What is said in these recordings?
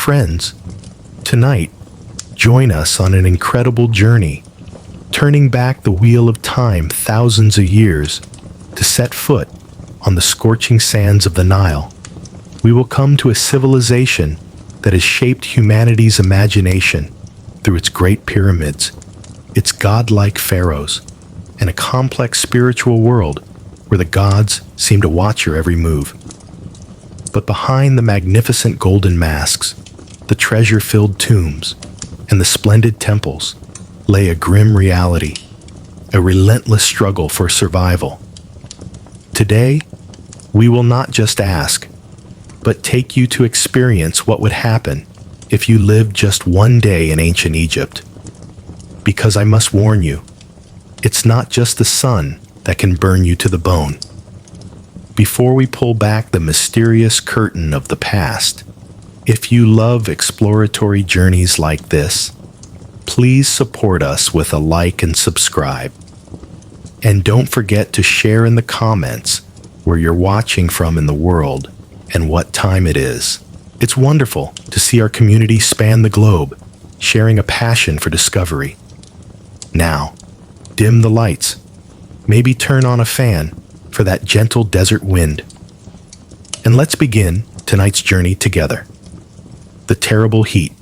friends, tonight, join us on an incredible journey, turning back the wheel of time thousands of years to set foot on the scorching sands of the Nile. We will come to a civilization that has shaped humanity's imagination through its great pyramids, its godlike pharaohs, and a complex spiritual world where the gods seem to watch your every move. But behind the magnificent golden masks, the treasure-filled tombs, and the splendid temples lay a grim reality, a relentless struggle for survival. Today, we will not just ask, but take you to experience what would happen if you lived just one day in ancient Egypt. Because I must warn you, it's not just the sun that can burn you to the bone. Before we pull back the mysterious curtain of the past, if you love exploratory journeys like this, please support us with a like and subscribe. And don't forget to share in the comments where you're watching from in the world and what time it is. It's wonderful to see our community span the globe, sharing a passion for discovery. Now, dim the lights. Maybe turn on a fan for that gentle desert wind. And let's begin tonight's journey together. The terrible heat.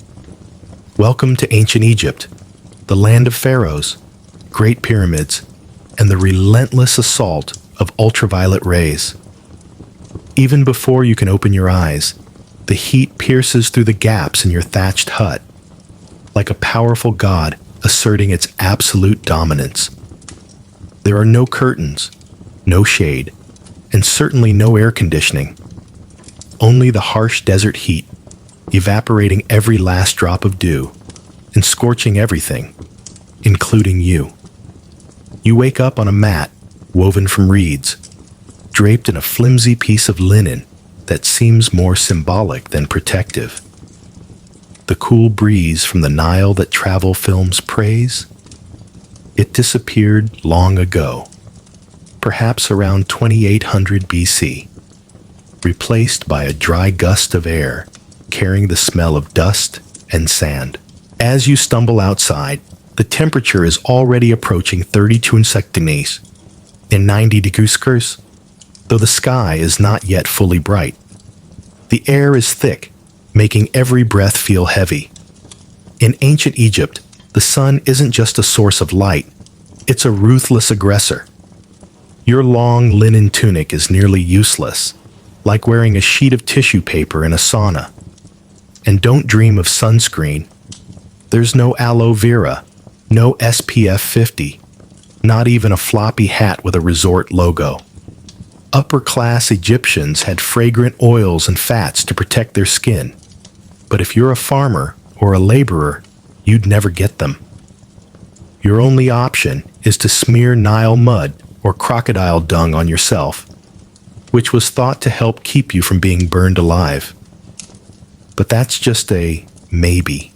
Welcome to ancient Egypt, the land of pharaohs, great pyramids, and the relentless assault of ultraviolet rays. Even before you can open your eyes, the heat pierces through the gaps in your thatched hut, like a powerful god asserting its absolute dominance. There are no curtains, no shade, and certainly no air conditioning. Only the harsh desert heat, evaporating every last drop of dew and scorching everything, including you. You wake up on a mat woven from reeds, draped in a flimsy piece of linen that seems more symbolic than protective. The cool breeze from the Nile that travel films praise? It disappeared long ago, perhaps around 2800 BC, replaced by a dry gust of air carrying the smell of dust and sand. As you stumble outside, the temperature is already approaching 32 degrees and 90 degrees, though the sky is not yet fully bright. The air is thick, making every breath feel heavy. In ancient Egypt, the sun isn't just a source of light, it's a ruthless aggressor. Your long linen tunic is nearly useless, like wearing a sheet of tissue paper in a sauna. And don't dream of sunscreen. There's no aloe vera, no SPF 50, not even a floppy hat with a resort logo. Upper-class Egyptians had fragrant oils and fats to protect their skin. But if you're a farmer or a laborer, you'd never get them. Your only option is to smear Nile mud or crocodile dung on yourself, which was thought to help keep you from being burned alive. But that's just a maybe.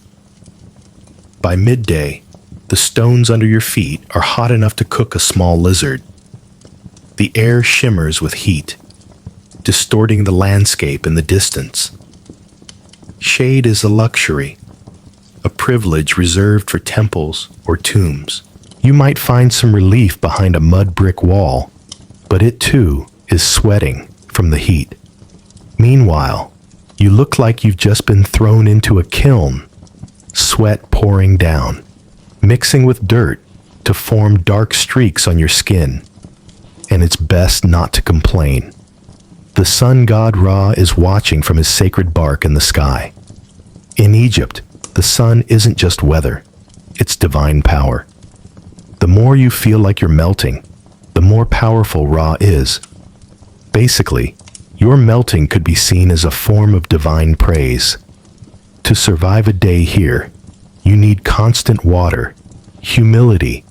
By midday, the stones under your feet are hot enough to cook a small lizard. The air shimmers with heat, distorting the landscape in the distance. Shade is a luxury, a privilege reserved for temples or tombs. You might find some relief behind a mud brick wall, but it too is sweating from the heat. Meanwhile, you look like you've just been thrown into a kiln, sweat pouring down, mixing with dirt to form dark streaks on your skin. And it's best not to complain. The sun god Ra is watching from his sacred bark in the sky. In Egypt, the sun isn't just weather, it's divine power. The more you feel like you're melting, the more powerful Ra is. Basically, your melting could be seen as a form of divine praise. To survive a day here, you need constant water, humility,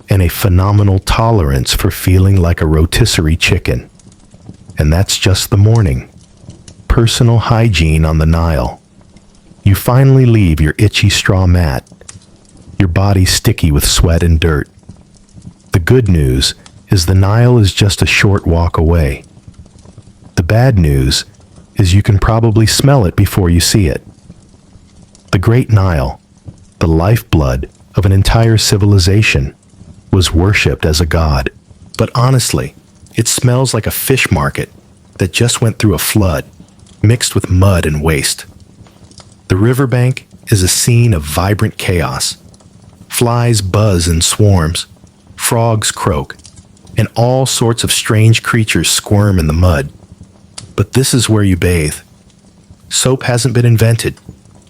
and a phenomenal tolerance for feeling like a rotisserie chicken. And that's just the morning. Personal hygiene on the Nile. You finally leave your itchy straw mat, your body sticky with sweat and dirt. The good news is the Nile is just a short walk away. The bad news is you can probably smell it before you see it. The Great Nile, the lifeblood of an entire civilization, was worshipped as a god. But honestly, it smells like a fish market that just went through a flood, mixed with mud and waste. The riverbank is a scene of vibrant chaos. Flies buzz in swarms, frogs croak, and all sorts of strange creatures squirm in the mud. But this is where you bathe. Soap hasn't been invented,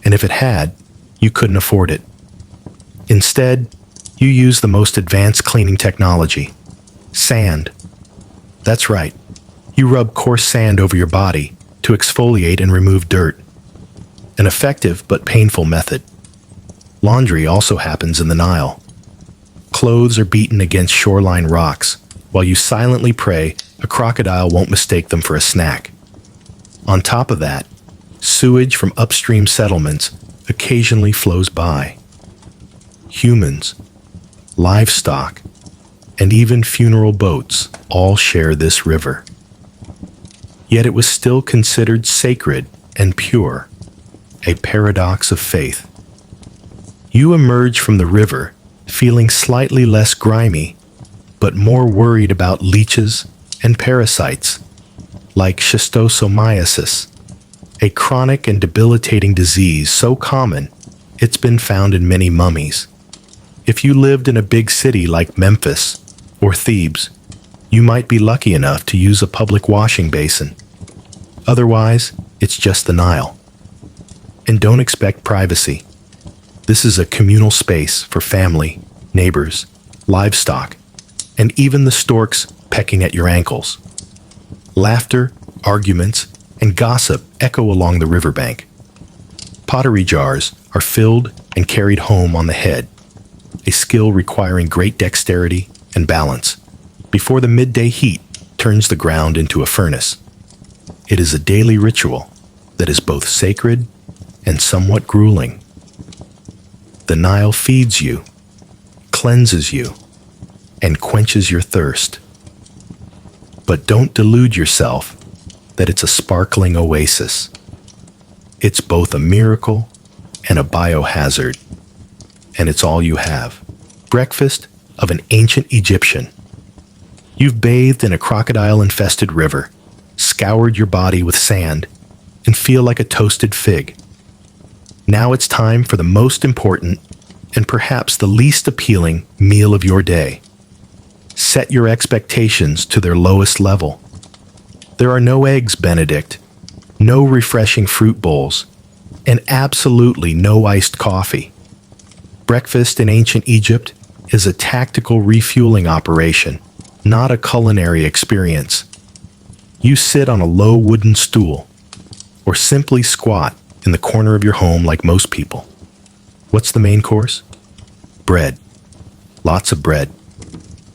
and if it had, you couldn't afford it. Instead, you use the most advanced cleaning technology: sand. That's right. You rub coarse sand over your body to exfoliate and remove dirt. An effective but painful method. Laundry also happens in the Nile. Clothes are beaten against shoreline rocks while you silently pray a crocodile won't mistake them for a snack. On top of that, sewage from upstream settlements occasionally flows by. Humans, livestock, and even funeral boats all share this river. Yet it was still considered sacred and pure, a paradox of faith. You emerge from the river feeling slightly less grimy, but more worried about leeches and parasites, like schistosomiasis, a chronic and debilitating disease so common it's been found in many mummies. If you lived in a big city like Memphis or Thebes, you might be lucky enough to use a public washing basin. Otherwise, it's just the Nile. And don't expect privacy. This is a communal space for family, neighbors, livestock, and even the storks pecking at your ankles. Laughter, arguments, and gossip echo along the riverbank. Pottery jars are filled and carried home on the head, a skill requiring great dexterity and balance, before the midday heat turns the ground into a furnace. It is a daily ritual that is both sacred and somewhat grueling. The Nile feeds you, cleanses you, and quenches your thirst. But don't delude yourself that it's a sparkling oasis. It's both a miracle and a biohazard, and it's all you have. Breakfast of an ancient Egyptian. You've bathed in a crocodile-infested river, scoured your body with sand, and feel like a toasted fig. Now it's time for the most important and perhaps the least appealing meal of your day. Set your expectations to their lowest level. There are no eggs Benedict, no refreshing fruit bowls, and absolutely no iced coffee. Breakfast in ancient Egypt is a tactical refueling operation, not a culinary experience. You sit on a low wooden stool, or simply squat in the corner of your home like most people. What's the main course? Bread. Lots of bread.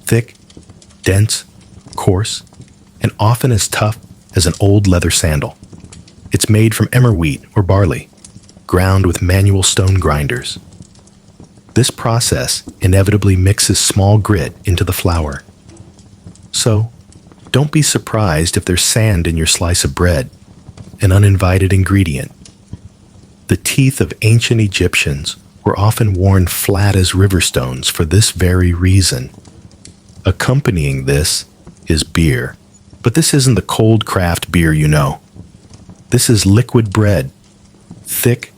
Thick, dense, coarse, and often as tough as an old leather sandal. It's made from emmer wheat or barley, ground with manual stone grinders. This process inevitably mixes small grit into the flour. So, don't be surprised if there's sand in your slice of bread, an uninvited ingredient. The teeth of ancient Egyptians were often worn flat as river stones for this very reason. Accompanying this is beer. But this isn't the cold craft beer you know. This is liquid bread, thick,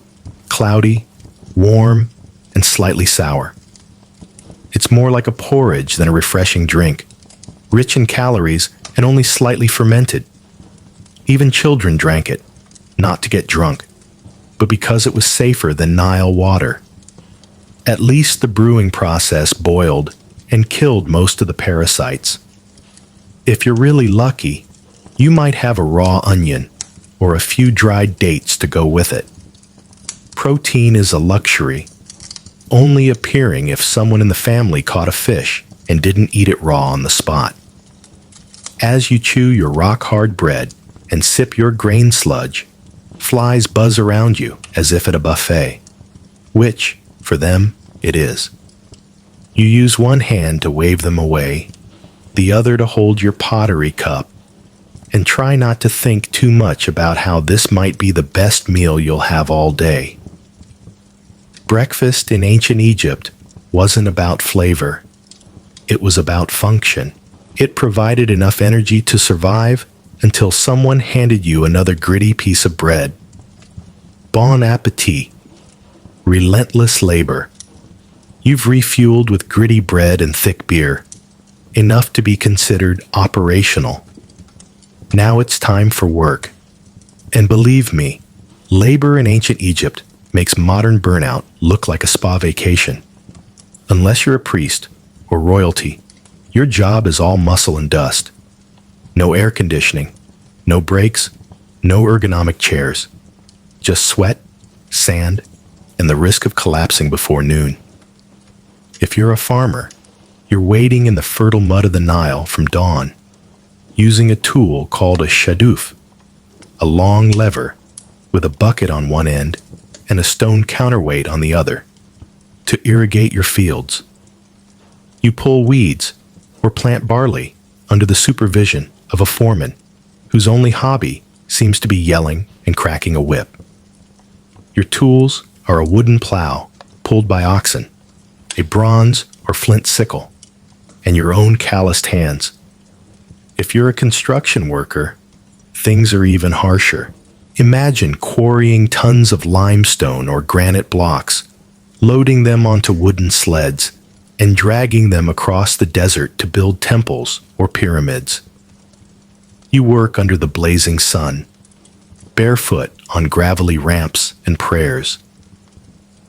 cloudy, warm, and slightly sour. It's more like a porridge than a refreshing drink, rich in calories and only slightly fermented. Even children drank it, not to get drunk, but because it was safer than Nile water. At least the brewing process boiled and killed most of the parasites. If you're really lucky, you might have a raw onion or a few dried dates to go with it. Protein is a luxury, only appearing if someone in the family caught a fish and didn't eat it raw on the spot. As you chew your rock-hard bread and sip your grain sludge, flies buzz around you as if at a buffet, which, for them, it is. You use one hand to wave them away, the other to hold your pottery cup, and try not to think too much about how this might be the best meal you'll have all day. Breakfast in ancient Egypt wasn't about flavor. It was about function. It provided enough energy to survive until someone handed you another gritty piece of bread. Bon appetit. Relentless labor. You've refueled with gritty bread and thick beer, enough to be considered operational. Now it's time for work. And believe me, labor in ancient Egypt makes modern burnout look like a spa vacation. Unless you're a priest or royalty, your job is all muscle and dust. No air conditioning, no breaks, no ergonomic chairs. Just sweat, sand, and the risk of collapsing before noon. If you're a farmer, you're wading in the fertile mud of the Nile from dawn, using a tool called a shadoof, a long lever with a bucket on one end and a stone counterweight on the other, to irrigate your fields. You pull weeds or plant barley under the supervision of a foreman whose only hobby seems to be yelling and cracking a whip. Your tools are a wooden plow pulled by oxen, a bronze or flint sickle, and your own calloused hands. If you're a construction worker, things are even harsher. Imagine quarrying tons of limestone or granite blocks, loading them onto wooden sleds, and dragging them across the desert to build temples or pyramids. You work under the blazing sun, barefoot on gravelly ramps and prayers.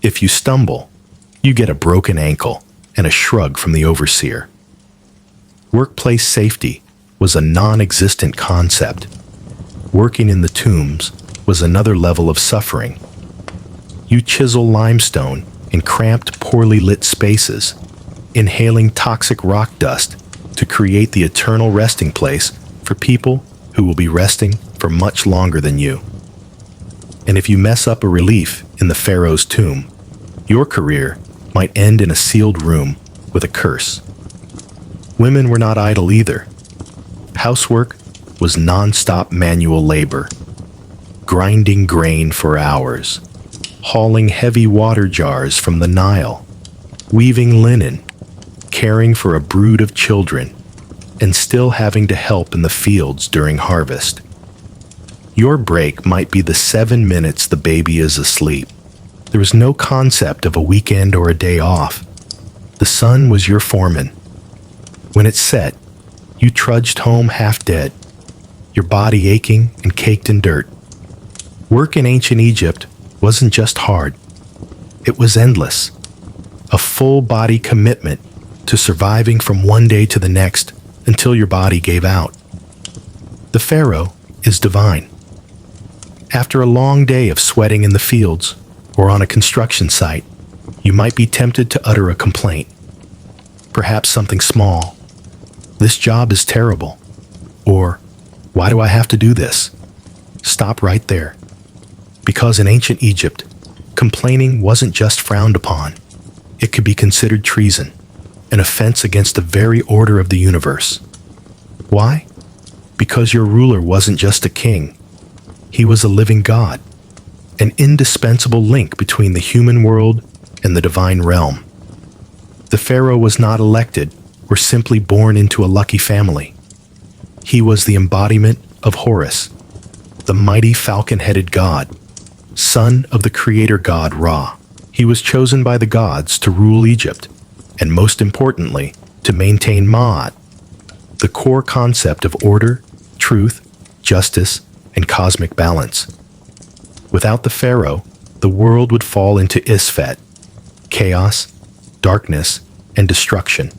If you stumble, you get a broken ankle and a shrug from the overseer. Workplace safety was a non-existent concept. Working in the tombs was another level of suffering. You chisel limestone in cramped, poorly lit spaces, inhaling toxic rock dust to create the eternal resting place for people who will be resting for much longer than you. And if you mess up a relief in the pharaoh's tomb, your career might end in a sealed room with a curse. Women were not idle either. Housework was non-stop manual labor, grinding grain for hours, hauling heavy water jars from the Nile, weaving linen, caring for a brood of children, and still having to help in the fields during harvest. Your break might be the 7 minutes the baby is asleep. There was no concept of a weekend or a day off. The sun was your foreman. When it set, you trudged home half dead, your body aching and caked in dirt. Work in ancient Egypt wasn't just hard. It was endless. A full-body commitment to surviving from one day to the next until your body gave out. The pharaoh is divine. After a long day of sweating in the fields or on a construction site, you might be tempted to utter a complaint. Perhaps something small. This job is terrible. Or, why do I have to do this? Stop right there. Because in ancient Egypt, complaining wasn't just frowned upon. It could be considered treason, an offense against the very order of the universe. Why? Because your ruler wasn't just a king. He was a living God, an indispensable link between the human world and the divine realm. The pharaoh was not elected or simply born into a lucky family. He was the embodiment of Horus, the mighty falcon-headed god, son of the creator god Ra. He was chosen by the gods to rule Egypt, and most importantly, to maintain Ma'at, the core concept of order, truth, justice, and cosmic balance. Without the pharaoh, the world would fall into Isfet, chaos, darkness, and destruction.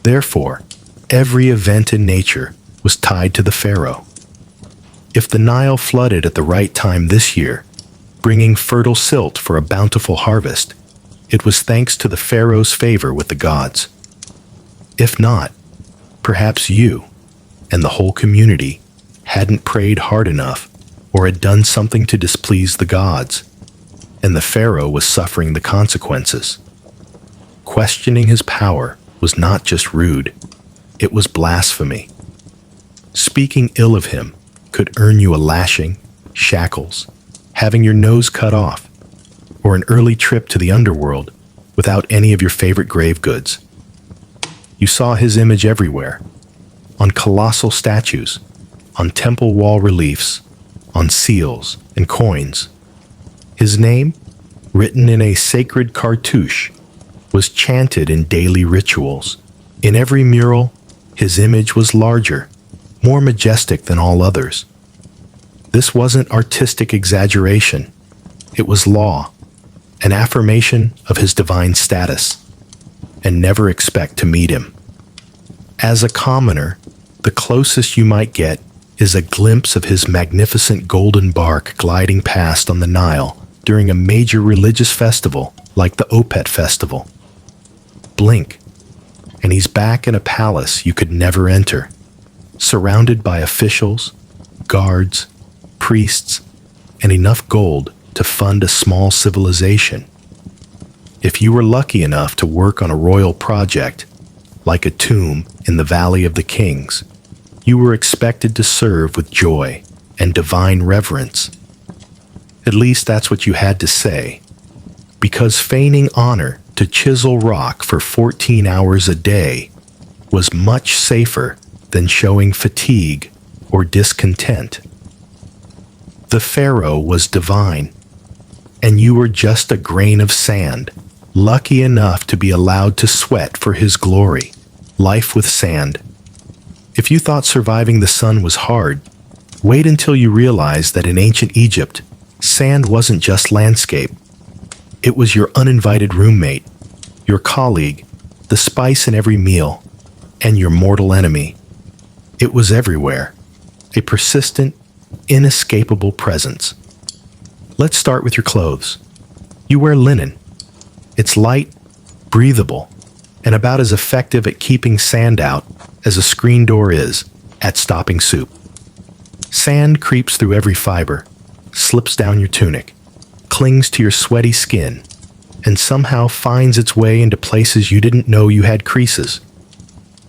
Therefore, every event in nature was tied to the pharaoh. If the Nile flooded at the right time this year, bringing fertile silt for a bountiful harvest, it was thanks to the pharaoh's favor with the gods. If not, perhaps you and the whole community hadn't prayed hard enough or had done something to displease the gods, and the pharaoh was suffering the consequences. Questioning his power was not just rude, it was blasphemy. Speaking ill of him could earn you a lashing, shackles, having your nose cut off, or an early trip to the underworld without any of your favorite grave goods. You saw his image everywhere, on colossal statues, on temple wall reliefs, on seals and coins. His name, written in a sacred cartouche, was chanted in daily rituals. In every mural, his image was larger, more majestic than all others. This wasn't artistic exaggeration. It was law, an affirmation of his divine status. And never expect to meet him. As a commoner, the closest you might get is a glimpse of his magnificent golden bark gliding past on the Nile during a major religious festival like the Opet Festival. Blink, and he's back in a palace you could never enter, surrounded by officials, guards, priests, and enough gold to fund a small civilization. If you were lucky enough to work on a royal project, like a tomb in the Valley of the Kings, you were expected to serve with joy and divine reverence. At least that's what you had to say, because feigning honor to chisel rock for 14 hours a day was much safer than showing fatigue or discontent. The pharaoh was divine, and you were just a grain of sand, lucky enough to be allowed to sweat for his glory. Life with sand. If you thought surviving the sun was hard, wait until you realize that in ancient Egypt, sand wasn't just landscape. It was your uninvited roommate, your colleague, the spice in every meal, and your mortal enemy. It was everywhere, a persistent, inescapable presence. Let's start with your clothes. You wear linen. It's light, breathable, and about as effective at keeping sand out as a screen door is at stopping soup. Sand creeps through every fiber, slips down your tunic, clings to your sweaty skin, and somehow finds its way into places you didn't know you had creases.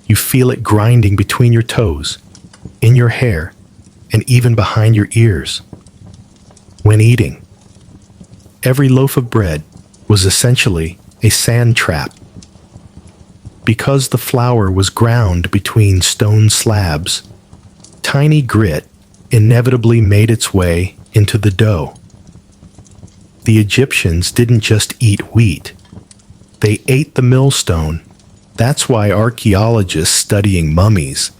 You feel it grinding between your toes, in your hair, and even behind your ears. When eating, every loaf of bread was essentially a sand trap. Because the flour was ground between stone slabs, tiny grit inevitably made its way into the dough. The Egyptians didn't just eat wheat. They ate the millstone. That's why archaeologists studying mummies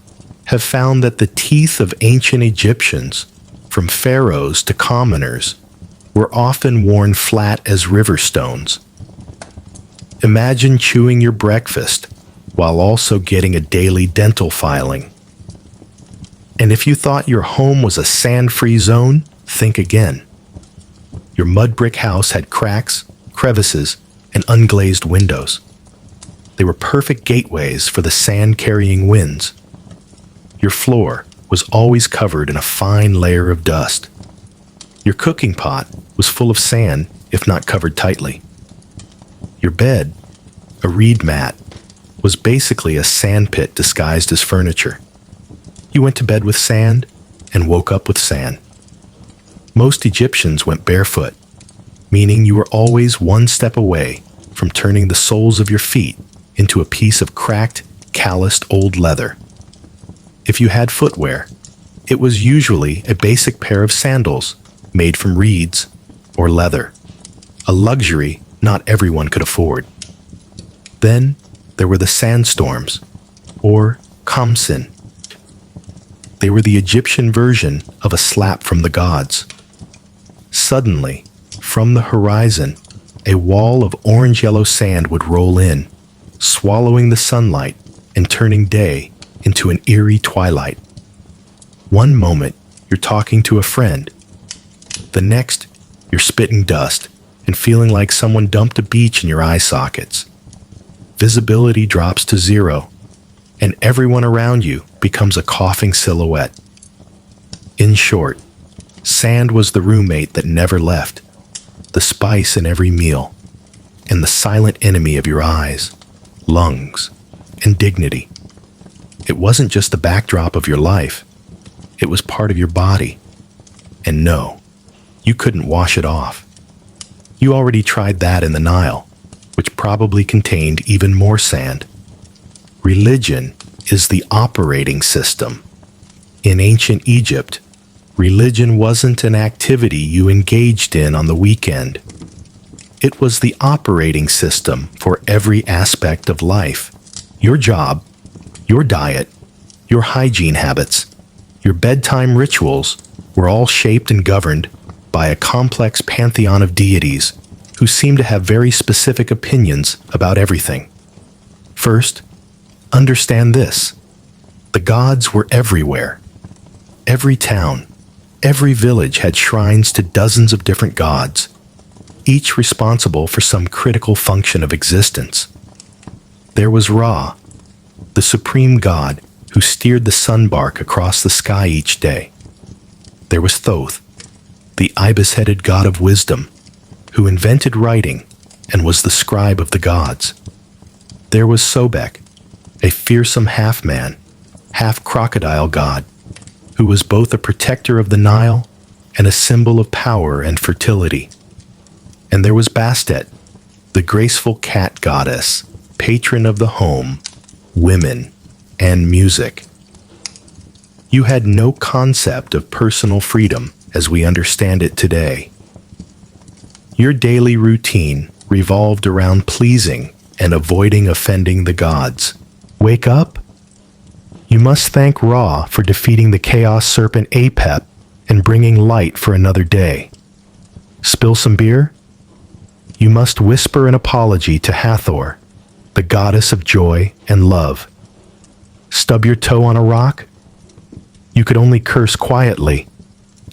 have found that the teeth of ancient Egyptians, from pharaohs to commoners, were often worn flat as river stones. Imagine chewing your breakfast while also getting a daily dental filing. And if you thought your home was a sand-free zone, think again. Your mud brick house had cracks, crevices, and unglazed windows. They were perfect gateways for the sand-carrying winds. Your floor was always covered in a fine layer of dust. Your cooking pot was full of sand, if not covered tightly. Your bed, a reed mat, was basically a sandpit disguised as furniture. You went to bed with sand and woke up with sand. Most Egyptians went barefoot, meaning you were always one step away from turning the soles of your feet into a piece of cracked, calloused old leather. If you had footwear, it was usually a basic pair of sandals made from reeds or leather, a luxury not everyone could afford. Then there were the sandstorms, or khamsin. They were the Egyptian version of a slap from the gods. Suddenly, from the horizon, a wall of orange-yellow sand would roll in, swallowing the sunlight and turning day into an eerie twilight. One moment, you're talking to a friend. The next, you're spitting dust and feeling like someone dumped a beach in your eye sockets. Visibility drops to zero, and everyone around you becomes a coughing silhouette. In short, sand was the roommate that never left, the spice in every meal, and the silent enemy of your eyes, lungs, and dignity. It wasn't just the backdrop of your life, it was part of your body. And no, you couldn't wash it off. You already tried that in the Nile, which probably contained even more sand. Religion is the operating system. In ancient Egypt, religion wasn't an activity you engaged in on the weekend. It was the operating system for every aspect of life. Your job, your diet, your hygiene habits, your bedtime rituals were all shaped and governed by a complex pantheon of deities who seem to have very specific opinions about everything. First, understand this. The gods were everywhere. Every town, every village had shrines to dozens of different gods, each responsible for some critical function of existence. There was Ra, the supreme god who steered the sunbark across the sky each day. There was Thoth, the ibis-headed god of wisdom, who invented writing and was the scribe of the gods. There was Sobek, a fearsome half-man, half-crocodile god, who was both a protector of the Nile and a symbol of power and fertility. And there was Bastet, the graceful cat goddess, patron of the home, women, and music. You had no concept of personal freedom as we understand it today. Your daily routine revolved around pleasing and avoiding offending the gods. Wake up? You must thank Ra for defeating the chaos serpent Apep and bringing light for another day. Spill some beer? You must whisper an apology to Hathor, the goddess of joy and love. Stub your toe on a rock? You could only curse quietly,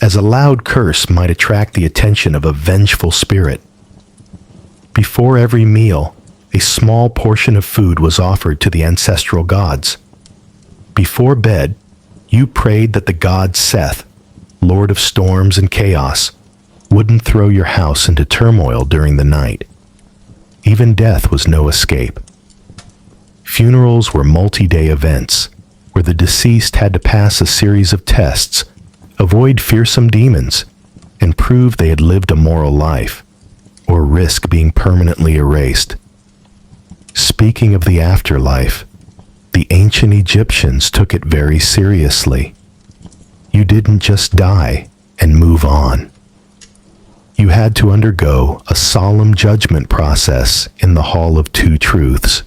as a loud curse might attract the attention of a vengeful spirit. Before every meal, a small portion of food was offered to the ancestral gods. Before bed, you prayed that the god Seth, lord of storms and chaos, wouldn't throw your house into turmoil during the night. Even death was no escape. Funerals were multi-day events, where the deceased had to pass a series of tests, avoid fearsome demons, and prove they had lived a moral life, or risk being permanently erased. Speaking of the afterlife, the ancient Egyptians took it very seriously. You didn't just die and move on. You had to undergo a solemn judgment process in the Hall of Two Truths,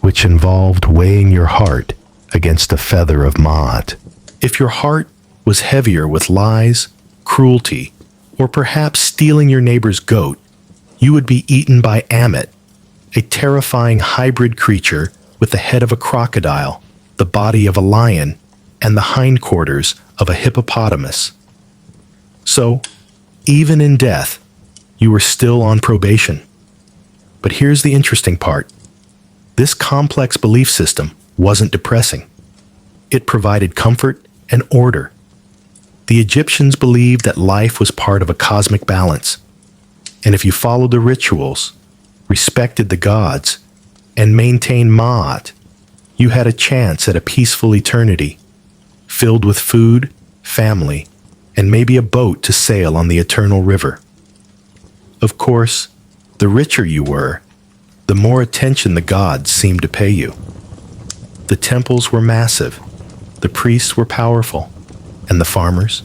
which involved weighing your heart against a feather of Ma'at. If your heart was heavier with lies, cruelty, or perhaps stealing your neighbor's goat, you would be eaten by Ammit, a terrifying hybrid creature with the head of a crocodile, the body of a lion, and the hindquarters of a hippopotamus. So, even in death, you were still on probation. But here's the interesting part. This complex belief system wasn't depressing. It provided comfort and order. The Egyptians believed that life was part of a cosmic balance, and if you followed the rituals, respected the gods, and maintained Ma'at, you had a chance at a peaceful eternity, filled with food, family, and maybe a boat to sail on the eternal river. Of course, the richer you were, the more attention the gods seemed to pay you. The temples were massive, the priests were powerful, and the farmers?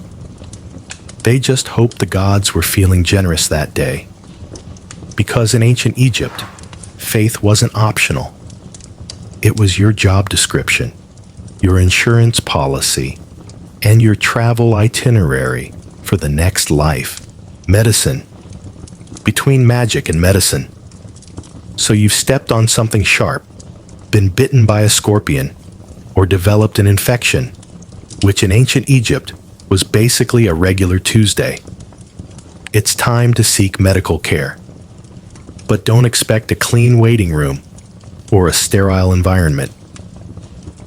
They just hoped the gods were feeling generous that day. Because in ancient Egypt, faith wasn't optional. It was your job description, your insurance policy, and your travel itinerary for the next life. Medicine. Between magic and medicine. So you've stepped on something sharp, been bitten by a scorpion, or developed an infection, which in ancient Egypt was basically a regular Tuesday. It's time to seek medical care. But don't expect a clean waiting room or a sterile environment.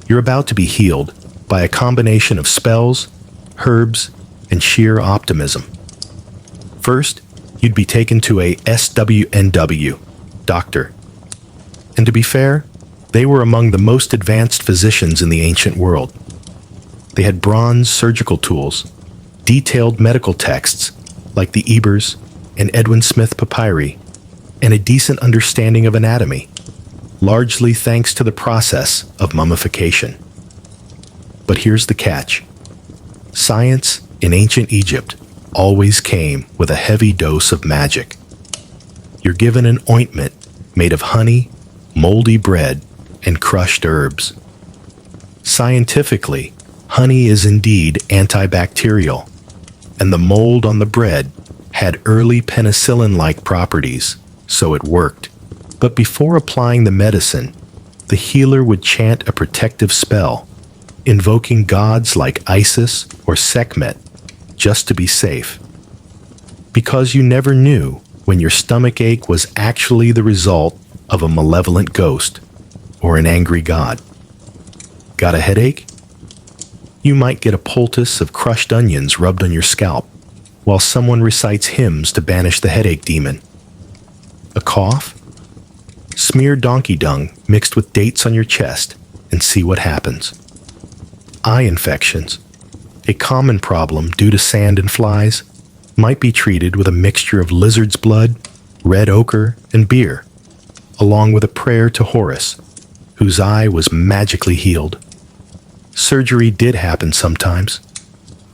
You're about to be healed by a combination of spells, herbs, and sheer optimism. First, you'd be taken to a SWNW, doctor. And to be fair, they were among the most advanced physicians in the ancient world. They had bronze surgical tools, detailed medical texts like the Ebers, and Edwin Smith papyri, and a decent understanding of anatomy, largely thanks to the process of mummification. But here's the catch. Science in ancient Egypt always came with a heavy dose of magic. You're given an ointment made of honey, moldy bread, and crushed herbs. Scientifically, honey is indeed antibacterial, and the mold on the bread had early penicillin-like properties, so it worked. But before applying the medicine, the healer would chant a protective spell, invoking gods like Isis or Sekhmet, just to be safe. Because you never knew when your stomach ache was actually the result of a malevolent ghost or an angry god. Got a headache? You might get a poultice of crushed onions rubbed on your scalp, while someone recites hymns to banish the headache demon. A cough? Smear donkey dung mixed with dates on your chest and see what happens. Eye infections, a common problem due to sand and flies, might be treated with a mixture of lizard's blood, red ochre, and beer, along with a prayer to Horus, whose eye was magically healed. Surgery did happen sometimes.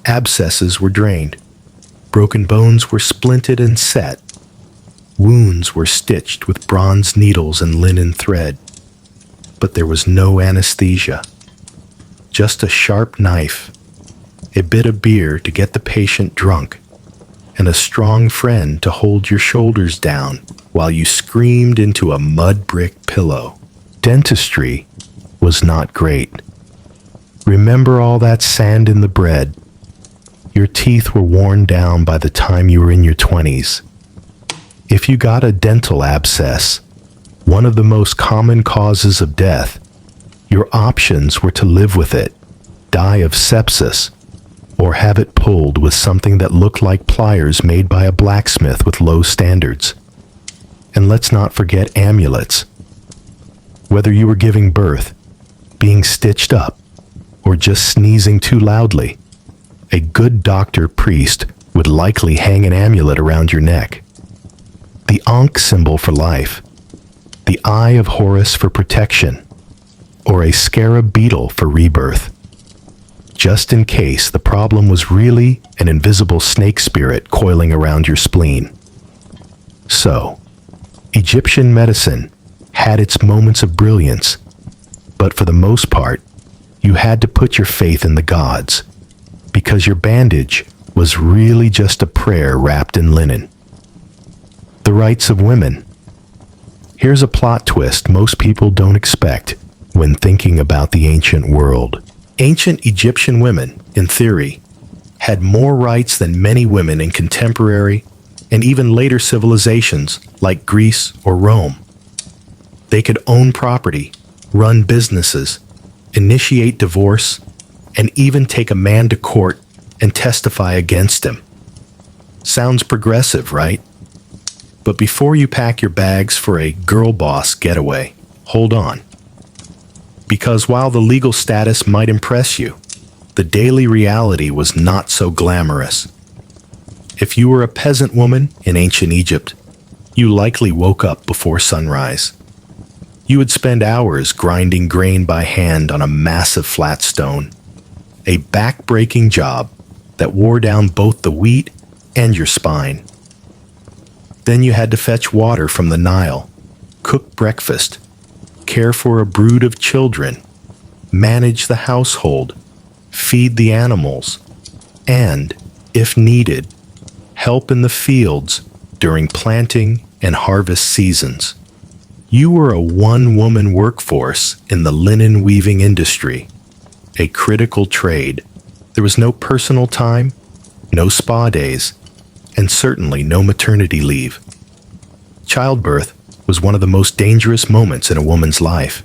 Abscesses were drained. Broken bones were splinted and set. Wounds were stitched with bronze needles and linen thread. But there was no anesthesia. Just a sharp knife, a bit of beer to get the patient drunk, and a strong friend to hold your shoulders down while you screamed into a mud brick pillow. Dentistry was not great. Remember all that sand in the bread? Your teeth were worn down by the time you were in your 20s. If you got a dental abscess, one of the most common causes of death, your options were to live with it, die of sepsis, or have it pulled with something that looked like pliers made by a blacksmith with low standards. And let's not forget amulets. Whether you were giving birth, being stitched up, or just sneezing too loudly, a good doctor-priest would likely hang an amulet around your neck. The Ankh symbol for life, the Eye of Horus for protection, or a scarab beetle for rebirth, just in case the problem was really an invisible snake spirit coiling around your spleen. So, Egyptian medicine had its moments of brilliance, but for the most part, you had to put your faith in the gods, because your bandage was really just a prayer wrapped in linen. The rights of women. Here's a plot twist most people don't expect when thinking about the ancient world. Ancient Egyptian women, in theory, had more rights than many women in contemporary and even later civilizations like Greece or Rome. They could own property, run businesses, initiate divorce, and even take a man to court and testify against him. Sounds progressive, right? But before you pack your bags for a girl boss getaway, hold on. Because while the legal status might impress you, the daily reality was not so glamorous. If you were a peasant woman in ancient Egypt, you likely woke up before sunrise. You would spend hours grinding grain by hand on a massive flat stone, a back-breaking job that wore down both the wheat and your spine. Then you had to fetch water from the Nile, cook breakfast, care for a brood of children, manage the household, feed the animals, and, if needed, help in the fields during planting and harvest seasons. You were a one-woman workforce in the linen weaving industry, a critical trade. There was no personal time, no spa days, and certainly no maternity leave. Childbirth was one of the most dangerous moments in a woman's life.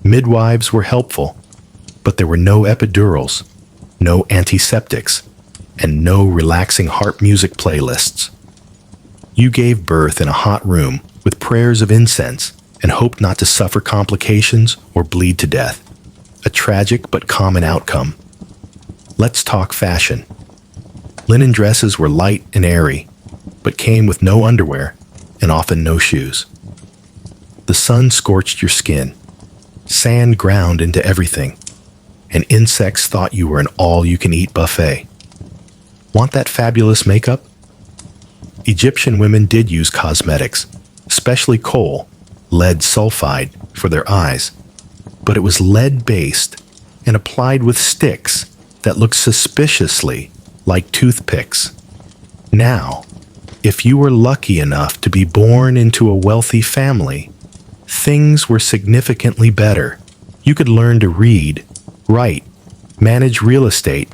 Midwives were helpful, but there were no epidurals, no antiseptics, and no relaxing harp music playlists. You gave birth in a hot room with prayers of incense and hoped not to suffer complications or bleed to death. A tragic but common outcome. Let's talk fashion. Linen dresses were light and airy, but came with no underwear and often no shoes. The sun scorched your skin, sand ground into everything, and insects thought you were an all-you-can-eat buffet. Want that fabulous makeup? Egyptian women did use cosmetics, especially kohl, lead sulfide, for their eyes, but it was lead-based and applied with sticks that looked suspiciously like toothpicks. Now, if you were lucky enough to be born into a wealthy family, things were significantly better. You could learn to read, write, manage real estate,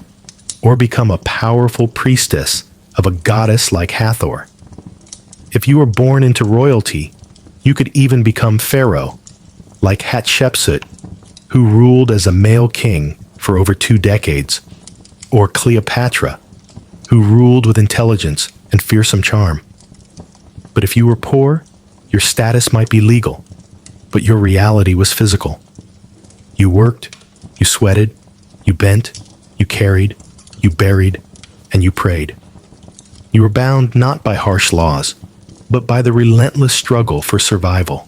or become a powerful priestess of a goddess like Hathor. If you were born into royalty, you could even become pharaoh, like Hatshepsut, who ruled as a male king for over 2 decades, or Cleopatra, who ruled with intelligence and fearsome charm. But if you were poor, your status might be legal, but your reality was physical. You worked, you sweated, you bent, you carried, you buried, and you prayed. You were bound not by harsh laws, but by the relentless struggle for survival.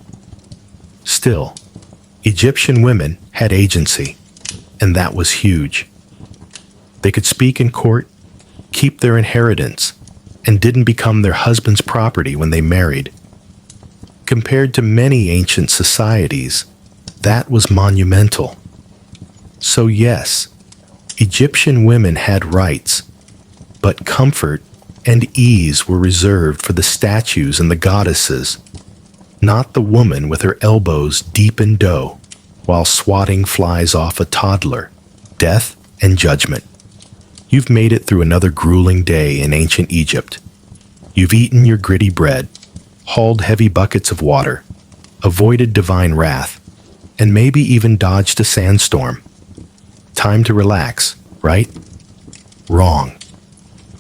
Still, Egyptian women had agency, and that was huge. They could speak in court, keep their inheritance, and didn't become their husband's property when they married. Compared to many ancient societies, that was monumental. So yes, Egyptian women had rights, but comfort and ease were reserved for the statues and the goddesses, not the woman with her elbows deep in dough while swatting flies off a toddler. Death and judgment. You've made it through another grueling day in ancient Egypt. You've eaten your gritty bread, hauled heavy buckets of water, avoided divine wrath, and maybe even dodged a sandstorm. Time to relax, right? Wrong.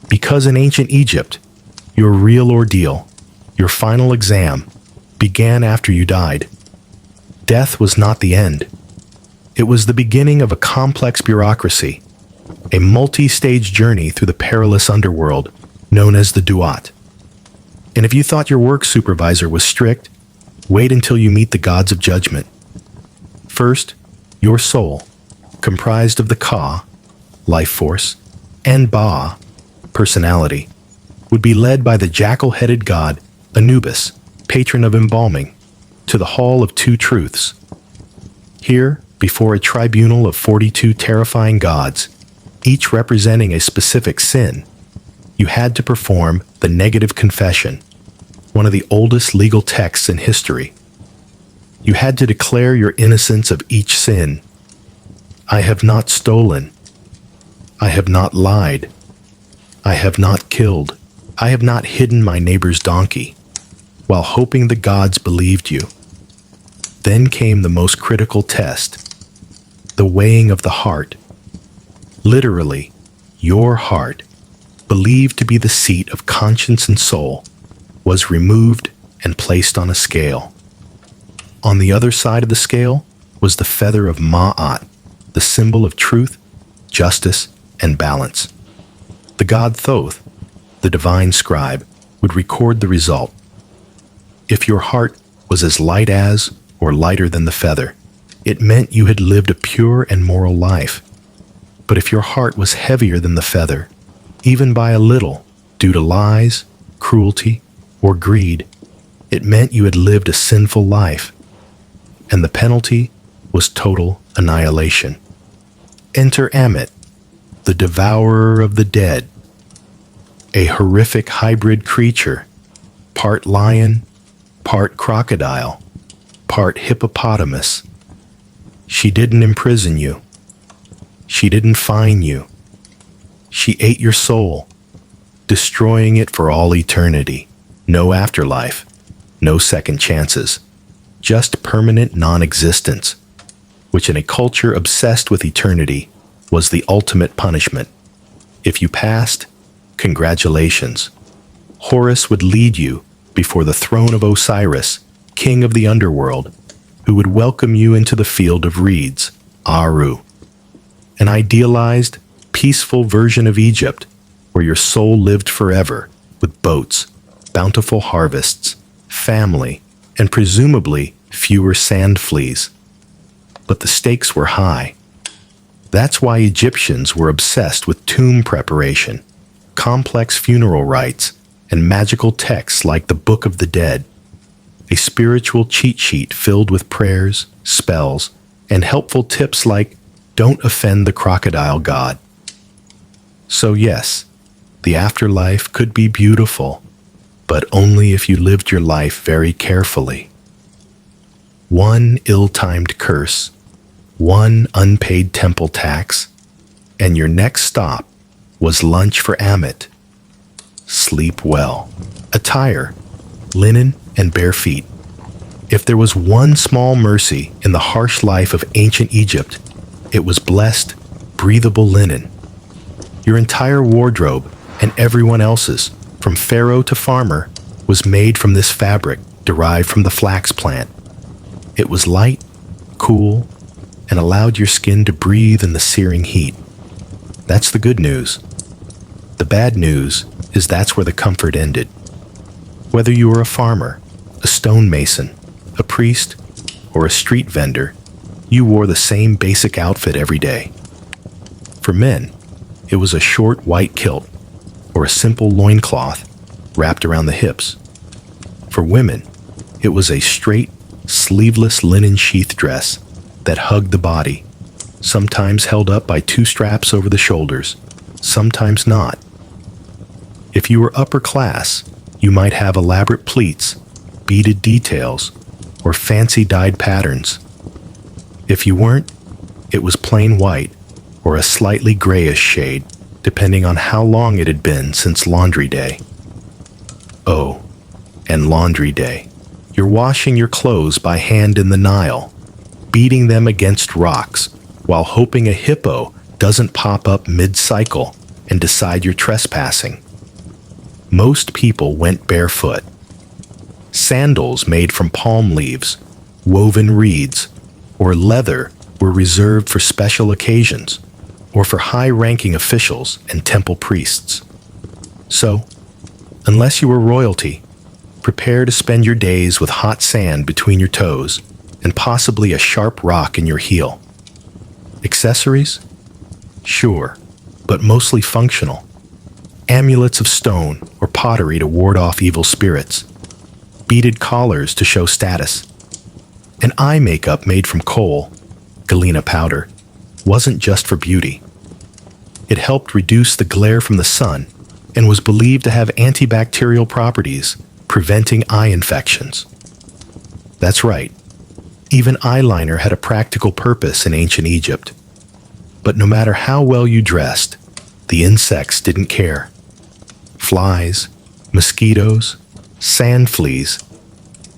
Because in ancient Egypt, your real ordeal, your final exam, began after you died. Death was not the end. It was the beginning of a complex bureaucracy, a multi-stage journey through the perilous underworld known as the Duat. And if you thought your work supervisor was strict, wait until you meet the gods of judgment. First, your soul, comprised of the Ka, life force, and Ba, personality, would be led by the jackal-headed god Anubis, patron of embalming, to the Hall of Two Truths. Here, before a tribunal of 42 terrifying gods, each representing a specific sin, you had to perform the negative confession, one of the oldest legal texts in history. You had to declare your innocence of each sin. I have not stolen. I have not lied. I have not killed. I have not hidden my neighbor's donkey, while hoping the gods believed you. Then came the most critical test, the weighing of the heart. Literally, your heart, believed to be the seat of conscience and soul, was removed and placed on a scale. On the other side of the scale was the feather of Ma'at, the symbol of truth, justice, and balance. The god Thoth, the divine scribe, would record the result. If your heart was as light as or lighter than the feather, it meant you had lived a pure and moral life. But if your heart was heavier than the feather, even by a little, due to lies, cruelty, or greed, it meant you had lived a sinful life, and the penalty was total annihilation. Enter Amit, the devourer of the dead, a horrific hybrid creature, part lion, part crocodile, part hippopotamus. She didn't imprison you. She didn't fine you. She ate your soul, destroying it for all eternity. No afterlife, no second chances, just permanent non-existence, which in a culture obsessed with eternity was the ultimate punishment. If you passed, congratulations. Horus would lead you before the throne of Osiris, king of the underworld, who would welcome you into the field of reeds, Aru, an idealized, peaceful version of Egypt where your soul lived forever with boats, bountiful harvests, family, and presumably fewer sand fleas. But the stakes were high. That's why Egyptians were obsessed with tomb preparation, complex funeral rites, and magical texts like the Book of the Dead, a spiritual cheat sheet filled with prayers, spells, and helpful tips like don't offend the crocodile god. So yes, the afterlife could be beautiful, but only if you lived your life very carefully. One ill-timed curse, one unpaid temple tax, and your next stop was lunch for Amit. Sleep well. Attire, linen, and bare feet. If there was one small mercy in the harsh life of ancient Egypt, it was blessed, breathable linen. Your entire wardrobe and everyone else's, from pharaoh to farmer, was made from this fabric derived from the flax plant. It was light, cool, and allowed your skin to breathe in the searing heat. That's the good news. The bad news is that's where the comfort ended. Whether you were a farmer, a stonemason, a priest, or a street vendor, you wore the same basic outfit every day. For men, it was a short white kilt or a simple loincloth wrapped around the hips. For women, it was a straight, sleeveless linen sheath dress that hugged the body, sometimes held up by two straps over the shoulders, sometimes not. If you were upper class, you might have elaborate pleats, beaded details, or fancy dyed patterns. If you weren't, it was plain white or a slightly grayish shade, depending on how long it had been since laundry day. Oh, and laundry day. You're washing your clothes by hand in the Nile, beating them against rocks while hoping a hippo doesn't pop up mid-cycle and decide you're trespassing. Most people went barefoot. Sandals made from palm leaves, woven reeds, or leather were reserved for special occasions or for high-ranking officials and temple priests. So, unless you were royalty, prepare to spend your days with hot sand between your toes and possibly a sharp rock in your heel. Accessories? Sure, but mostly functional. Amulets of stone or pottery to ward off evil spirits. Beaded collars to show status. And eye makeup made from kohl, galena powder, wasn't just for beauty. It helped reduce the glare from the sun and was believed to have antibacterial properties, preventing eye infections. That's right, even eyeliner had a practical purpose in ancient Egypt. But no matter how well you dressed, the insects didn't care. Flies, mosquitoes, sand fleas,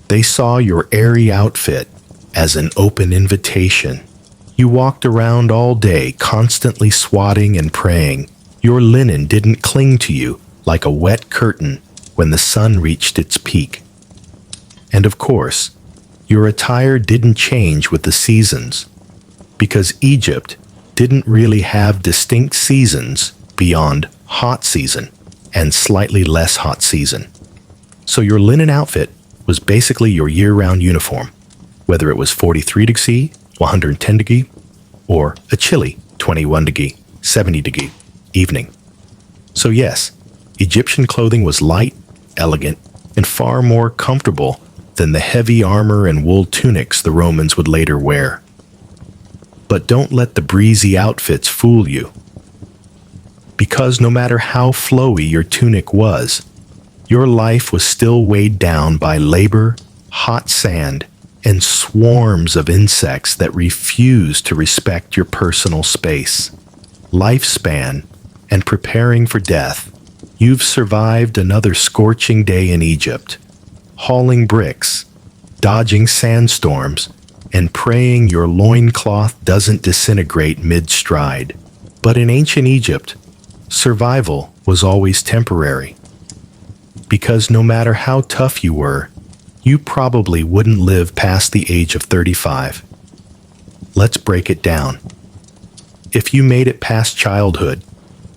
they saw your airy outfit as an open invitation. You walked around all day constantly swatting and praying. Your linen didn't cling to you like a wet curtain when the sun reached its peak. And of course, your attire didn't change with the seasons, because Egypt didn't really have distinct seasons beyond hot season and slightly less hot season. So your linen outfit was basically your year-round uniform, whether it was 43 degree, 110 degree, or a chilly 21 degree, 70 degree evening. So yes, Egyptian clothing was light, elegant, and far more comfortable than the heavy armor and wool tunics the Romans would later wear. But don't let the breezy outfits fool you. Because no matter how flowy your tunic was, your life was still weighed down by labor, hot sand, and swarms of insects that refused to respect your personal space. Lifespan and preparing for death, you've survived another scorching day in Egypt, hauling bricks, dodging sandstorms, and praying your loincloth doesn't disintegrate mid-stride. But in ancient Egypt, survival was always temporary. Because no matter how tough you were, you probably wouldn't live past the age of 35. Let's break it down. If you made it past childhood,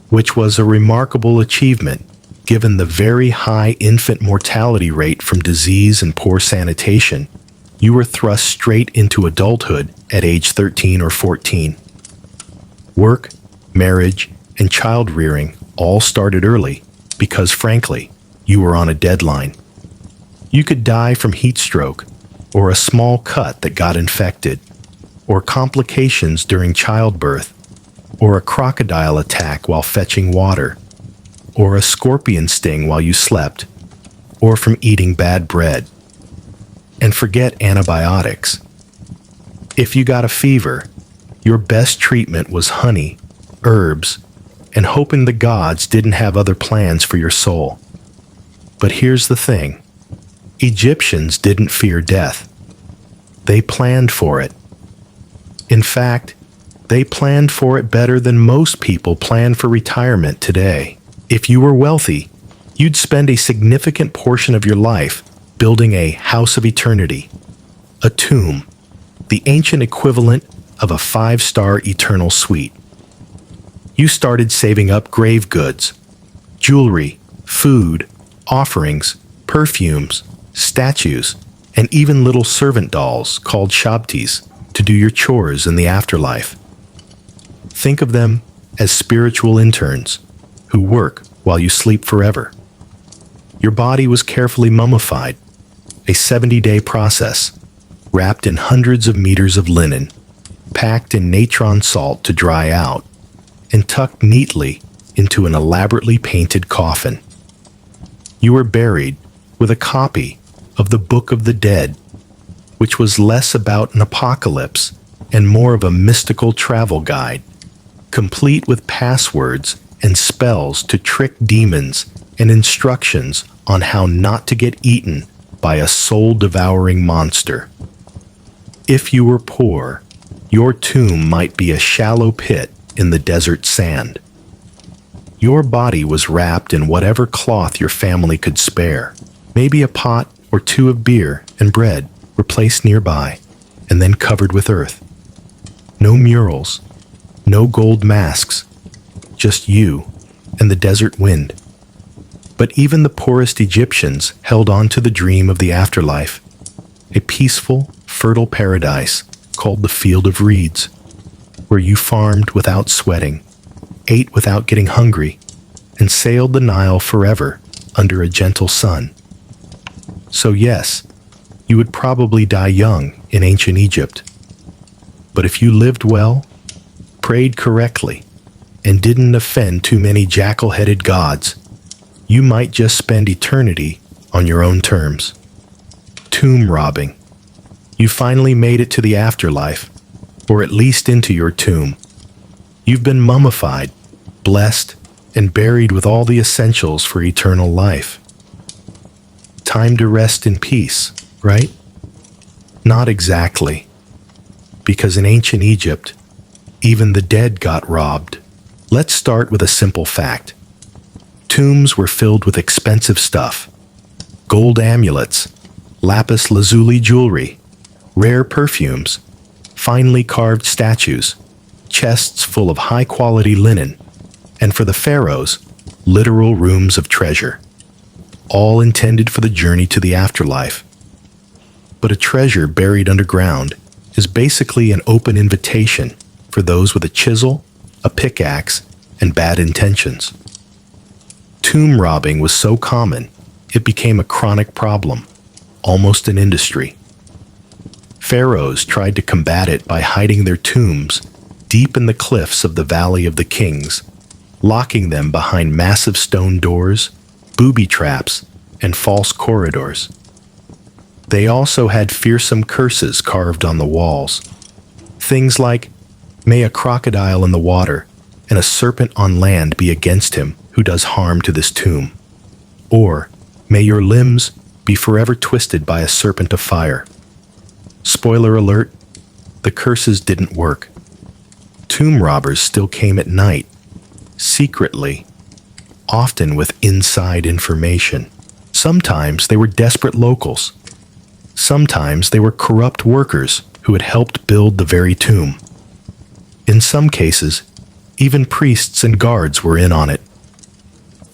which was a remarkable achievement, Given the very high infant mortality rate from disease and poor sanitation, you were thrust straight into adulthood at age 13 or 14. Work, marriage, and child rearing all started early because, frankly, you were on a deadline. You could die from heat stroke, or a small cut that got infected, or complications during childbirth, or a crocodile attack while fetching water, or a scorpion sting while you slept, or from eating bad bread. And forget antibiotics. If you got a fever, your best treatment was honey, herbs, and hoping the gods didn't have other plans for your soul. But here's the thing. Egyptians didn't fear death. They planned for it. In fact, they planned for it better than most people plan for retirement today. If you were wealthy, you'd spend a significant portion of your life building a house of eternity, a tomb, the ancient equivalent of a 5-star eternal suite. You started saving up grave goods, jewelry, food, offerings, perfumes, statues, and even little servant dolls called shabtis to do your chores in the afterlife. Think of them as spiritual interns who work while you sleep forever. Your body was carefully mummified, a 70-day process, wrapped in hundreds of meters of linen, packed in natron salt to dry out, and tucked neatly into an elaborately painted coffin. You were buried with a copy of the Book of the Dead, which was less about an apocalypse and more of a mystical travel guide, complete with passwords and spells to trick demons and instructions on how not to get eaten by a soul-devouring monster. If you were poor, your tomb might be a shallow pit in the desert sand. Your body was wrapped in whatever cloth your family could spare. Maybe a pot or two of beer and bread were placed nearby and then covered with earth. No murals, no gold masks, just you and the desert wind. But even the poorest Egyptians held on to the dream of the afterlife, a peaceful, fertile paradise called the Field of Reeds, where you farmed without sweating, ate without getting hungry, and sailed the Nile forever under a gentle sun. So yes, you would probably die young in ancient Egypt. But if you lived well, prayed correctly, and didn't offend too many jackal-headed gods, you might just spend eternity on your own terms. Tomb robbing. You finally made it to the afterlife, or at least into your tomb. You've been mummified, blessed, and buried with all the essentials for eternal life. Time to rest in peace, right? Not exactly. Because in ancient Egypt, even the dead got robbed. Let's start with a simple fact. Tombs were filled with expensive stuff. Gold amulets, lapis lazuli jewelry, rare perfumes, finely carved statues, chests full of high-quality linen, and for the pharaohs, literal rooms of treasure, all intended for the journey to the afterlife. But a treasure buried underground is basically an open invitation for those with a chisel, a pickaxe, and bad intentions. Tomb robbing was so common, it became a chronic problem, almost an industry. Pharaohs tried to combat it by hiding their tombs deep in the cliffs of the Valley of the Kings, locking them behind massive stone doors, booby traps, and false corridors. They also had fearsome curses carved on the walls. Things like, "May a crocodile in the water and a serpent on land be against him who does harm to this tomb," or "May your limbs be forever twisted by a serpent of fire." Spoiler alert, the curses didn't work. Tomb robbers still came at night, secretly, often with inside information. Sometimes they were desperate locals. Sometimes they were corrupt workers who had helped build the very tomb. In some cases, even priests and guards were in on it.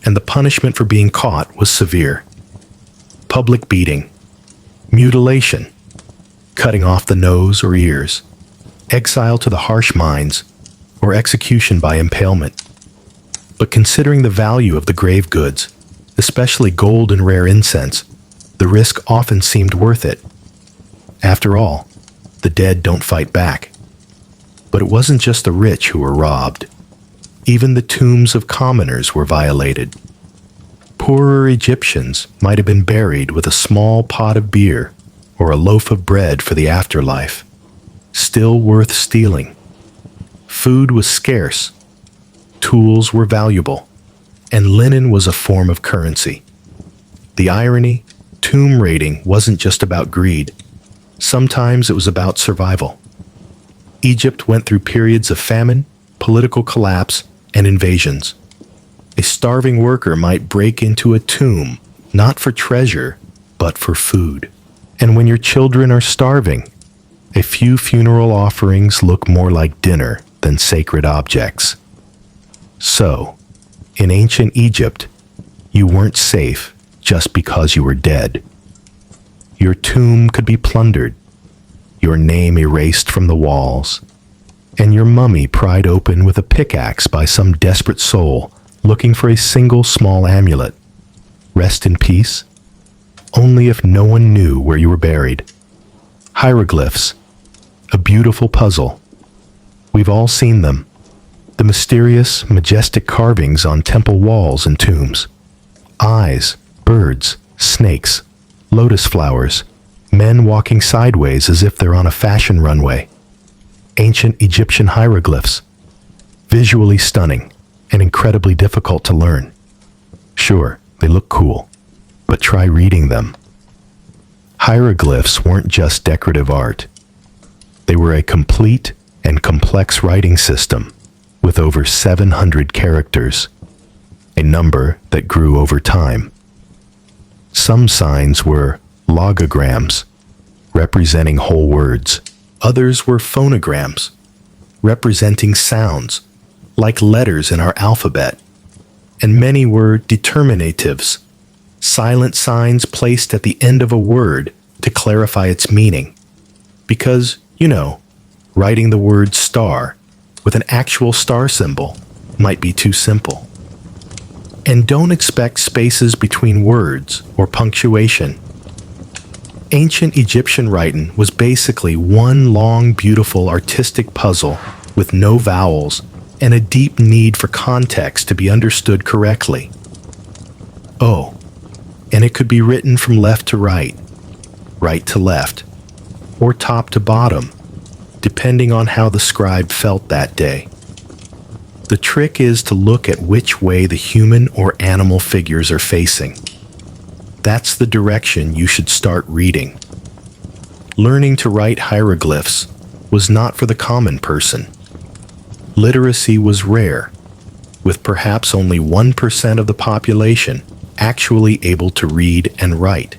and the punishment for being caught was severe. Public beating, mutilation, cutting off the nose or ears, exile to the harsh mines, or execution by impalement. But considering the value of the grave goods, especially gold and rare incense, the risk often seemed worth it. After all, the dead don't fight back. But it wasn't just the rich who were robbed. Even the tombs of commoners were violated. Poorer Egyptians might have been buried with a small pot of beer or a loaf of bread for the afterlife, still worth stealing. Food was scarce, tools were valuable, and linen was a form of currency. The irony, tomb raiding wasn't just about greed. Sometimes it was about survival. Egypt went through periods of famine, political collapse, and invasions. A starving worker might break into a tomb, not for treasure, but for food. And when your children are starving, a few funeral offerings look more like dinner than sacred objects. So, in ancient Egypt, you weren't safe just because you were dead. Your tomb could be plundered, your name erased from the walls, and your mummy pried open with a pickaxe by some desperate soul looking for a single small amulet. Rest in peace, only if no one knew where you were buried. Hieroglyphs, a beautiful puzzle. We've all seen them. The mysterious, majestic carvings on temple walls and tombs. Eyes, birds, snakes, lotus flowers, men walking sideways as if they're on a fashion runway. Ancient Egyptian hieroglyphs. Visually stunning and incredibly difficult to learn. Sure, they look cool, but try reading them. Hieroglyphs weren't just decorative art. They were a complete and complex writing system with over 700 characters, a number that grew over time. Some signs were logograms, representing whole words. Others were phonograms, representing sounds, like letters in our alphabet. And many were determinatives, silent signs placed at the end of a word to clarify its meaning. Because, writing the word star with an actual star symbol might be too simple. And don't expect spaces between words or punctuation. Ancient Egyptian writing was basically one long, beautiful, artistic puzzle with no vowels and a deep need for context to be understood correctly. Oh, and it could be written from left to right to left, or top to bottom, depending on how the scribe felt that day. The trick is to look at which way the human or animal figures are facing. That's the direction you should start reading. Learning to write hieroglyphs was not for the common person. Literacy was rare, with perhaps only 1% of the population actually able to read and write.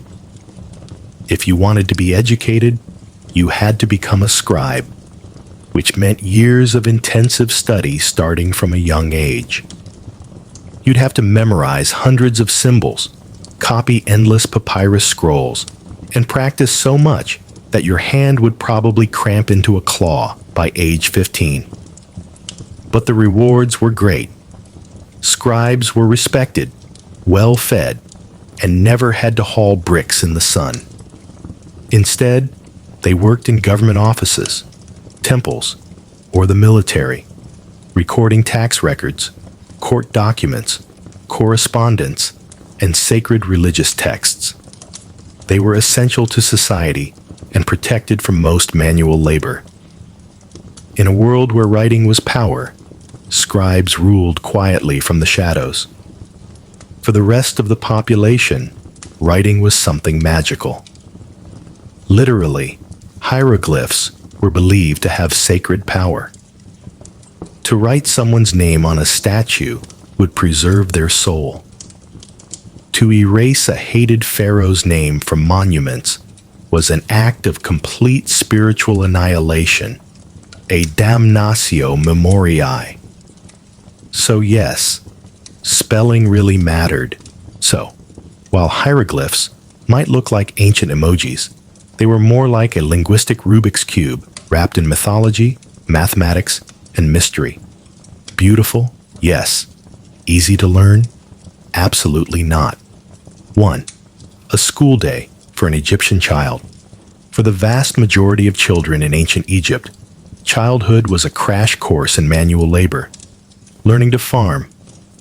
If you wanted to be educated, you had to become a scribe, which meant years of intensive study starting from a young age. You'd have to memorize hundreds of symbols, copy endless papyrus scrolls, and practice so much that your hand would probably cramp into a claw by age 15. But the rewards were great. Scribes were respected, well-fed, and never had to haul bricks in the sun. Instead, they worked in government offices, temples, or the military, recording tax records, court documents, correspondence, and sacred religious texts. They were essential to society and protected from most manual labor. In a world where writing was power, scribes ruled quietly from the shadows. For the rest of the population, writing was something magical. Literally, hieroglyphs were believed to have sacred power. To write someone's name on a statue would preserve their soul. To erase a hated pharaoh's name from monuments was an act of complete spiritual annihilation, a damnatio memoriae. So yes, Spelling really mattered. So, while hieroglyphs might look like ancient emojis, they were more like a linguistic Rubik's Cube wrapped in mythology, mathematics, and mystery. Beautiful? Yes. Easy to learn? Absolutely not. 1. A school day for an Egyptian child. For the vast majority of children in ancient Egypt, childhood was a crash course in manual labor, learning to farm,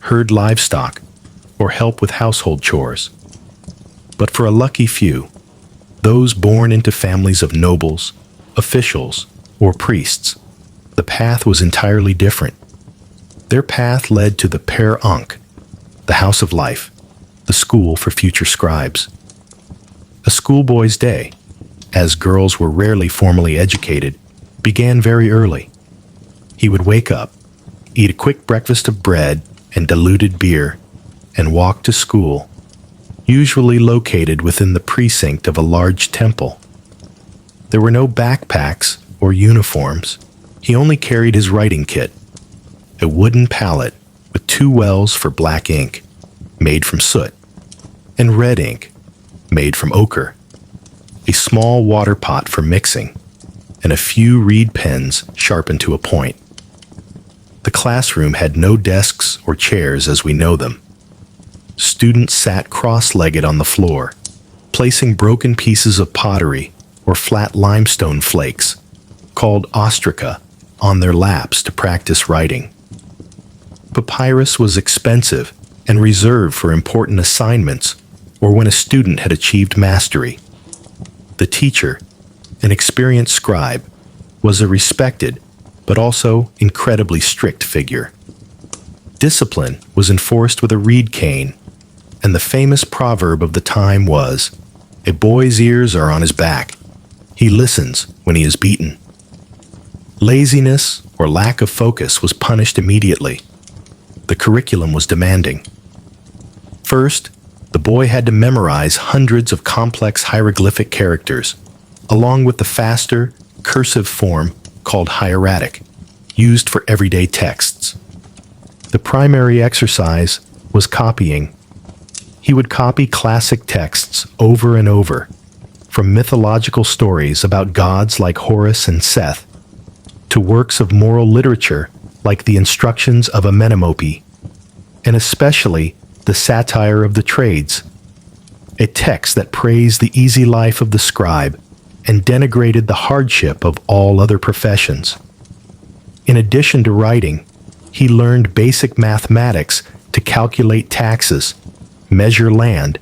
herd livestock, or help with household chores. But for a lucky few, those born into families of nobles, officials, or priests, the path was entirely different. Their path led to the Per Ankh, the House of Life, the school for future scribes. A schoolboy's day, as girls were rarely formally educated, began very early. He would wake up, eat a quick breakfast of bread and diluted beer, and walk to school, usually located within the precinct of a large temple. There were no backpacks or uniforms. He only carried his writing kit, a wooden palette with 2 wells for black ink, made from soot, and red ink, made from ochre, a small water pot for mixing, and a few reed pens sharpened to a point. The classroom had no desks or chairs as we know them. Students sat cross-legged on the floor, placing broken pieces of pottery or flat limestone flakes, called ostraca, on their laps to practice writing. Papyrus was expensive and reserved for important assignments or when a student had achieved mastery. The teacher, an experienced scribe, was a respected but also incredibly strict figure. Discipline was enforced with a reed cane, and the famous proverb of the time was, "A boy's ears are on his back. He listens when he is beaten." Laziness or lack of focus was punished immediately. The curriculum was demanding. First, the boy had to memorize hundreds of complex hieroglyphic characters, along with the faster, cursive form called hieratic, used for everyday texts. The primary exercise was copying. He would copy classic texts over and over, from mythological stories about gods like Horus and Seth, to works of moral literature like the Instructions of Amenemope, and especially the Satire of the Trades, a text that praised the easy life of the scribe and denigrated the hardship of all other professions. In addition to writing, he learned basic mathematics to calculate taxes, measure land,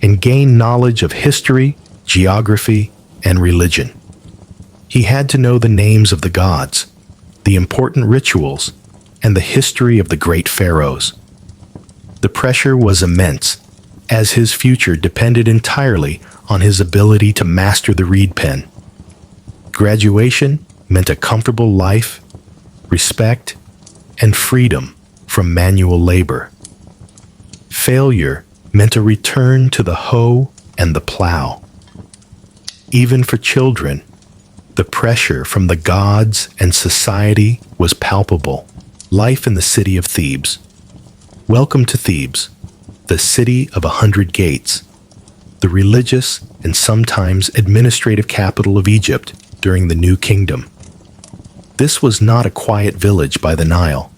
and gain knowledge of history, geography, and religion. He had to know the names of the gods, the important rituals, and the history of the great pharaohs. The pressure was immense, as his future depended entirely on his ability to master the reed pen. Graduation meant a comfortable life, respect, and freedom from manual labor. Failure meant a return to the hoe and the plow. Even for children, the pressure from the gods and society was palpable. Life in the city of Thebes. Welcome to Thebes, the city of 100 gates, the religious and sometimes administrative capital of Egypt during the New Kingdom. This was not a quiet village by the Nile.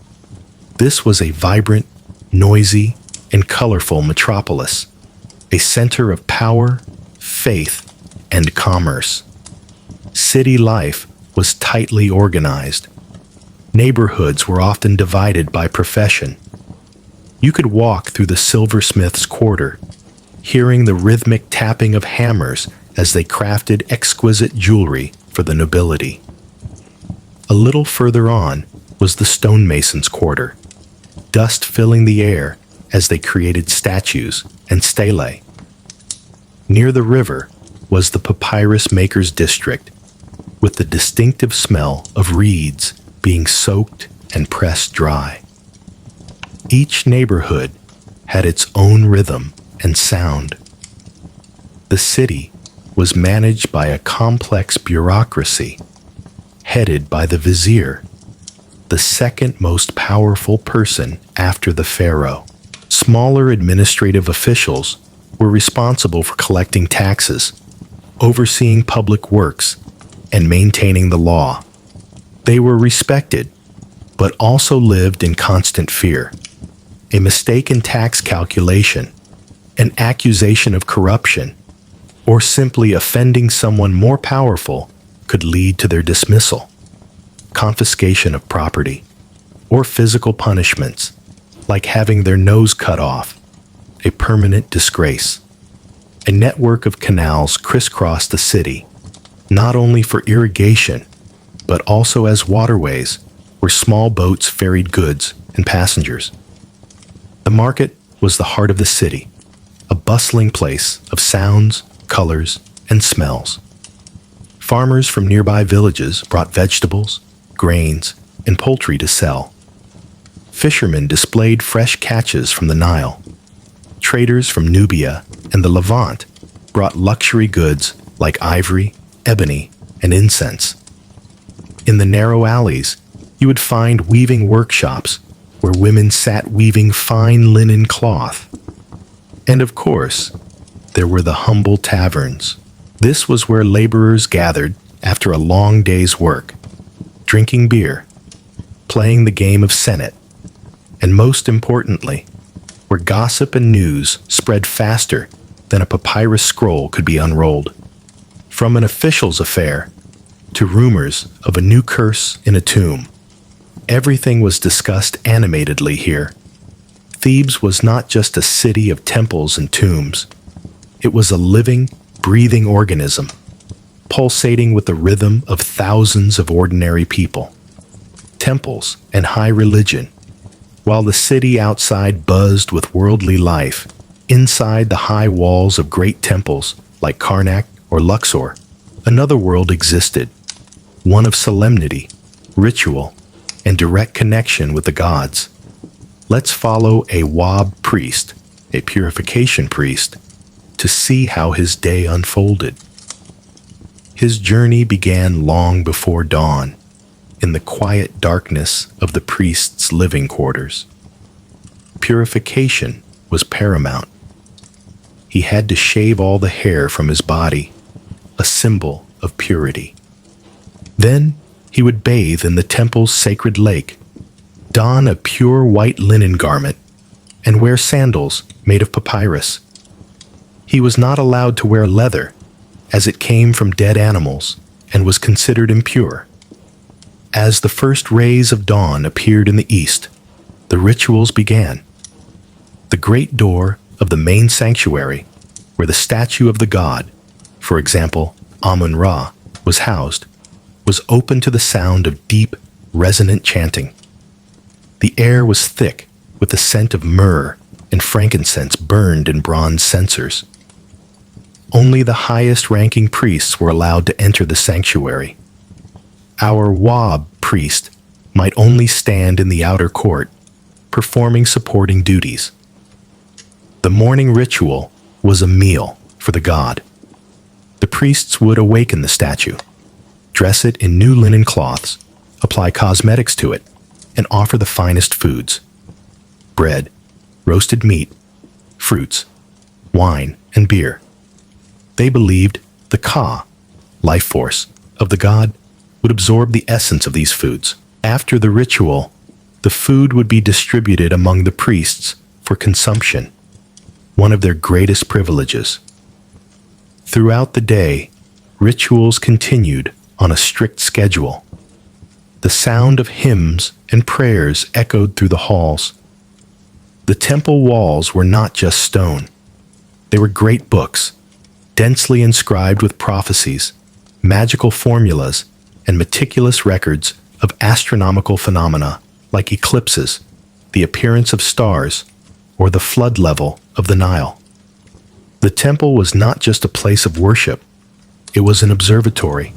This was a vibrant, noisy, and colorful metropolis, a center of power, faith, and commerce. City life was tightly organized. Neighborhoods were often divided by profession. You could walk through the silversmith's quarter, hearing the rhythmic tapping of hammers as they crafted exquisite jewelry for the nobility. A little further on was the stonemason's quarter, dust filling the air as they created statues and stelae. Near the river was the papyrus maker's district, with the distinctive smell of reeds being soaked and pressed dry. Each neighborhood had its own rhythm and sound. The city was managed by a complex bureaucracy, headed by the vizier, the second most powerful person after the pharaoh. Smaller administrative officials were responsible for collecting taxes, overseeing public works, and maintaining the law. They were respected, but also lived in constant fear. A mistake in tax calculation, an accusation of corruption, or simply offending someone more powerful could lead to their dismissal, confiscation of property, or physical punishments, like having their nose cut off, a permanent disgrace. A network of canals crisscrossed the city, not only for irrigation, but also as waterways where small boats ferried goods and passengers. The market was the heart of the city, a bustling place of sounds, colors, and smells. Farmers from nearby villages brought vegetables, grains, and poultry to sell. Fishermen displayed fresh catches from the Nile. Traders from Nubia and the Levant brought luxury goods like ivory, ebony, and incense. In the narrow alleys, you would find weaving workshops where women sat weaving fine linen cloth. And of course, there were the humble taverns. This was where laborers gathered after a long day's work, drinking beer, playing the game of Senet, and most importantly, where gossip and news spread faster than a papyrus scroll could be unrolled. From an official's affair to rumors of a new curse in a tomb, everything was discussed animatedly here. Thebes was not just a city of temples and tombs. It was a living, breathing organism, pulsating with the rhythm of thousands of ordinary people. Temples and high religion. While the city outside buzzed with worldly life, inside the high walls of great temples like Karnak or Luxor, another world existed, one of solemnity, ritual, and direct connection with the gods. Let's follow a Wab priest, a purification priest, to see how his day unfolded. His journey began long before dawn, in the quiet darkness of the priest's living quarters. Purification was paramount. He had to shave all the hair from his body, a symbol of purity. Then he would bathe in the temple's sacred lake, don a pure white linen garment, and wear sandals made of papyrus. He was not allowed to wear leather, as it came from dead animals and was considered impure. As the first rays of dawn appeared in the east, the rituals began. The great door of the main sanctuary, where the statue of the god, for example, Amun-Ra, was housed, was open to the sound of deep, resonant chanting. The air was thick with the scent of myrrh and frankincense burned in bronze censers. Only the highest-ranking priests were allowed to enter the sanctuary. Our Wab priest might only stand in the outer court, performing supporting duties. The morning ritual was a meal for the god. The priests would awaken the statue, dress it in new linen cloths, apply cosmetics to it, and offer the finest foods: bread, roasted meat, fruits, wine, and beer. They believed the Ka, life force, of the god would absorb the essence of these foods. After the ritual, the food would be distributed among the priests for consumption, one of their greatest privileges. Throughout the day, rituals continued on a strict schedule. The sound of hymns and prayers echoed through the halls. The temple walls were not just stone. They were great books, densely inscribed with prophecies, magical formulas, and meticulous records of astronomical phenomena like eclipses, the appearance of stars, or the flood level of the Nile. The temple was not just a place of worship. It was an observatory,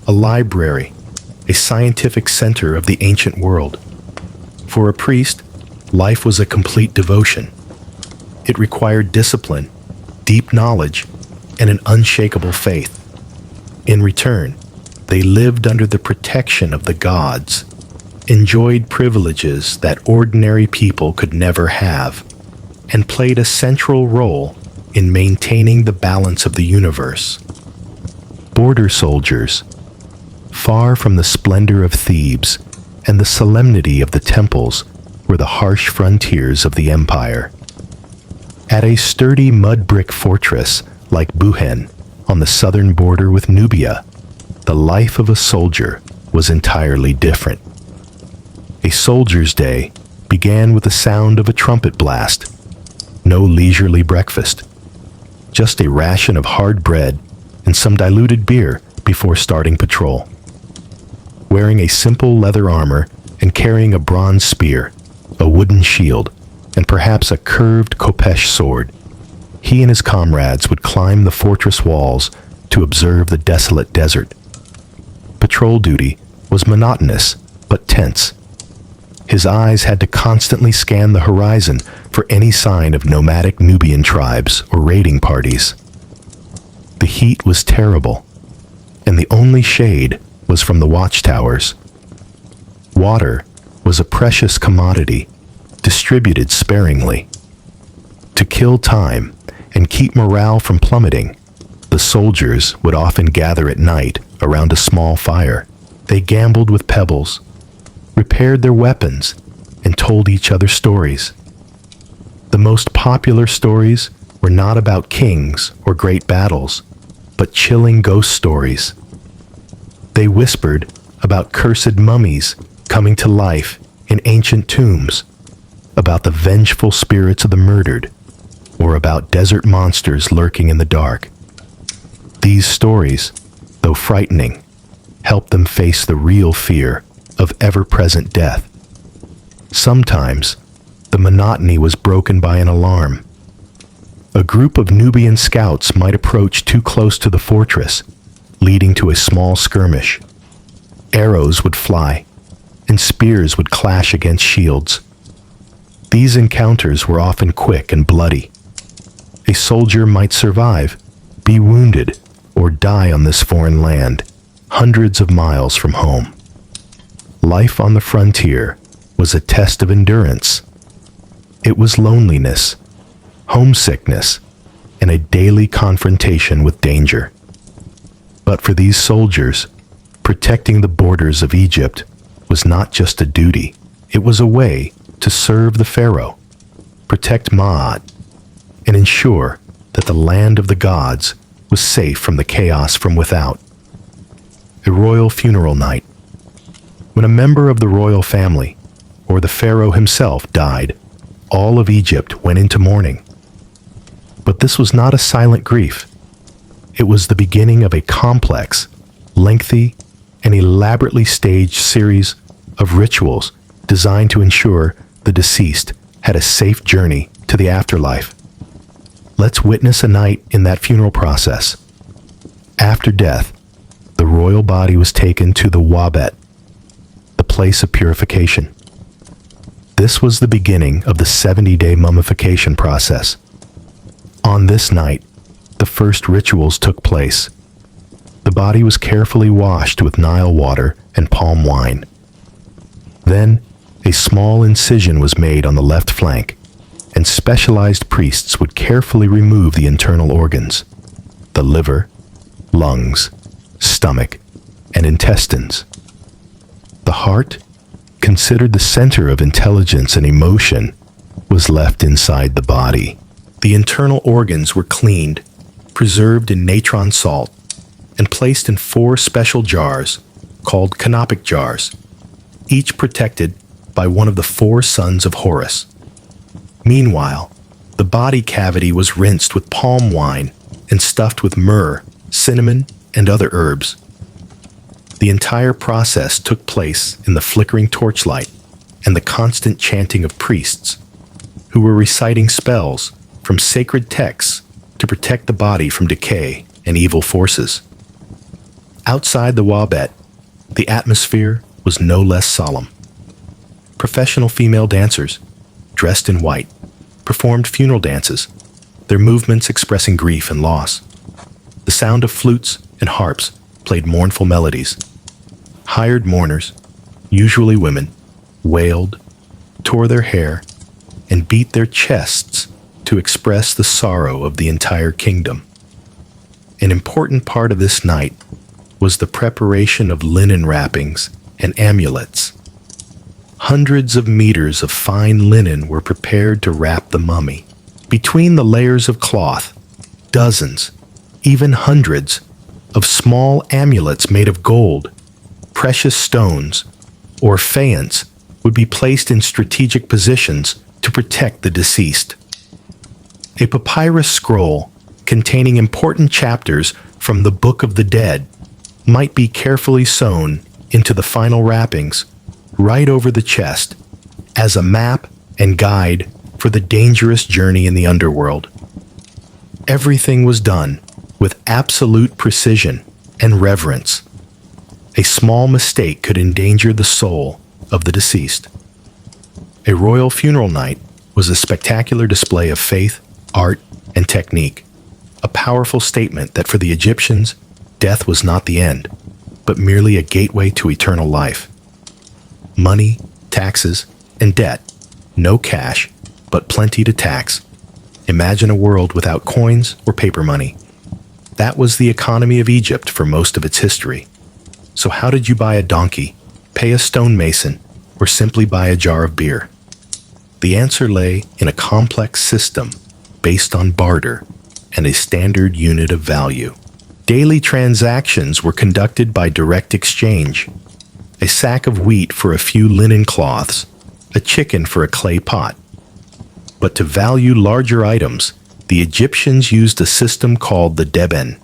a library, a scientific center of the ancient world. For a priest, life was a complete devotion. It required discipline, deep knowledge, and an unshakable faith. In return, they lived under the protection of the gods, enjoyed privileges that ordinary people could never have, and played a central role in maintaining the balance of the universe. Border soldiers, far from the splendor of Thebes and the solemnity of the temples, were the harsh frontiers of the empire. At a sturdy mud brick fortress like Buhen on the southern border with Nubia, the life of a soldier was entirely different. A soldier's day began with the sound of a trumpet blast. No leisurely breakfast, just a ration of hard bread and some diluted beer before starting patrol. Wearing a simple leather armor and carrying a bronze spear, a wooden shield, and perhaps a curved khopesh sword, he and his comrades would climb the fortress walls to observe the desolate desert. Patrol duty was monotonous but tense. His eyes had to constantly scan the horizon for any sign of nomadic Nubian tribes or raiding parties. The heat was terrible, and the only shade was from the watchtowers. Water was a precious commodity, distributed sparingly. To kill time and keep morale from plummeting, the soldiers would often gather at night around a small fire. They gambled with pebbles, repaired their weapons, and told each other stories. The most popular stories were not about kings or great battles, but chilling ghost stories. They whispered about cursed mummies coming to life in ancient tombs, about the vengeful spirits of the murdered, or about desert monsters lurking in the dark. These stories, though frightening, helped them face the real fear of ever-present death. Sometimes, the monotony was broken by an alarm. A group of Nubian scouts might approach too close to the fortress, leading to a small skirmish. Arrows would fly, and spears would clash against shields. These encounters were often quick and bloody. A soldier might survive, be wounded, or die on this foreign land, hundreds of miles from home. Life on the frontier was a test of endurance. It was loneliness, homesickness, and a daily confrontation with danger. But for these soldiers, protecting the borders of Egypt was not just a duty, it was a way to serve the pharaoh, protect Ma'at, and ensure that the land of the gods was safe from the chaos from without. A royal funeral night. When a member of the royal family, or the pharaoh himself, died, all of Egypt went into mourning. But this was not a silent grief. It was the beginning of a complex, lengthy, and elaborately staged series of rituals designed to ensure the deceased had a safe journey to the afterlife. Let's witness a night in that funeral process. After death, the royal body was taken to the Wabet, the place of purification. This was the beginning of the 70-day mummification process. On this night, the first rituals took place. The body was carefully washed with Nile water and palm wine. Then, a small incision was made on the left flank, and specialized priests would carefully remove the internal organs, the liver, lungs, stomach, and intestines. The heart, considered the center of intelligence and emotion, was left inside the body. The internal organs were cleaned, preserved in natron salt, and placed in 4 special jars called canopic jars, each protected by one of the 4 sons of Horus. Meanwhile, the body cavity was rinsed with palm wine and stuffed with myrrh, cinnamon, and other herbs. The entire process took place in the flickering torchlight and the constant chanting of priests, who were reciting spells from sacred texts to protect the body from decay and evil forces. Outside the Wabet, the atmosphere was no less solemn. Professional female dancers, dressed in white, performed funeral dances, their movements expressing grief and loss. The sound of flutes and harps played mournful melodies. Hired mourners, usually women, wailed, tore their hair, and beat their chests to express the sorrow of the entire kingdom. An important part of this night was the preparation of linen wrappings and amulets. Hundreds of meters of fine linen were prepared to wrap the mummy. Between the layers of cloth, dozens, even hundreds, of small amulets made of gold, precious stones, or faience would be placed in strategic positions to protect the deceased. A papyrus scroll containing important chapters from the Book of the Dead might be carefully sewn into the final wrappings right over the chest as a map and guide for the dangerous journey in the underworld. Everything was done with absolute precision and reverence. A small mistake could endanger the soul of the deceased. A royal funeral night was a spectacular display of faith, art, and technique, a powerful statement that for the Egyptians, death was not the end, but merely a gateway to eternal life. Money, taxes, and debt. No cash, but plenty to tax. Imagine a world without coins or paper money. That was the economy of Egypt for most of its history. So how did you buy a donkey, pay a stonemason, or simply buy a jar of beer? The answer lay in a complex system based on barter and a standard unit of value. Daily transactions were conducted by direct exchange. A sack of wheat for a few linen cloths, a chicken for a clay pot. But to value larger items, the Egyptians used a system called the deben.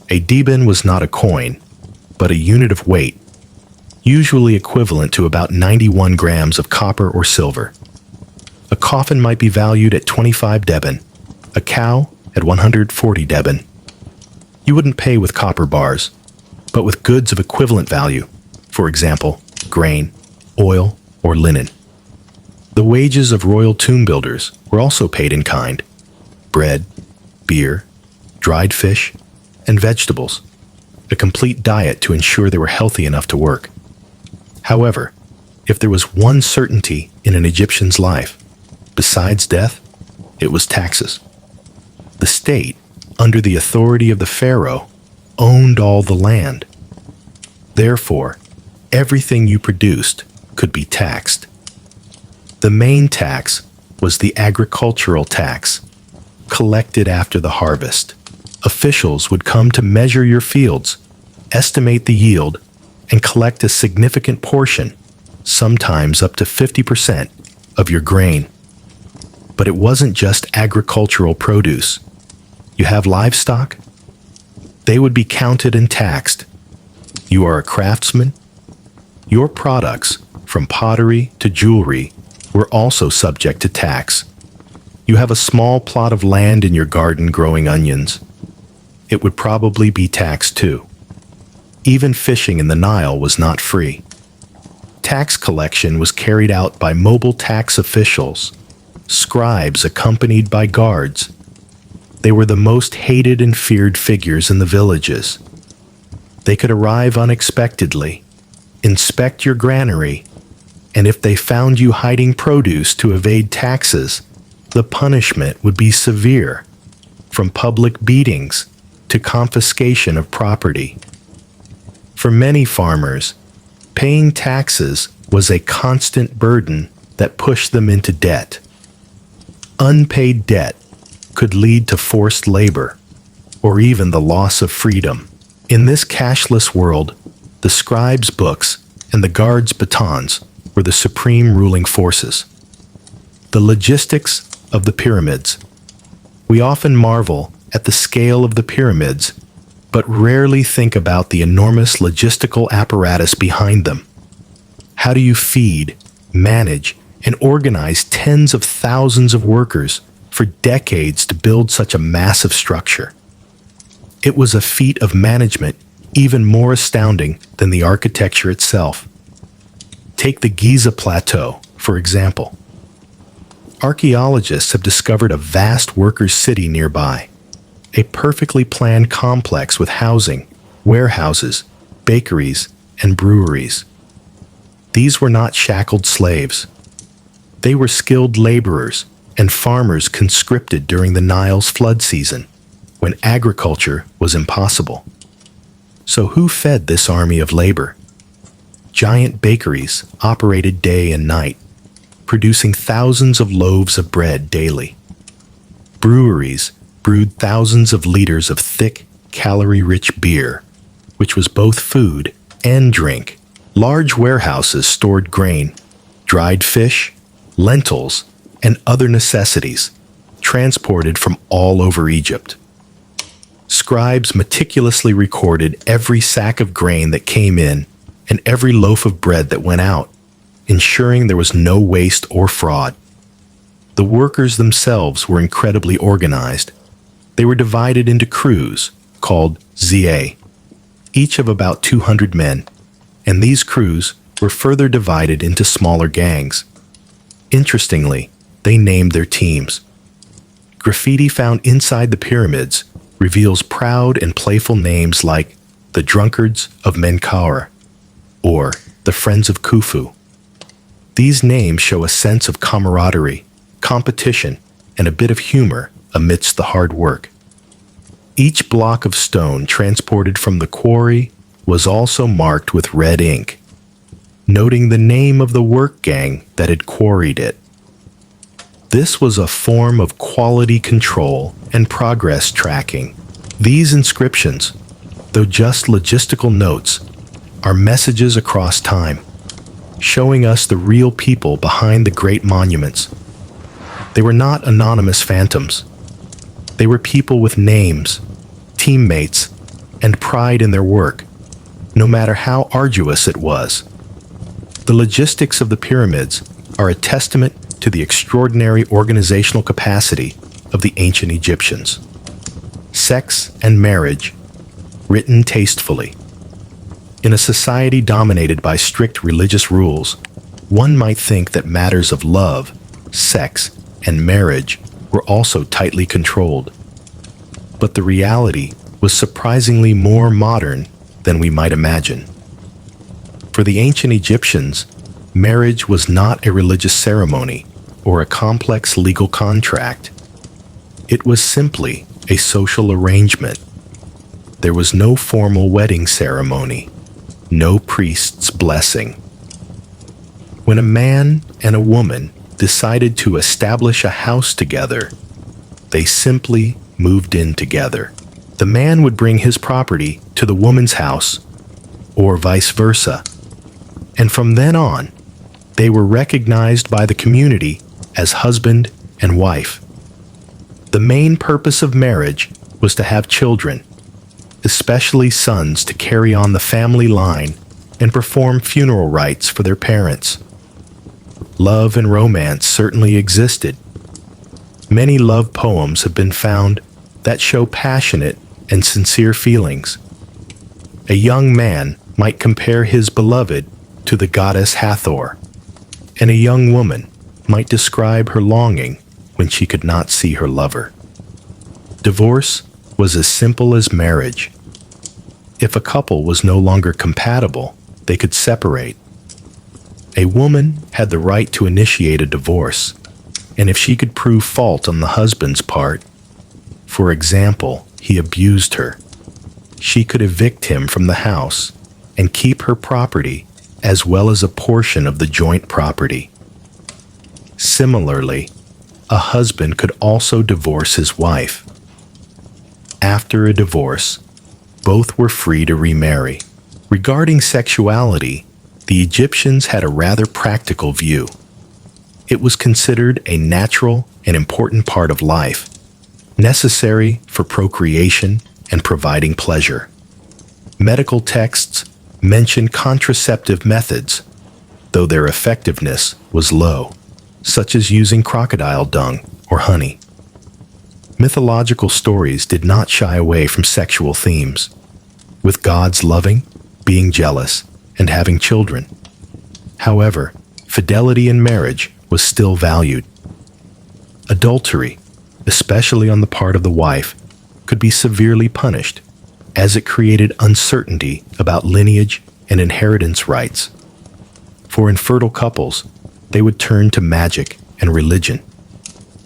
A deben was not a coin, but a unit of weight, usually equivalent to about 91 grams of copper or silver. A coffin might be valued at 25 deben, a cow at 140 deben. You wouldn't pay with copper bars, but with goods of equivalent value, for example, grain, oil, or linen. The wages of royal tomb builders were also paid in kind: bread, beer, dried fish, and vegetables, a complete diet to ensure they were healthy enough to work. However, if there was one certainty in an Egyptian's life, besides death, it was taxes. The state, under the authority of the pharaoh, owned all the land. Therefore, everything you produced could be taxed. The main tax was the agricultural tax, collected after the harvest. Officials would come to measure your fields, estimate the yield, and collect a significant portion, sometimes up to 50%, of your grain. But it wasn't just agricultural produce. You have livestock? They would be counted and taxed. You are a craftsman? Your products, from pottery to jewelry, were also subject to tax. You have a small plot of land in your garden growing onions. It would probably be taxed too. Even fishing in the Nile was not free. Tax collection was carried out by mobile tax officials, scribes accompanied by guards. They were the most hated and feared figures in the villages. They could arrive unexpectedly, inspect your granary, and if they found you hiding produce to evade taxes, the punishment would be severe, from public beatings to confiscation of property. For many farmers, paying taxes was a constant burden that pushed them into debt. Unpaid debt could lead to forced labor, or even the loss of freedom. In this cashless world, the scribes' books and the guards' batons were the supreme ruling forces. The logistics of the pyramids. We often marvel at the scale of the pyramids, but rarely think about the enormous logistical apparatus behind them. How do you feed, manage, and organize tens of thousands of workers for decades to build such a massive structure? It was a feat of management even more astounding than the architecture itself. Take the Giza Plateau, for example. Archaeologists have discovered a vast workers' city nearby, a perfectly planned complex with housing, warehouses, bakeries, and breweries. These were not shackled slaves. They were skilled laborers and farmers conscripted during the Nile's flood season, when agriculture was impossible. So who fed this army of labor? Giant bakeries operated day and night, producing thousands of loaves of bread daily. Breweries brewed thousands of liters of thick, calorie-rich beer, which was both food and drink. Large warehouses stored grain, dried fish, lentils, and other necessities, transported from all over Egypt. Scribes meticulously recorded every sack of grain that came in and every loaf of bread that went out, ensuring there was no waste or fraud. The workers themselves were incredibly organized. They were divided into crews, called ZA, each of about 200 men, and these crews were further divided into smaller gangs. Interestingly, they named their teams. Graffiti found inside the pyramids reveals proud and playful names like the Drunkards of Menkaure or the Friends of Khufu. These names show a sense of camaraderie, competition, and a bit of humor amidst the hard work. Each block of stone transported from the quarry was also marked with red ink, noting the name of the work gang that had quarried it. This was a form of quality control and progress tracking. These inscriptions, though just logistical notes, are messages across time, showing us the real people behind the great monuments. They were not anonymous phantoms. They were people with names, teammates, and pride in their work, no matter how arduous it was. The logistics of the pyramids are a testament to the extraordinary organizational capacity of the ancient Egyptians. Sex and marriage, written tastefully. In a society dominated by strict religious rules, one might think that matters of love, sex, and marriage were also tightly controlled. But the reality was surprisingly more modern than we might imagine. For the ancient Egyptians, marriage was not a religious ceremony or a complex legal contract. It was simply a social arrangement. There was no formal wedding ceremony, no priest's blessing. When a man and a woman decided to establish a house together, they simply moved in together. The man would bring his property to the woman's house, or vice versa, and from then on, they were recognized by the community as husband and wife. The main purpose of marriage was to have children, especially sons, to carry on the family line and perform funeral rites for their parents. Love and romance certainly existed. Many love poems have been found that show passionate and sincere feelings. A young man might compare his beloved to the goddess Hathor, and a young woman might describe her longing when she could not see her lover. Divorce was as simple as marriage. If a couple was no longer compatible, they could separate. A woman had the right to initiate a divorce, and if she could prove fault on the husband's part, for example, he abused her, she could evict him from the house and keep her property as well as a portion of the joint property. Similarly, a husband could also divorce his wife. After a divorce, both were free to remarry. Regarding sexuality, the Egyptians had a rather practical view. It was considered a natural and important part of life, necessary for procreation and providing pleasure. Medical texts mention contraceptive methods, though their effectiveness was low, such as using crocodile dung or honey. Mythological stories did not shy away from sexual themes, with gods loving, being jealous, and having children. However, fidelity in marriage was still valued. Adultery, especially on the part of the wife, could be severely punished, as it created uncertainty about lineage and inheritance rights. For infertile couples, they would turn to magic and religion.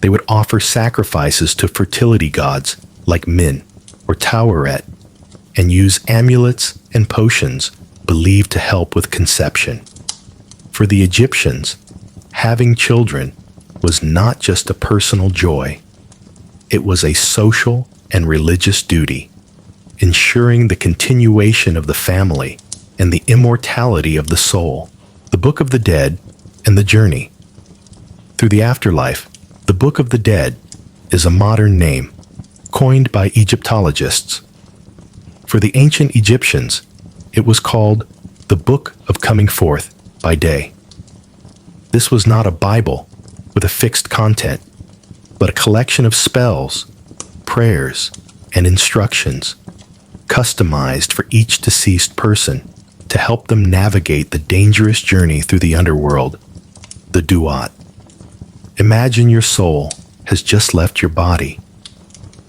They would offer sacrifices to fertility gods like Min or Taweret and use amulets and potions believed to help with conception. For the Egyptians, having children was not just a personal joy. It was a social and religious duty, ensuring the continuation of the family and the immortality of the soul. The Book of the Dead and the Journey. Through the afterlife, the Book of the Dead is a modern name, coined by Egyptologists. For the ancient Egyptians, it was called the Book of Coming Forth by Day. This was not a Bible with a fixed content, but a collection of spells, prayers, and instructions, customized for each deceased person to help them navigate the dangerous journey through the underworld, the Duat. Imagine your soul has just left your body.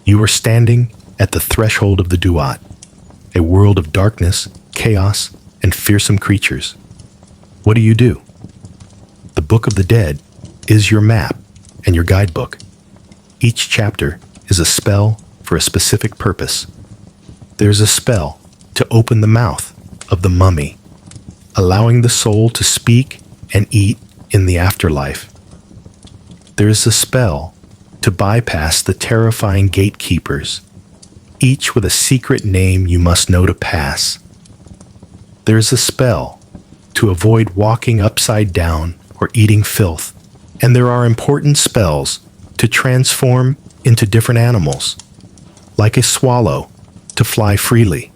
You are standing at the threshold of the Duat, a world of darkness, chaos, and fearsome creatures. What do? The Book of the Dead is your map and your guidebook. Each chapter is a spell for a specific purpose. There's a spell to open the mouth of the mummy, allowing the soul to speak and eat in the afterlife. There is a spell to bypass the terrifying gatekeepers, each with a secret name you must know to pass. There is a spell to avoid walking upside down or eating filth, and there are important spells to transform into different animals, like a swallow to fly freely,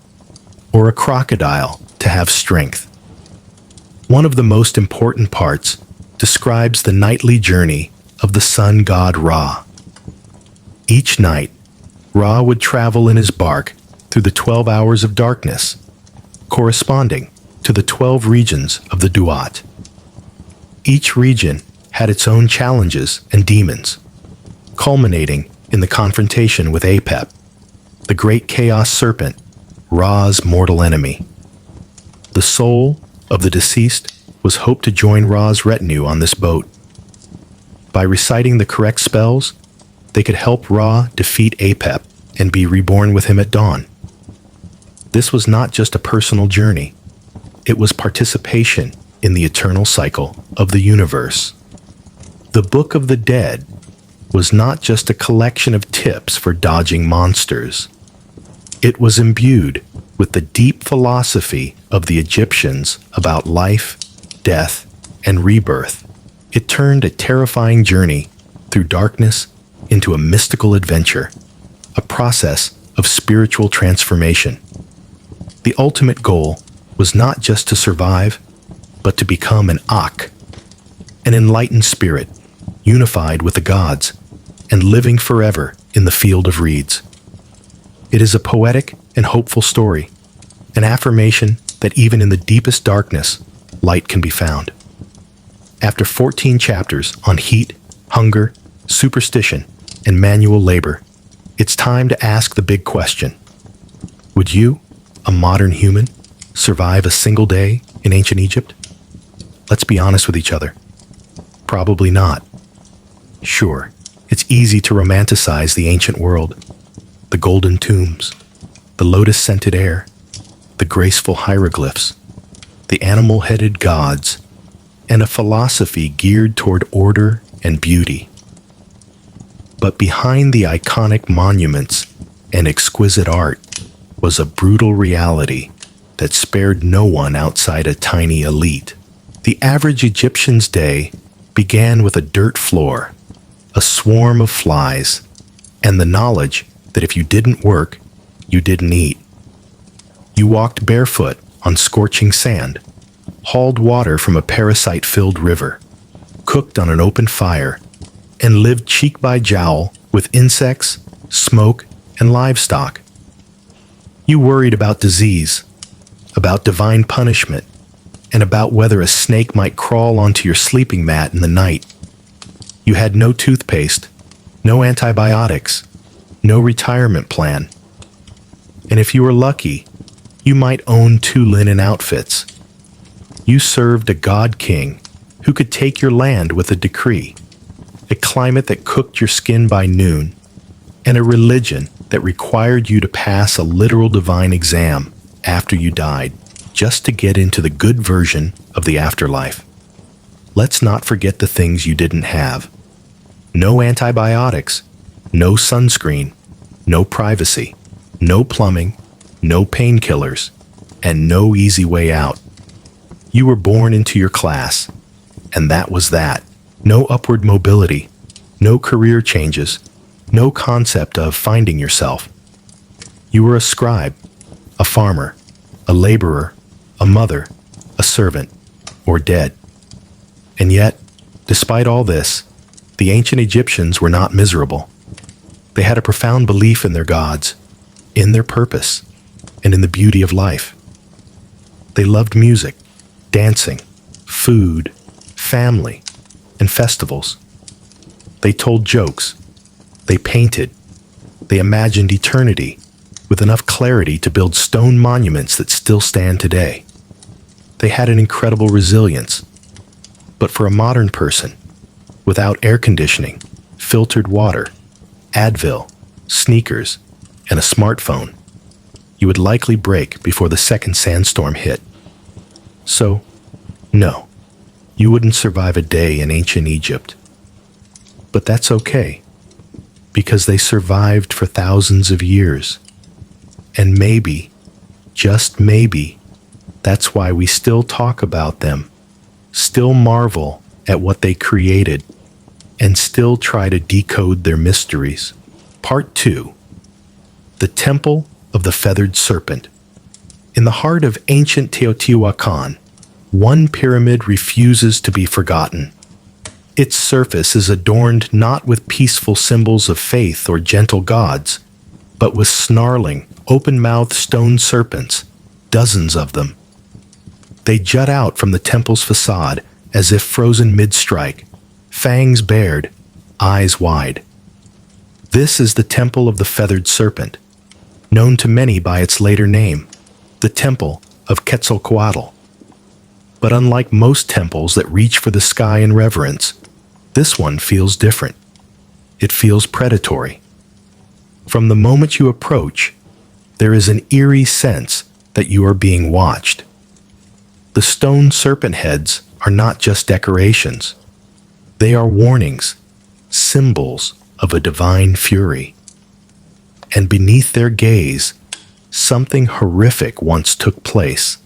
or a crocodile to have strength. One of the most important parts describes the nightly journey of the sun god Ra. Each night, Ra would travel in his bark through the 12 hours of darkness, corresponding to the 12 regions of the Duat. Each region had its own challenges and demons, culminating in the confrontation with Apep, the great chaos serpent, Ra's mortal enemy. The soul of the deceased was hoped to join Ra's retinue on this boat. By reciting the correct spells, they could help Ra defeat Apep and be reborn with him at dawn. This was not just a personal journey. It was participation in the eternal cycle of the universe. The Book of the Dead was not just a collection of tips for dodging monsters. It was imbued with the deep philosophy of the Egyptians about life, death, and rebirth. It turned a terrifying journey through darkness into a mystical adventure, a process of spiritual transformation. The ultimate goal was not just to survive, but to become an Ak, an enlightened spirit, unified with the gods, and living forever in the field of reeds. It is a poetic and hopeful story, an affirmation that even in the deepest darkness, light can be found. After 14 chapters on heat, hunger, superstition, and manual labor, it's time to ask the big question. Would you, a modern human, survive a single day in ancient Egypt? Let's be honest with each other. Probably not. Sure, it's easy to romanticize the ancient world. The golden tombs, the lotus-scented air, the graceful hieroglyphs, the animal-headed gods, and a philosophy geared toward order and beauty. But behind the iconic monuments and exquisite art was a brutal reality that spared no one outside a tiny elite. The average Egyptian's day began with a dirt floor, a swarm of flies, and the knowledge that if you didn't work, you didn't eat. You walked barefoot on scorching sand, hauled water from a parasite-filled river, cooked on an open fire, and lived cheek by jowl with insects, smoke, and livestock. You worried about disease, about divine punishment, and about whether a snake might crawl onto your sleeping mat in the night. You had no toothpaste, no antibiotics, no retirement plan. And if you were lucky, you might own 2 linen outfits. You served a god king who could take your land with a decree, a climate that cooked your skin by noon, and a religion that required you to pass a literal divine exam after you died, just to get into the good version of the afterlife. Let's not forget the things you didn't have. No antibiotics, no sunscreen, no privacy, no plumbing, no painkillers, and no easy way out. You were born into your class, and that was that. No upward mobility, no career changes, no concept of finding yourself. You were a scribe, a farmer, a laborer, a mother, a servant, or dead. And yet, despite all this, the ancient Egyptians were not miserable. They had a profound belief in their gods, in their purpose, and in the beauty of life. They loved music, dancing, food, family, and festivals. They told jokes. They painted. They imagined eternity with enough clarity to build stone monuments that still stand today. They had an incredible resilience. But for a modern person, without air conditioning, filtered water, Advil, sneakers, and a smartphone, you would likely break before the second sandstorm hit. So, no, you wouldn't survive a day in ancient Egypt. But that's okay, because they survived for thousands of years. And maybe, just maybe, that's why we still talk about them, still marvel at what they created, and still try to decode their mysteries. Part 2. The Temple of the Feathered Serpent. In the heart of ancient Teotihuacan, one pyramid refuses to be forgotten. Its surface is adorned not with peaceful symbols of faith or gentle gods, but with snarling, open-mouthed stone serpents, dozens of them. They jut out from the temple's facade as if frozen mid-strike, fangs bared, eyes wide. This is the Temple of the Feathered Serpent, known to many by its later name, the Temple of Quetzalcoatl. But unlike most temples that reach for the sky in reverence, this one feels different. It feels predatory. From the moment you approach, there is an eerie sense that you are being watched. The stone serpent heads are not just decorations. They are warnings, symbols of a divine fury. And beneath their gaze, something horrific once took place.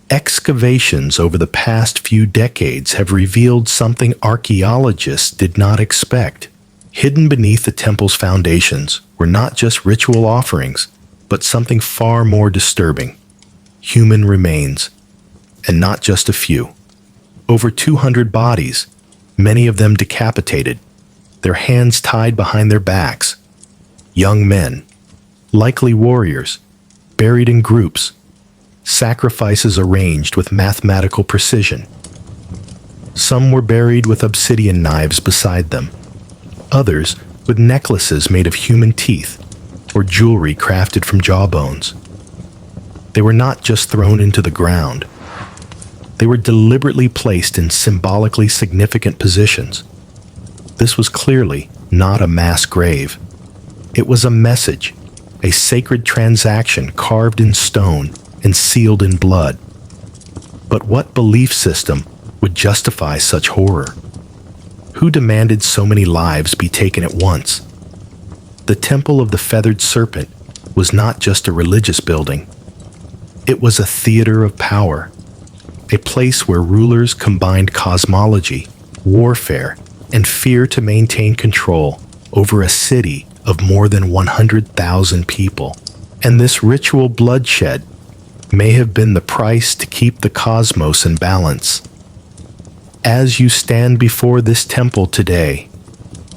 Excavations over the past few decades have revealed something archaeologists did not expect. Hidden beneath the temple's foundations were not just ritual offerings, but something far more disturbing: human remains, and not just a few. Over 200 bodies, many of them decapitated, their hands tied behind their backs. Young men, likely warriors, buried in groups, sacrifices arranged with mathematical precision. Some were buried with obsidian knives beside them, others with necklaces made of human teeth or jewelry crafted from jawbones. They were not just thrown into the ground. They were deliberately placed in symbolically significant positions. This was clearly not a mass grave. It was a message, a sacred transaction carved in stone and sealed in blood. But what belief system would justify such horror? Who demanded so many lives be taken at once? The Temple of the Feathered Serpent was not just a religious building. It was a theater of power, a place where rulers combined cosmology, warfare, and fear to maintain control over a city of more than 100,000 people. And this ritual bloodshed may have been the price to keep the cosmos in balance. As you stand before this temple today,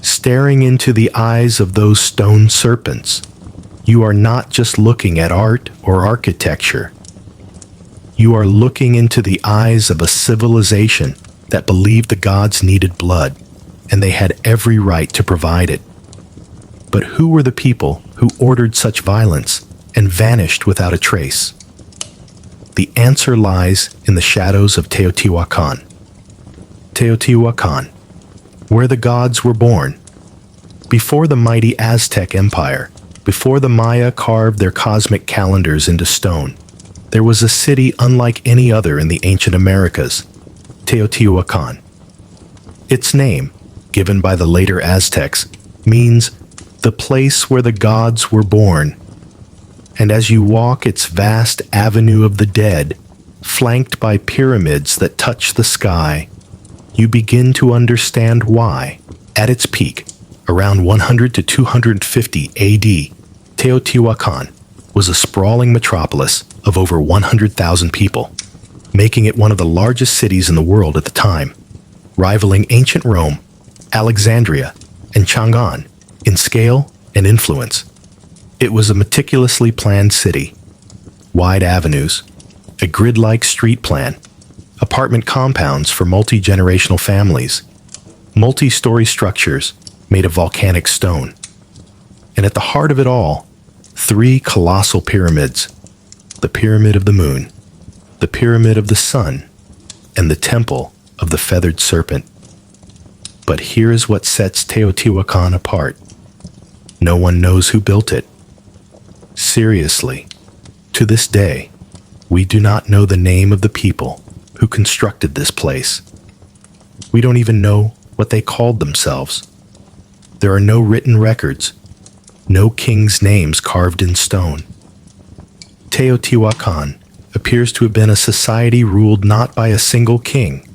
staring into the eyes of those stone serpents, you are not just looking at art or architecture. You are looking into the eyes of a civilization that believed the gods needed blood, and they had every right to provide it. But who were the people who ordered such violence and vanished without a trace? The answer lies in the shadows of Teotihuacan. Teotihuacan, where the gods were born. Before the mighty Aztec Empire, before the Maya carved their cosmic calendars into stone, there was a city unlike any other in the ancient Americas, Teotihuacan. Its name, given by the later Aztecs, means the place where the gods were born. And as you walk its vast avenue of the dead, flanked by pyramids that touch the sky, you begin to understand why, at its peak, around 100 to 250 AD, Teotihuacan was a sprawling metropolis of over 100,000 people, making it one of the largest cities in the world at the time, rivaling ancient Rome, Alexandria, and Chang'an in scale and influence. It was a meticulously planned city, wide avenues, a grid-like street plan, apartment compounds for multi-generational families, multi-story structures made of volcanic stone. And at the heart of it all, 3 colossal pyramids: the Pyramid of the Moon, the Pyramid of the Sun, and the Temple of the Feathered Serpent. But here is what sets Teotihuacan apart. No one knows who built it. Seriously, to this day, we do not know the name of the people who constructed this place. We don't even know what they called themselves. There are no written records, no kings' names carved in stone. Teotihuacan appears to have been a society ruled not by a single king,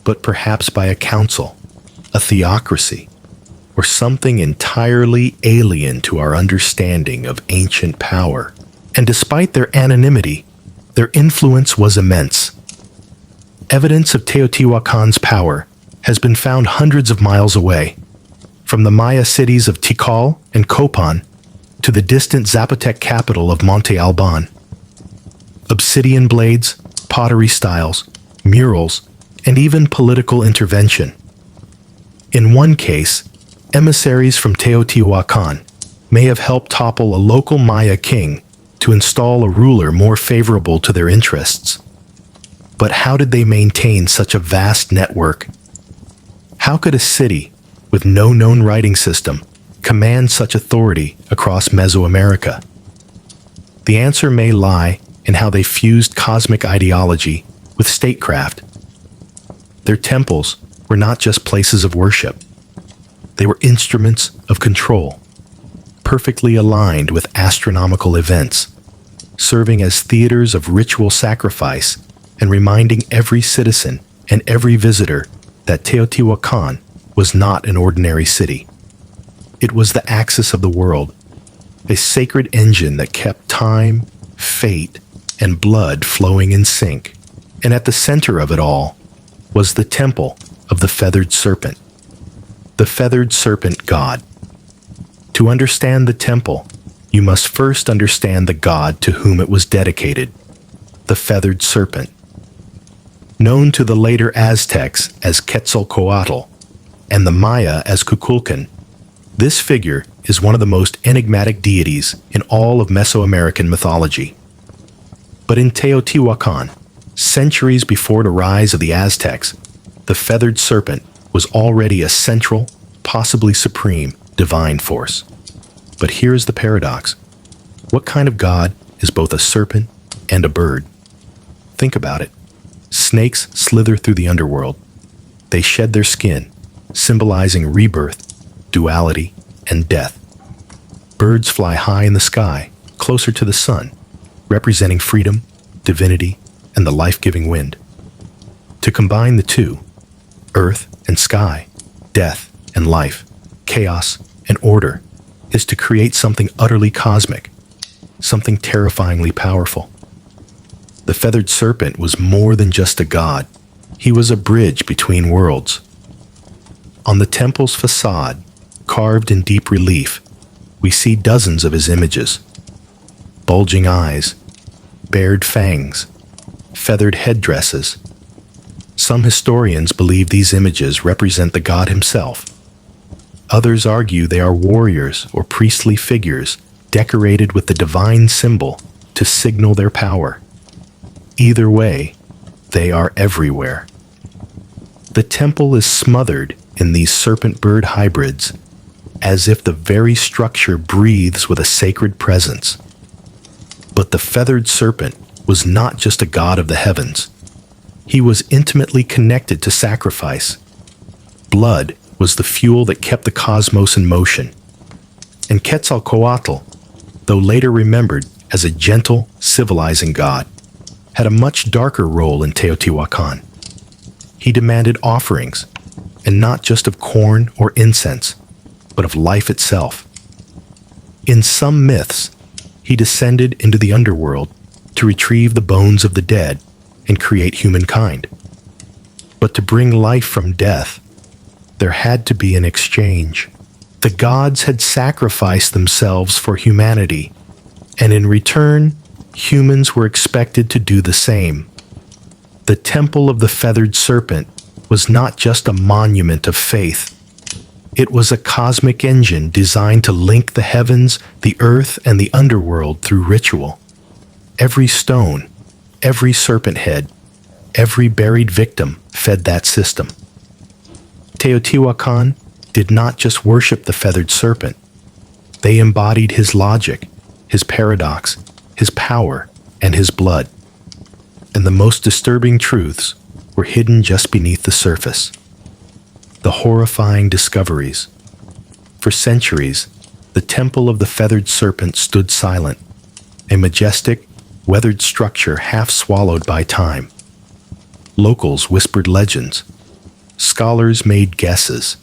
but perhaps by a council, a theocracy, or something entirely alien to our understanding of ancient power. And despite their anonymity, their influence was immense. Evidence of Teotihuacan's power has been found hundreds of miles away, from the Maya cities of Tikal and Copan to the distant Zapotec capital of Monte Alban. Obsidian blades, pottery styles, murals, and even political intervention. In one case, emissaries from Teotihuacan may have helped topple a local Maya king to install a ruler more favorable to their interests. But how did they maintain such a vast network? How could a city with no known writing system command such authority across Mesoamerica? The answer may lie in how they fused cosmic ideology with statecraft. Their temples were not just places of worship. They were instruments of control, perfectly aligned with astronomical events, serving as theaters of ritual sacrifice and reminding every citizen and every visitor that Teotihuacan was not an ordinary city. It was the axis of the world, a sacred engine that kept time, fate, and blood flowing in sync. And at the center of it all was the temple of the feathered serpent, the feathered serpent god. To understand the temple, you must first understand the god to whom it was dedicated, the feathered serpent. Known to the later Aztecs as Quetzalcoatl and the Maya as Kukulkan, this figure is one of the most enigmatic deities in all of Mesoamerican mythology. But in Teotihuacan, centuries before the rise of the Aztecs, the feathered serpent was already a central, possibly supreme, divine force. But here's the paradox. What kind of god is both a serpent and a bird? Think about it. Snakes slither through the underworld. They shed their skin, symbolizing rebirth, duality, and death. Birds fly high in the sky, closer to the sun, representing freedom, divinity, and the life-giving wind. To combine the two, earth and sky, death and life, chaos and order, is to create something utterly cosmic, something terrifyingly powerful. The feathered serpent was more than just a god. He was a bridge between worlds. On the temple's facade, carved in deep relief, we see dozens of his images. Bulging eyes, bared fangs, feathered headdresses. Some historians believe these images represent the god himself. Others argue they are warriors or priestly figures decorated with the divine symbol to signal their power. Either way, they are everywhere. The temple is smothered in these serpent-bird hybrids, as if the very structure breathes with a sacred presence. But the feathered serpent was not just a god of the heavens. He was intimately connected to sacrifice. Blood was the fuel that kept the cosmos in motion. And Quetzalcoatl, though later remembered as a gentle, civilizing god, had a much darker role in Teotihuacan. He demanded offerings, and not just of corn or incense, but of life itself. In some myths, he descended into the underworld to retrieve the bones of the dead and create humankind. But to bring life from death, there had to be an exchange. The gods had sacrificed themselves for humanity, and in return, humans were expected to do the same. The Temple of the Feathered Serpent was not just a monument of faith. It was a cosmic engine designed to link the heavens, the earth, and the underworld through ritual. Every stone, every serpent head, every buried victim fed that system. Teotihuacan did not just worship the feathered serpent. They embodied his logic, his paradox, his power, and his blood. And the most disturbing truths were hidden just beneath the surface. The horrifying discoveries. For centuries, the Temple of the Feathered Serpent stood silent, a majestic, weathered structure half swallowed by time. Locals whispered legends. Scholars made guesses.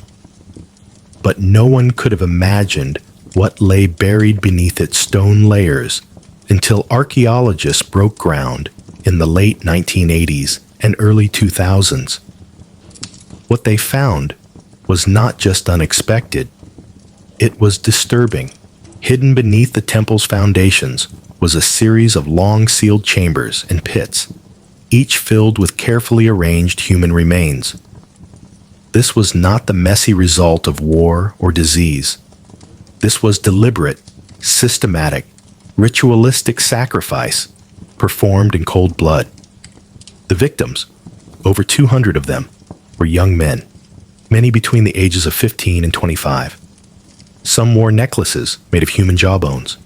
But no one could have imagined what lay buried beneath its stone layers until archaeologists broke ground in the late 1980s and early 2000s. What they found was not just unexpected, it was disturbing. Hidden beneath the temple's foundations was a series of long-sealed chambers and pits, each filled with carefully arranged human remains. This was not the messy result of war or disease. This was deliberate, systematic, ritualistic sacrifice performed in cold blood. The victims, over 200 of them, were young men, many between the ages of 15 and 25. Some wore necklaces made of human jawbones.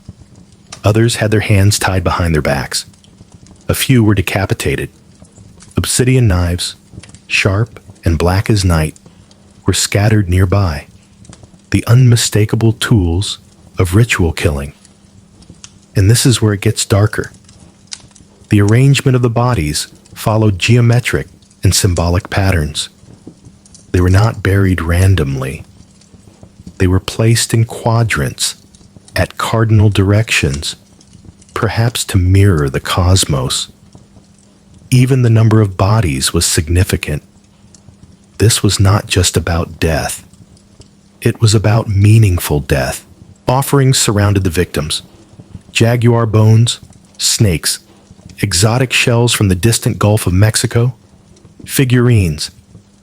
Others had their hands tied behind their backs. A few were decapitated. Obsidian knives, sharp and black as night, were scattered nearby, the unmistakable tools of ritual killing. And this is where it gets darker. The arrangement of the bodies followed geometric and symbolic patterns. They were not buried randomly. They were placed in quadrants, at cardinal directions, perhaps to mirror the cosmos. Even the number of bodies was significant. This was not just about death. It was about meaningful death. Offerings surrounded the victims. Jaguar bones, snakes, exotic shells from the distant Gulf of Mexico, figurines,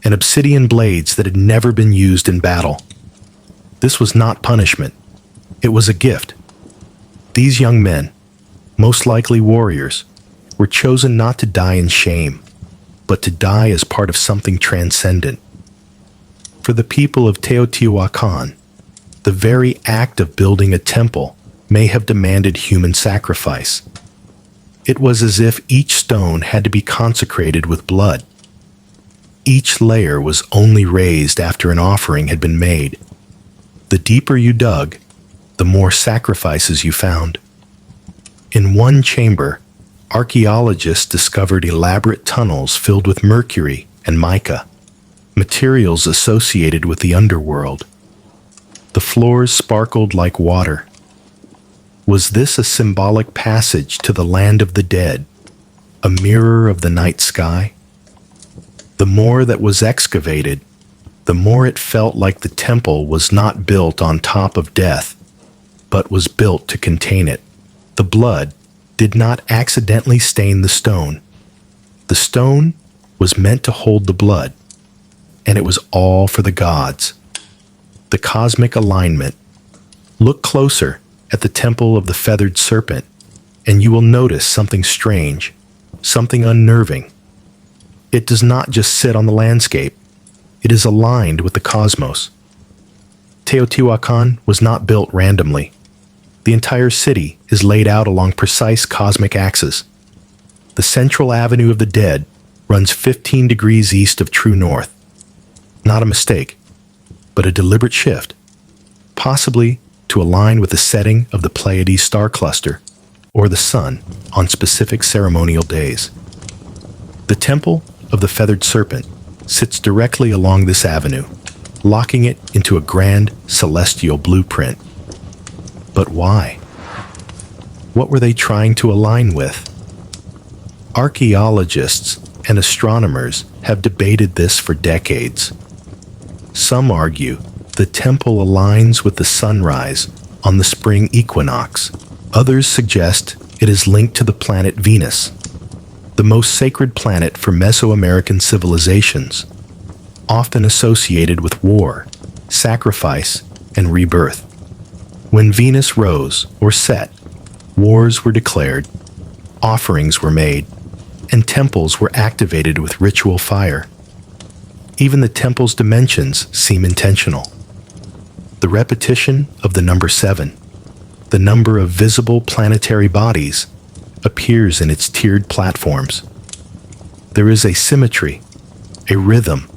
and obsidian blades that had never been used in battle. This was not punishment. It was a gift. These young men, most likely warriors, were chosen not to die in shame, but to die as part of something transcendent. For the people of Teotihuacan, the very act of building a temple may have demanded human sacrifice. It was as if each stone had to be consecrated with blood. Each layer was only raised after an offering had been made. The deeper you dug, the more sacrifices you found. In one chamber, archaeologists discovered elaborate tunnels filled with mercury and mica, materials associated with the underworld. The floors sparkled like water. Was this a symbolic passage to the land of the dead, a mirror of the night sky? The more that was excavated, the more it felt like the temple was not built on top of death, but was built to contain it. The blood did not accidentally stain the stone. The stone was meant to hold the blood, and it was all for the gods. The cosmic alignment. Look closer at the Temple of the Feathered Serpent, and you will notice something strange, something unnerving. It does not just sit on the landscape. It is aligned with the cosmos. Teotihuacan was not built randomly. The entire city is laid out along precise cosmic axes. The central avenue of the dead runs 15 degrees east of true north. Not a mistake, but a deliberate shift, possibly to align with the setting of the Pleiades star cluster or the sun on specific ceremonial days. The Temple of the Feathered Serpent sits directly along this avenue, locking it into a grand celestial blueprint. But why? What were they trying to align with? Archaeologists and astronomers have debated this for decades. Some argue the temple aligns with the sunrise on the spring equinox. Others suggest it is linked to the planet Venus, the most sacred planet for Mesoamerican civilizations, often associated with war, sacrifice, and rebirth. When Venus rose or set, wars were declared, offerings were made, and temples were activated with ritual fire. Even the temple's dimensions seem intentional. The repetition of the number 7, the number of visible planetary bodies, appears in its tiered platforms. There is a symmetry, a rhythm,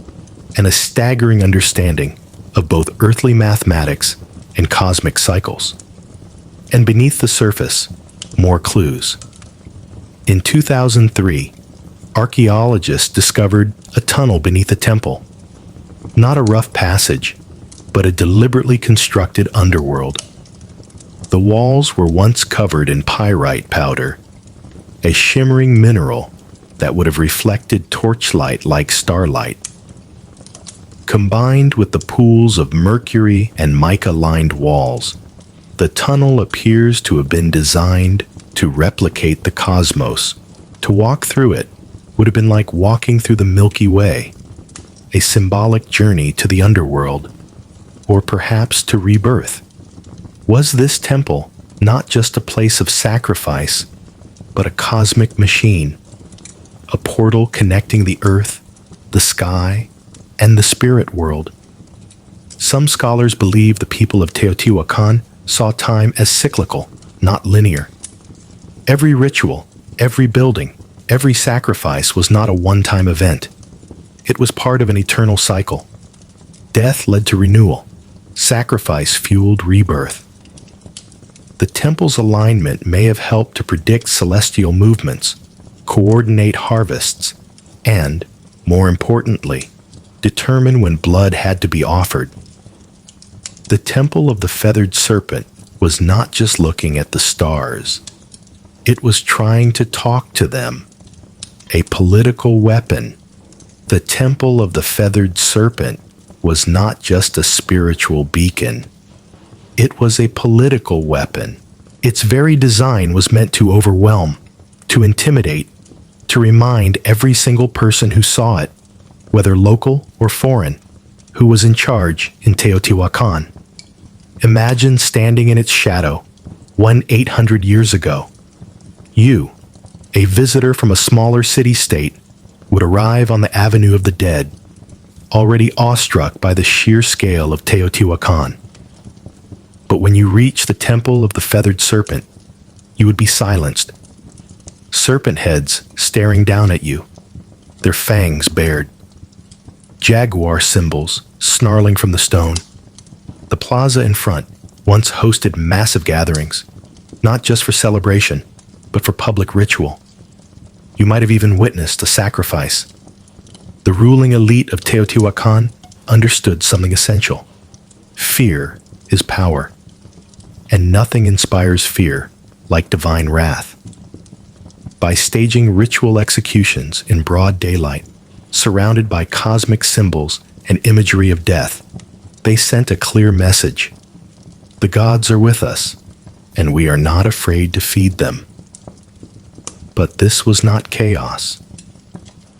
and a staggering understanding of both earthly mathematics and cosmic cycles. And beneath the surface, more clues. In 2003, archaeologists discovered a tunnel beneath the temple. Not a rough passage, but a deliberately constructed underworld. The walls were once covered in pyrite powder, a shimmering mineral that would have reflected torchlight like starlight. Combined with the pools of mercury and mica-lined walls, the tunnel appears to have been designed to replicate the cosmos. To walk through it would have been like walking through the Milky Way, a symbolic journey to the underworld, or perhaps to rebirth. Was this temple not just a place of sacrifice, but a cosmic machine, a portal connecting the earth, the sky, and the spirit world? Some scholars believe the people of Teotihuacan saw time as cyclical, not linear. Every ritual, every building, every sacrifice was not a one-time event. It was part of an eternal cycle. Death led to renewal. Sacrifice fueled rebirth. The temple's alignment may have helped to predict celestial movements, coordinate harvests, and, more importantly, determine when blood had to be offered. The Temple of the Feathered Serpent was not just looking at the stars. It was trying to talk to them. A political weapon. The Temple of the Feathered Serpent was not just a spiritual beacon. It was a political weapon. Its very design was meant to overwhelm, to intimidate, to remind every single person who saw it, whether local or foreign, who was in charge in Teotihuacan. Imagine standing in its shadow, 800 years ago. You, a visitor from a smaller city-state, would arrive on the Avenue of the Dead, already awestruck by the sheer scale of Teotihuacan. But when you reach the Temple of the Feathered Serpent, you would be silenced. Serpent heads staring down at you, their fangs bared. Jaguar symbols snarling from the stone. The plaza in front once hosted massive gatherings, not just for celebration, but for public ritual. You might have even witnessed a sacrifice. The ruling elite of Teotihuacan understood something essential. Fear is power, and nothing inspires fear like divine wrath. By staging ritual executions in broad daylight, surrounded by cosmic symbols and imagery of death, they sent a clear message. The gods are with us, and we are not afraid to feed them. But this was not chaos.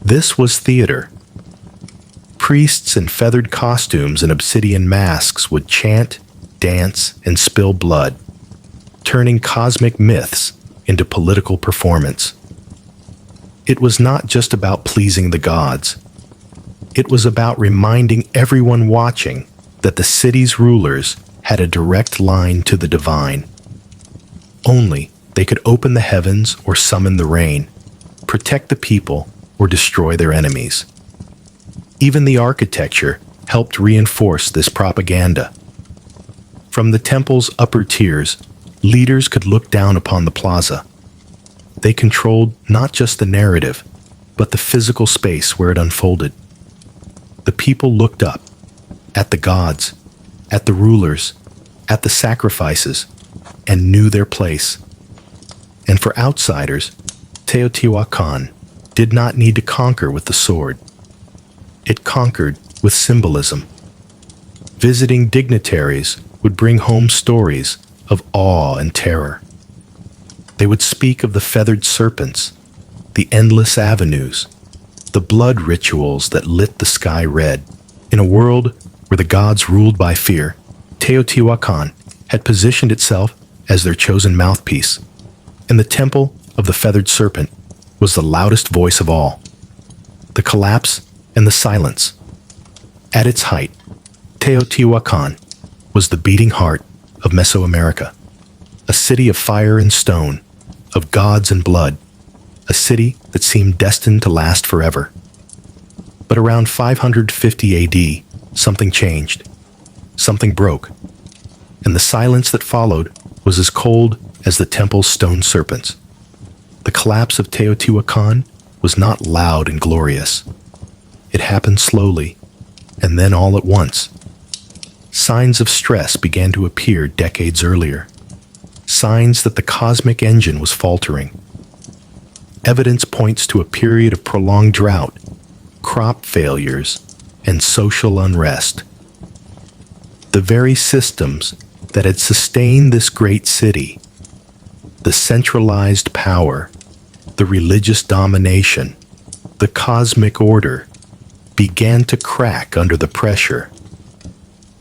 This was theater. Priests in feathered costumes and obsidian masks would chant, dance, and spill blood, turning cosmic myths into political performance. It was not just about pleasing the gods. It was about reminding everyone watching that the city's rulers had a direct line to the divine. Only they could open the heavens or summon the rain, protect the people or destroy their enemies. Even the architecture helped reinforce this propaganda. From the temple's upper tiers, leaders could look down upon the plaza. They controlled not just the narrative, but the physical space where it unfolded. The people looked up, at the gods, at the rulers, at the sacrifices, and knew their place. And for outsiders, Teotihuacan did not need to conquer with the sword. It conquered with symbolism. Visiting dignitaries would bring home stories of awe and terror. They would speak of the feathered serpents, the endless avenues, the blood rituals that lit the sky red. In a world where the gods ruled by fear, Teotihuacan had positioned itself as their chosen mouthpiece, and the temple of the feathered serpent was the loudest voice of all. The collapse and the silence. At its height, Teotihuacan was the beating heart of Mesoamerica, a city of fire and stone, of gods and blood, a city that seemed destined to last forever. But around 550 AD, something changed. Something broke. And the silence that followed was as cold as the temple's stone serpents. The collapse of Teotihuacan was not loud and glorious. It happened slowly, and then all at once. Signs of stress began to appear decades earlier. Signs that the cosmic engine was faltering. Evidence points to a period of prolonged drought, crop failures, and social unrest. The very systems that had sustained this great city, the centralized power, the religious domination, the cosmic order, began to crack under the pressure.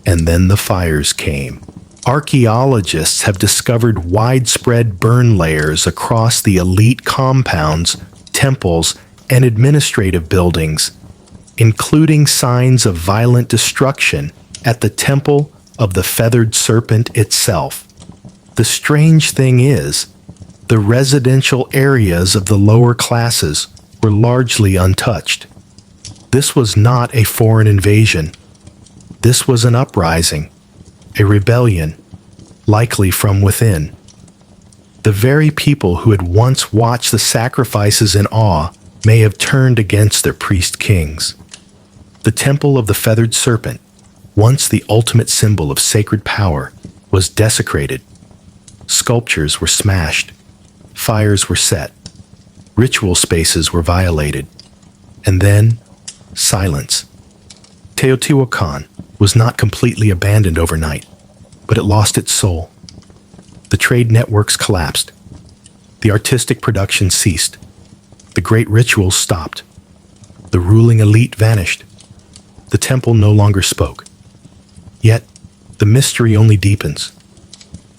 And then the fires came. Archaeologists have discovered widespread burn layers across the elite compounds, temples, and administrative buildings, including signs of violent destruction at the temple of the feathered serpent itself. The strange thing is, the residential areas of the lower classes were largely untouched. This was not a foreign invasion. This was an uprising, a rebellion, likely from within. The very people who had once watched the sacrifices in awe may have turned against their priest kings. The temple of the feathered serpent, once the ultimate symbol of sacred power, was desecrated. Sculptures were smashed, fires were set, ritual spaces were violated, and then silence. Teotihuacan was not completely abandoned overnight, but it lost its soul. The trade networks collapsed. The artistic production ceased. The great rituals stopped. The ruling elite vanished. The temple no longer spoke. Yet, the mystery only deepens.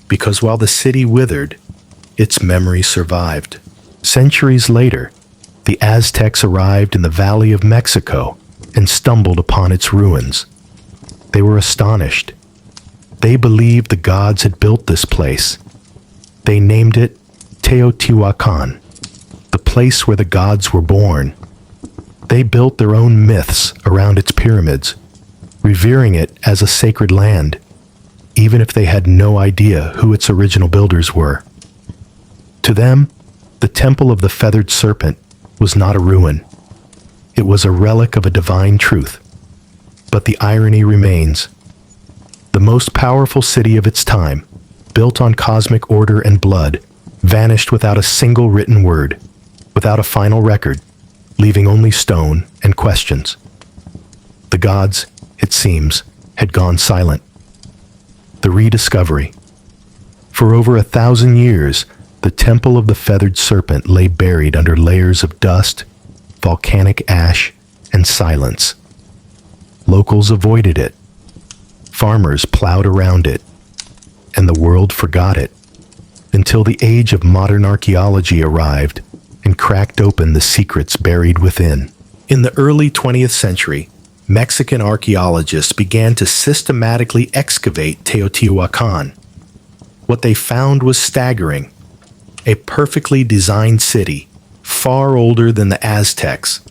Because while the city withered, its memory survived. Centuries later, the Aztecs arrived in the Valley of Mexico and stumbled upon its ruins. They were astonished. They believed the gods had built this place. They named it Teotihuacan, the place where the gods were born. They built their own myths around its pyramids, revering it as a sacred land, even if they had no idea who its original builders were. To them, the Temple of the Feathered Serpent was not a ruin. It was a relic of a divine truth. But the irony remains. The most powerful city of its time, built on cosmic order and blood, vanished without a single written word, without a final record, leaving only stone and questions. The gods, it seems, had gone silent. The rediscovery. For over 1,000 years, the Temple of the Feathered Serpent lay buried under layers of dust, volcanic ash, and silence. Locals avoided it. Farmers plowed around it, and the world forgot it, until the age of modern archaeology arrived and cracked open the secrets buried within. In the early 20th century, Mexican archaeologists began to systematically excavate Teotihuacan. What they found was staggering. A perfectly designed city, far older than the Aztecs.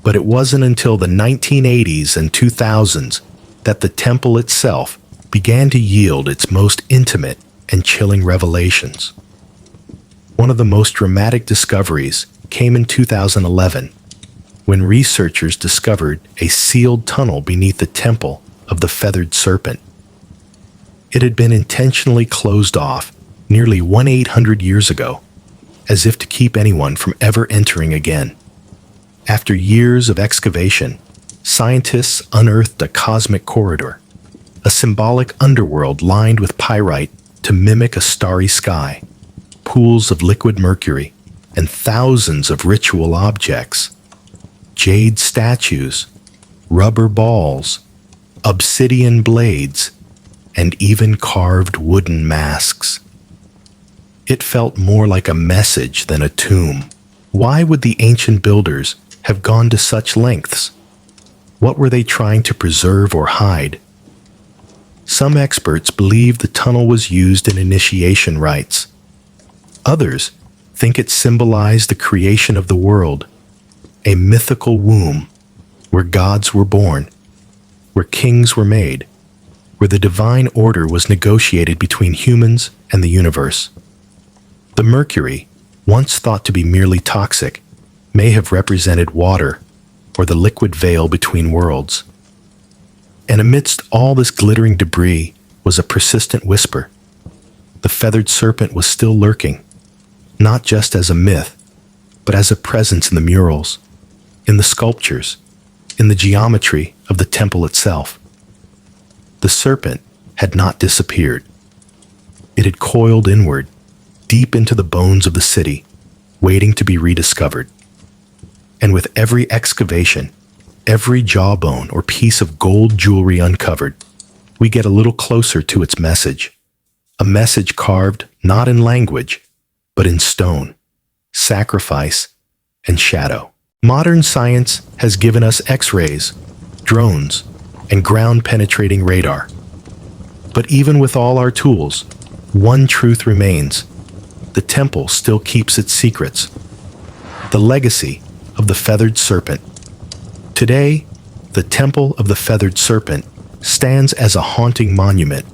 But it wasn't until the 1980s and 2000s that the temple itself began to yield its most intimate and chilling revelations. One of the most dramatic discoveries came in 2011, when researchers discovered a sealed tunnel beneath the temple of the feathered serpent. It had been intentionally closed off nearly 1,800 years ago, as if to keep anyone from ever entering again. After years of excavation, scientists unearthed a cosmic corridor, a symbolic underworld lined with pyrite to mimic a starry sky, pools of liquid mercury, and thousands of ritual objects. Jade statues, rubber balls, obsidian blades, and even carved wooden masks. It felt more like a message than a tomb. Why would the ancient builders have gone to such lengths? What were they trying to preserve or hide? Some experts believe the tunnel was used in initiation rites. Others think it symbolized the creation of the world, a mythical womb where gods were born, where kings were made, where the divine order was negotiated between humans and the universe. The mercury, once thought to be merely toxic, may have represented water or the liquid veil between worlds. And amidst all this glittering debris was a persistent whisper. The feathered serpent was still lurking, not just as a myth, but as a presence in the murals, in the sculptures, in the geometry of the temple itself. The serpent had not disappeared. It had coiled inward, deep into the bones of the city, waiting to be rediscovered. And with every excavation, every jawbone or piece of gold jewelry uncovered, we get a little closer to its message. A message carved not in language, but in stone, sacrifice, and shadow. Modern science has given us X-rays, drones, and ground-penetrating radar. But even with all our tools, one truth remains. The temple still keeps its secrets. The legacy of the feathered serpent. Today, the temple of the feathered serpent stands as a haunting monument,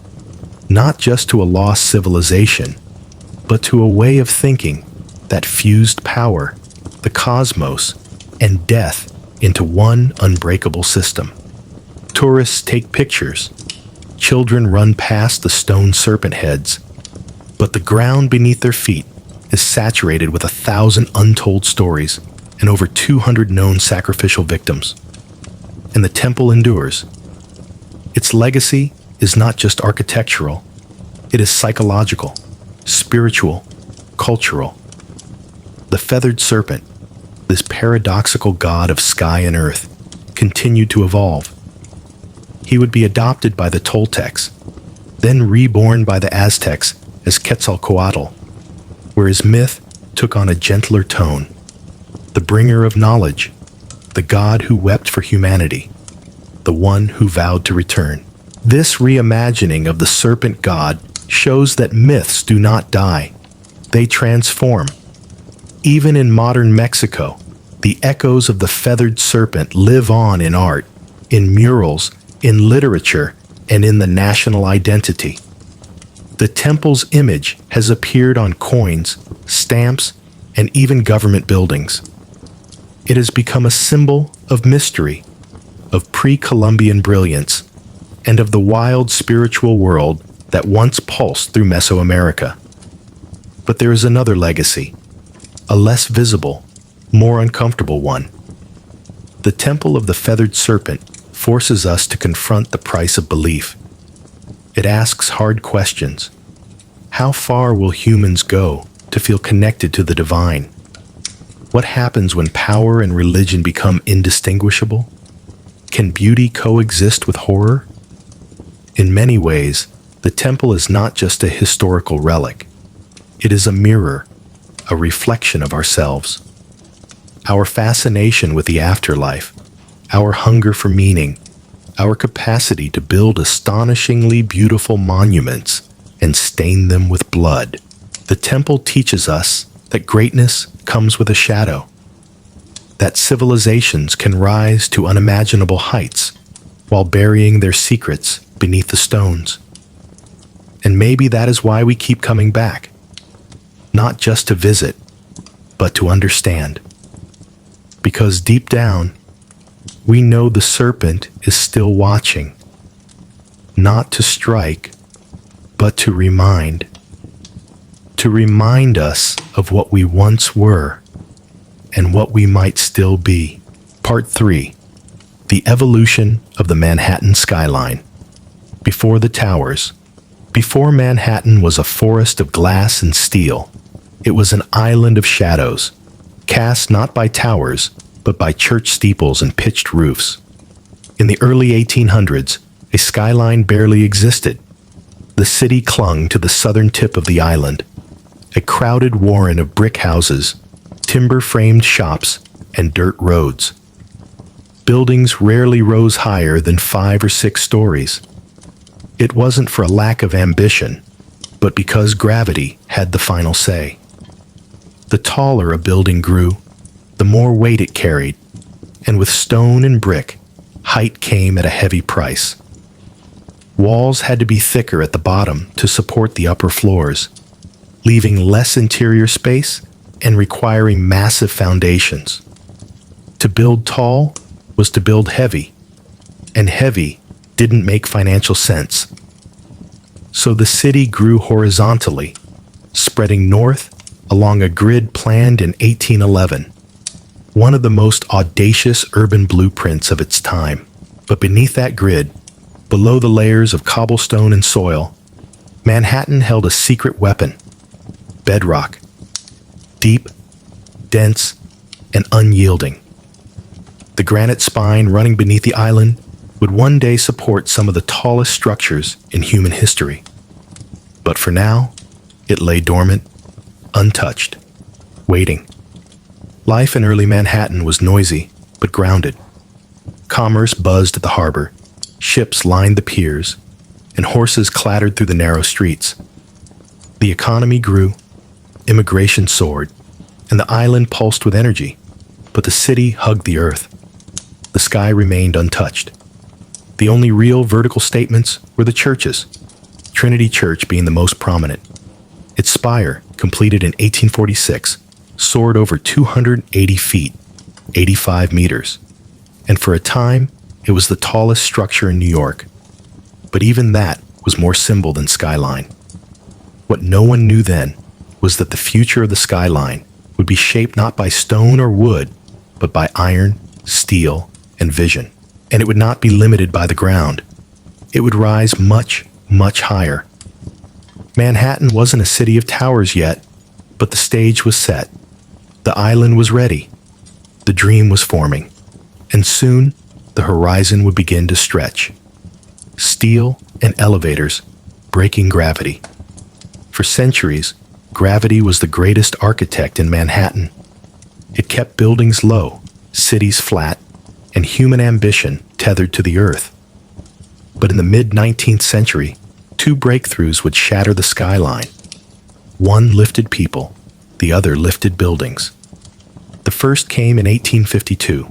not just to a lost civilization, but to a way of thinking that fused power, the cosmos, and death into one unbreakable system. Tourists take pictures. Children run past the stone serpent heads, but the ground beneath their feet is saturated with 1,000 untold stories and over 200 known sacrificial victims. And the temple endures. Its legacy is not just architectural, it is psychological, spiritual, cultural. The feathered serpent, this paradoxical god of sky and earth, continued to evolve. He would be adopted by the Toltecs, then reborn by the Aztecs as Quetzalcoatl, where his myth took on a gentler tone. The bringer of knowledge, the god who wept for humanity, the one who vowed to return. This reimagining of the serpent god shows that myths do not die. They transform. Even in modern Mexico, the echoes of the feathered serpent live on in art, in murals, in literature, and in the national identity. The temple's image has appeared on coins, stamps, and even government buildings. It has become a symbol of mystery, of pre-Columbian brilliance, and of the wild spiritual world that once pulsed through Mesoamerica. But there is another legacy, a less visible, more uncomfortable one. The temple of the feathered serpent forces us to confront the price of belief. It asks hard questions. How far will humans go to feel connected to the divine? What happens when power and religion become indistinguishable? Can beauty coexist with horror? In many ways, the temple is not just a historical relic. It is a mirror, a reflection of ourselves. Our fascination with the afterlife, our hunger for meaning, our capacity to build astonishingly beautiful monuments and stain them with blood. The temple teaches us that greatness comes with a shadow, that civilizations can rise to unimaginable heights while burying their secrets beneath the stones. And maybe that is why we keep coming back, not just to visit, but to understand. Because deep down, we know the serpent is still watching, not to strike, but to remind us of what we once were and what we might still be. Part 3. The evolution of the Manhattan skyline. Before the towers. Before Manhattan was a forest of glass and steel, it was an island of shadows, cast not by towers, but by church steeples and pitched roofs. In the early 1800s, a skyline barely existed. The city clung to the southern tip of the island, a crowded warren of brick houses, timber-framed shops, and dirt roads. Buildings rarely rose higher than 5 or 6 stories. It wasn't for a lack of ambition, but because gravity had the final say. The taller a building grew, the more weight it carried, and with stone and brick, height came at a heavy price. Walls had to be thicker at the bottom to support the upper floors, leaving less interior space and requiring massive foundations. To build tall was to build heavy, and heavy didn't make financial sense. So the city grew horizontally, spreading north along a grid planned in 1811, one of the most audacious urban blueprints of its time. But beneath that grid, below the layers of cobblestone and soil, Manhattan held a secret weapon: bedrock. Deep, dense, and unyielding. The granite spine running beneath the island would one day support some of the tallest structures in human history. But for now, it lay dormant, untouched, waiting. Life in early Manhattan was noisy, but grounded. Commerce buzzed at the harbor, ships lined the piers, and horses clattered through the narrow streets. The economy grew, immigration soared, and the island pulsed with energy, but the city hugged the earth. The sky remained untouched. The only real vertical statements were the churches, Trinity Church being the most prominent. Its spire, completed in 1846, soared over 280 feet, 85 meters, and for a time, it was the tallest structure in New York. But even that was more symbol than skyline. What no one knew then was that the future of the skyline would be shaped not by stone or wood, but by iron, steel, and vision. And it would not be limited by the ground. It would rise much, much higher. Manhattan wasn't a city of towers yet, but the stage was set. The island was ready. The dream was forming. And soon, the horizon would begin to stretch. Steel and elevators, breaking gravity. For centuries, gravity was the greatest architect in Manhattan. It kept buildings low, cities flat, and human ambition tethered to the earth. But in the mid-19th century, 2 breakthroughs would shatter the skyline. One lifted people, the other lifted buildings. The first came in 1852,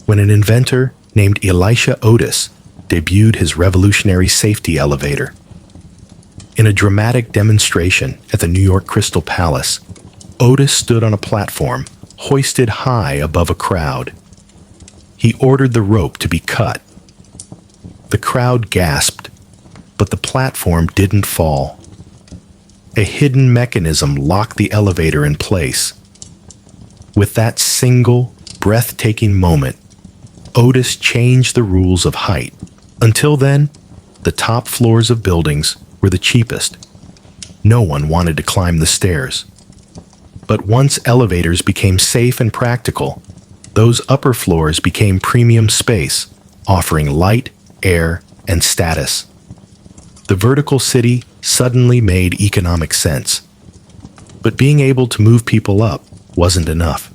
when an inventor named Elisha Otis debuted his revolutionary safety elevator. In a dramatic demonstration at the New York Crystal Palace, Otis stood on a platform hoisted high above a crowd. He ordered the rope to be cut. The crowd gasped, but the platform didn't fall. A hidden mechanism locked the elevator in place. With that single, breathtaking moment, Otis changed the rules of height. Until then, the top floors of buildings were the cheapest. No one wanted to climb the stairs. But once elevators became safe and practical, those upper floors became premium space, offering light, air, and status. The vertical city suddenly made economic sense. But being able to move people up wasn't enough.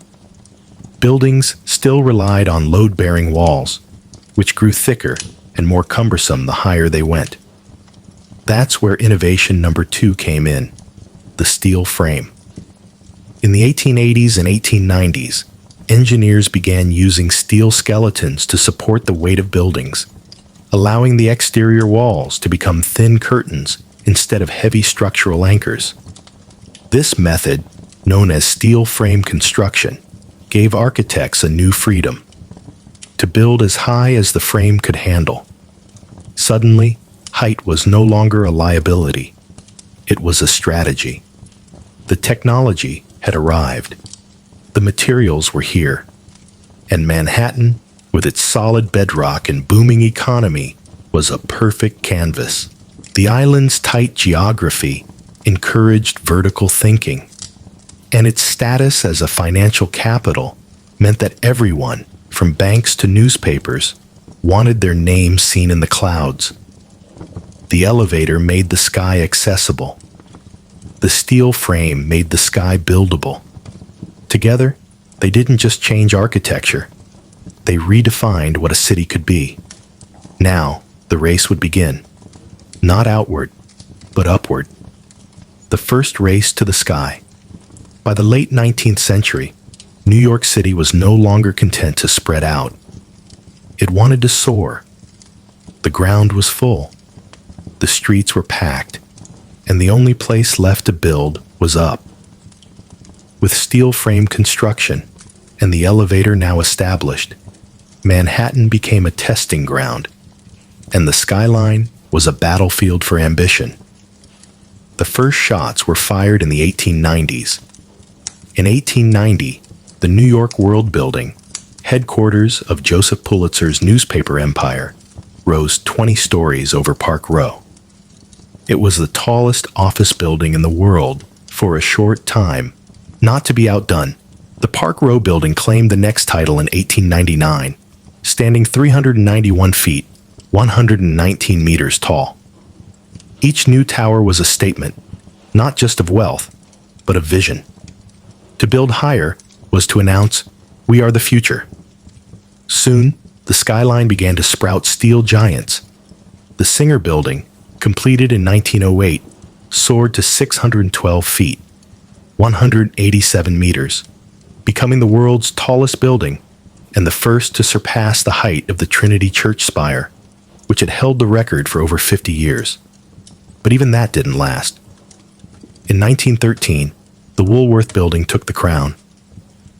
buildings still relied on load-bearing walls, which grew thicker and more cumbersome the higher they went. That's where innovation number 2 came in, the steel frame. In the 1880s and 1890s, engineers began using steel skeletons to support the weight of buildings, allowing the exterior walls to become thin curtains instead of heavy structural anchors. This method, known as steel frame construction, gave architects a new freedom to build as high as the frame could handle. Suddenly, height was no longer a liability. It was a strategy. The technology had arrived. The materials were here. And Manhattan, with its solid bedrock and booming economy, was a perfect canvas. The island's tight geography encouraged vertical thinking, and its status as a financial capital meant that everyone, from banks to newspapers, wanted their names seen in the clouds. The elevator made the sky accessible. The steel frame made the sky buildable. Together, they didn't just change architecture. They redefined what a city could be. Now, the race would begin. Not outward, but upward. The first race to the sky. By the late 19th century, New York City was no longer content to spread out. It wanted to soar. The ground was full. The streets were packed, and the only place left to build was up. With steel frame construction and the elevator now established, Manhattan became a testing ground, and the skyline was a battlefield for ambition. The first shots were fired in the 1890s. In 1890, the New York World Building, headquarters of Joseph Pulitzer's newspaper empire, rose 20 stories over Park Row. It was the tallest office building in the world for a short time. Not to be outdone, the Park Row building claimed the next title in 1899, standing 391 feet, 119 meters tall. Each new tower was a statement, not just of wealth, but of vision. To build higher was to announce, "We are the future." Soon, the skyline began to sprout steel giants. The Singer Building, completed in 1908, soared to 612 feet, 187 meters, becoming the world's tallest building and the first to surpass the height of the Trinity Church spire, which had held the record for over 50 years. But even that didn't last. In 1913, the Woolworth Building took the crown.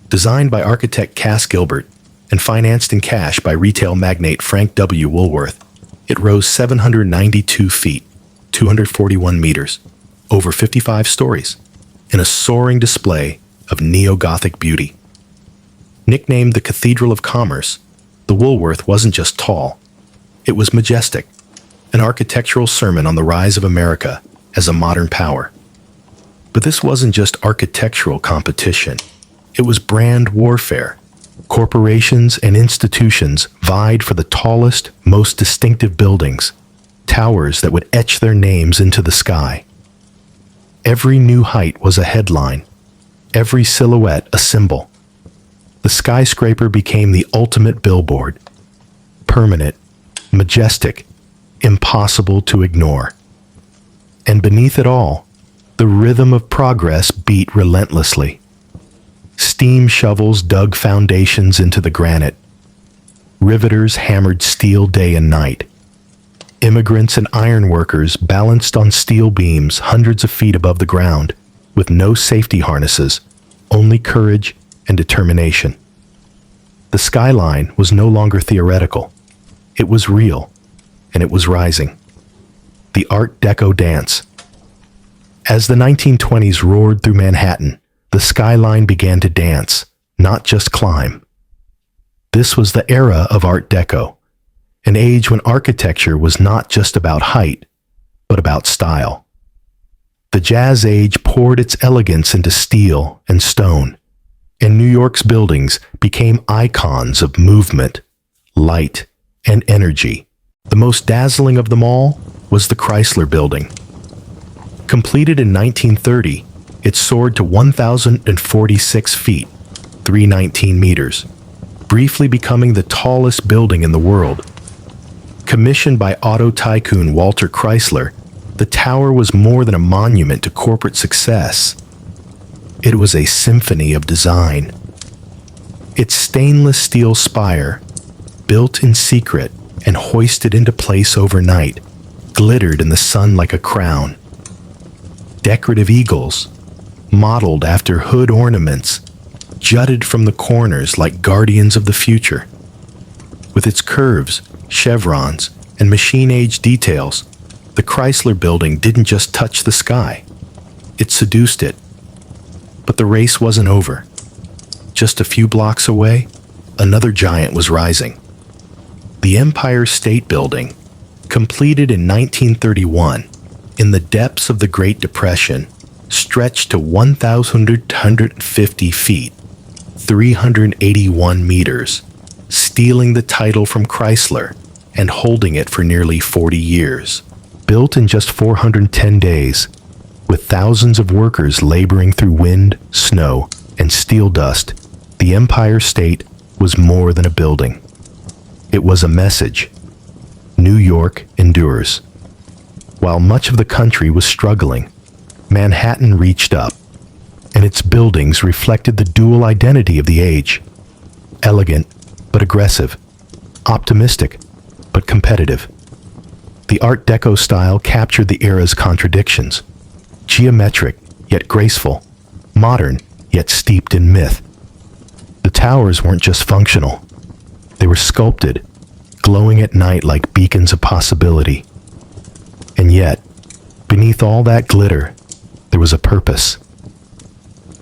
Designed by architect Cass Gilbert and financed in cash by retail magnate Frank W. Woolworth, it rose 792 feet, 241 meters, over 55 stories, in a soaring display of neo-Gothic beauty. Nicknamed the Cathedral of Commerce, the Woolworth wasn't just tall, it was majestic, an architectural sermon on the rise of America as a modern power. But this wasn't just architectural competition, it was brand warfare. Corporations and institutions vied for the tallest, most distinctive buildings, towers that would etch their names into the sky. Every new height was a headline, every silhouette a symbol. The skyscraper became the ultimate billboard, permanent, majestic, impossible to ignore. And beneath it all, the rhythm of progress beat relentlessly. Steam shovels dug foundations into the granite. Riveters hammered steel day and night. Immigrants and ironworkers balanced on steel beams hundreds of feet above the ground, with no safety harnesses, only courage and determination. The skyline was no longer theoretical. It was real, and it was rising. The Art Deco dance. As the 1920s roared through Manhattan, the skyline began to dance, not just climb. This was the era of Art Deco, an age when architecture was not just about height, but about style. The Jazz Age poured its elegance into steel and stone, and New York's buildings became icons of movement, light, and energy. The most dazzling of them all was the Chrysler Building. Completed in 1930, it soared to 1,046 feet, 319 meters, briefly becoming the tallest building in the world. Commissioned by auto tycoon Walter Chrysler, the tower was more than a monument to corporate success. It was a symphony of design. Its stainless steel spire, built in secret and hoisted into place overnight, glittered in the sun like a crown. Decorative eagles, modeled after hood ornaments, jutted from the corners like guardians of the future. With its curves, chevrons, and machine-age details, the Chrysler Building didn't just touch the sky. It seduced it. But the race wasn't over. Just a few blocks away, another giant was rising. The Empire State Building, completed in 1931, in the depths of the Great Depression, stretched to 1,150 feet, 381 meters, stealing the title from Chrysler and holding it for nearly 40 years. Built in just 410 days, with thousands of workers laboring through wind, snow, and steel dust, the Empire State was more than a building. It was a message. New York endures. While much of the country was struggling, Manhattan reached up, and its buildings reflected the dual identity of the age. Elegant but aggressive, optimistic but competitive. The Art Deco style captured the era's contradictions. Geometric yet graceful, modern yet steeped in myth. The towers weren't just functional. They were sculpted, glowing at night like beacons of possibility. And yet, beneath all that glitter, there was a purpose.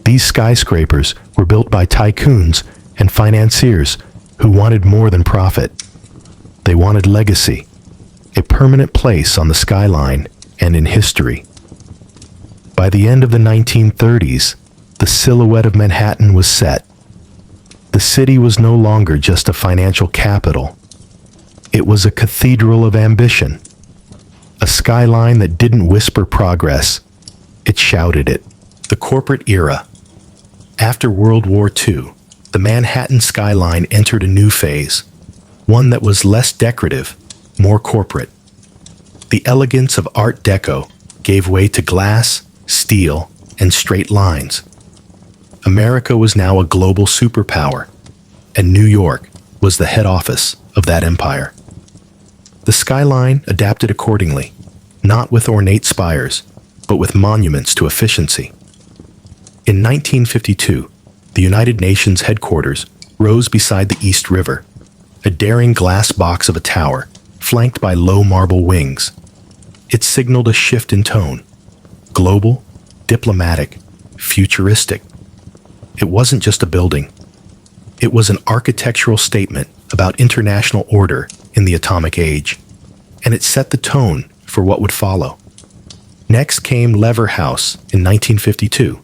These skyscrapers were built by tycoons and financiers who wanted more than profit. They wanted legacy, a permanent place on the skyline and in history. By the end of the 1930s, the silhouette of Manhattan was set. The city was no longer just a financial capital. It was a cathedral of ambition, a skyline that didn't whisper progress, it shouted it. The corporate era. After World War II, the Manhattan skyline entered a new phase, one that was less decorative, more corporate. The elegance of Art Deco gave way to glass, steel, and straight lines. America was now a global superpower, and New York was the head office of that empire. The skyline adapted accordingly, not with ornate spires, but with monuments to efficiency. In 1952, the United Nations headquarters rose beside the East River, a daring glass box of a tower, flanked by low marble wings. It signaled a shift in tone. Global, diplomatic, futuristic. It wasn't just a building. It was an architectural statement about international order in the atomic age, and it set the tone for what would follow. Next came Lever House in 1952,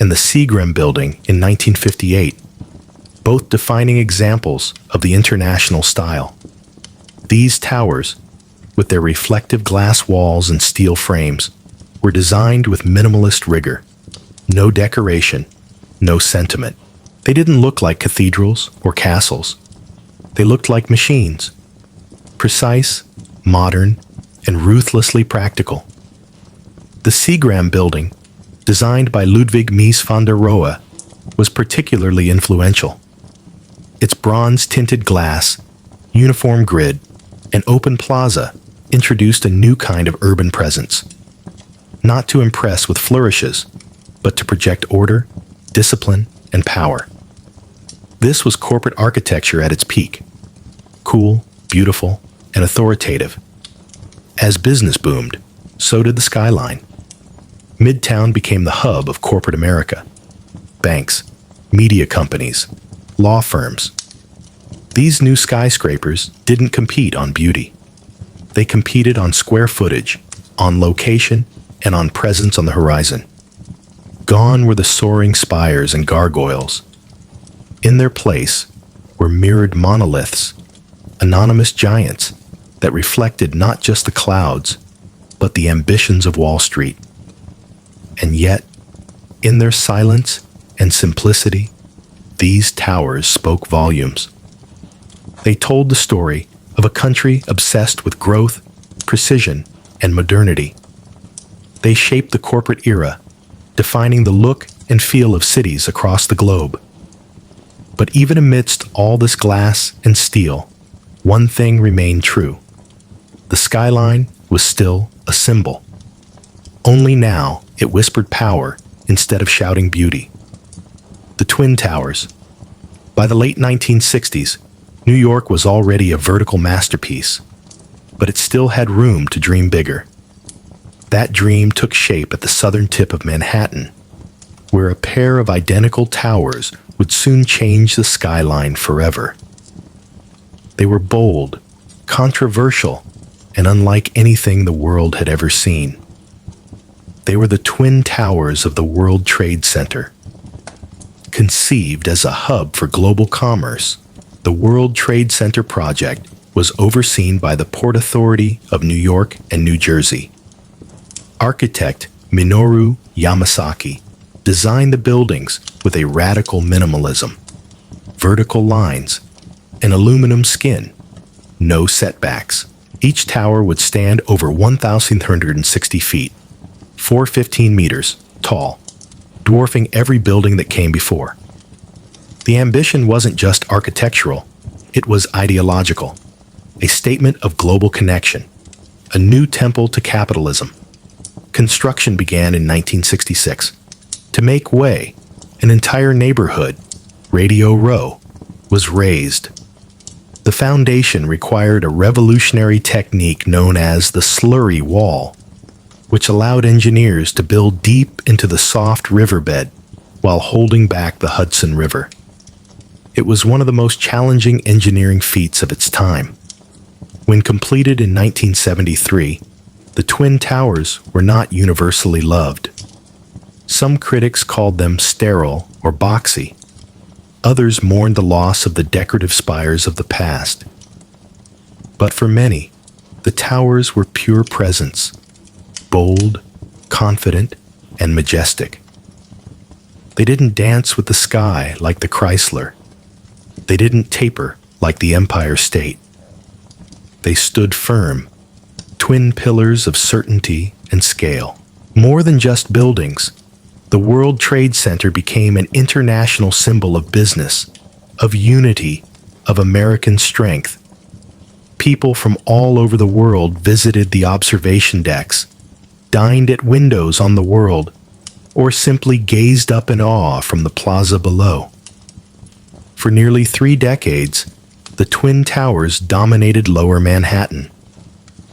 and the Seagram Building in 1958, both defining examples of the international style. These towers, with their reflective glass walls and steel frames, were designed with minimalist rigor. No decoration, no sentiment. They didn't look like cathedrals or castles. They looked like machines. Precise, modern, and ruthlessly practical. The Seagram Building, designed by Ludwig Mies van der Rohe, was particularly influential. Its bronze-tinted glass, uniform grid, and open plaza introduced a new kind of urban presence. Not to impress with flourishes, but to project order, discipline, and power. This was corporate architecture at its peak. Cool, beautiful, and authoritative. As business boomed, so did the skyline. Midtown became the hub of corporate America. Banks, media companies, law firms. These new skyscrapers didn't compete on beauty. They competed on square footage, on location, and on presence on the horizon. Gone were the soaring spires and gargoyles. In their place were mirrored monoliths, anonymous giants that reflected not just the clouds, but the ambitions of Wall Street. And yet, in their silence and simplicity, these towers spoke volumes. They told the story of a country obsessed with growth, precision, and modernity. They shaped the corporate era, defining the look and feel of cities across the globe. But even amidst all this glass and steel, one thing remained true. The skyline was still a symbol. Only now it whispered power instead of shouting beauty. The Twin Towers. By the late 1960s, New York was already a vertical masterpiece, but it still had room to dream bigger. That dream took shape at the southern tip of Manhattan, where a pair of identical towers would soon change the skyline forever. They were bold, controversial, and unlike anything the world had ever seen. They were the Twin Towers of the World Trade Center. Conceived as a hub for global commerce, the World Trade Center project was overseen by the Port Authority of New York and New Jersey. Architect Minoru Yamasaki designed the buildings with a radical minimalism, vertical lines, and aluminum skin, no setbacks. Each tower would stand over 1,360 feet, 415 meters tall, dwarfing every building that came before. The ambition wasn't just architectural, it was ideological, a statement of global connection, a new temple to capitalism. Construction began in 1966. To make way, an entire neighborhood, Radio Row, was raised. The foundation required a revolutionary technique known as the slurry wall, which allowed engineers to build deep into the soft riverbed while holding back the Hudson River. It was one of the most challenging engineering feats of its time. When completed in 1973, the Twin Towers were not universally loved. Some critics called them sterile or boxy. Others mourned the loss of the decorative spires of the past. But for many, the towers were pure presence, bold, confident, and majestic. They didn't dance with the sky like the Chrysler. They didn't taper like the Empire State. They stood firm, twin pillars of certainty and scale. More than just buildings, the World Trade Center became an international symbol of business, of unity, of American strength. People from all over the world visited the observation decks, dined at windows on the world, or simply gazed up in awe from the plaza below. For nearly 3 decades, the Twin Towers dominated Lower Manhattan.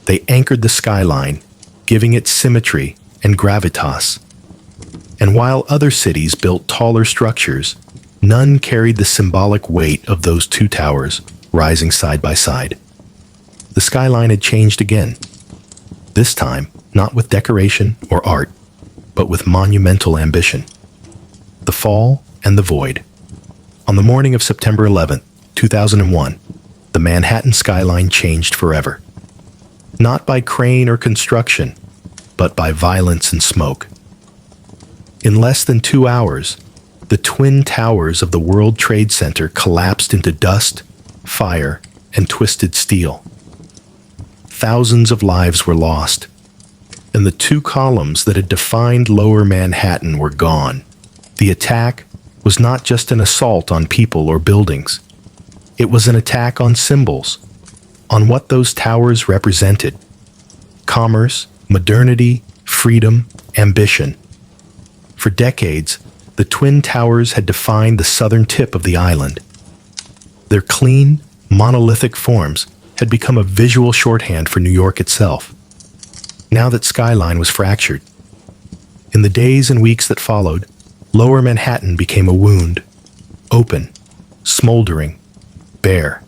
They anchored the skyline, giving it symmetry and gravitas. And while other cities built taller structures, none carried the symbolic weight of those 2 towers rising side by side. The skyline had changed again. This time, not with decoration or art, but with monumental ambition. The fall and the void. On the morning of September 11, 2001, the Manhattan skyline changed forever. Not by crane or construction, but by violence and smoke. In less than 2 hours, the Twin Towers of the World Trade Center collapsed into dust, fire, and twisted steel. Thousands of lives were lost, and the 2 columns that had defined Lower Manhattan were gone. The attack was not just an assault on people or buildings. It was an attack on symbols, on what those towers represented: commerce, modernity, freedom, ambition. For decades, the Twin Towers had defined the southern tip of the island. Their clean, monolithic forms had become a visual shorthand for New York itself. Now that skyline was fractured. In the days and weeks that followed, Lower Manhattan became a wound, open, smoldering, bare.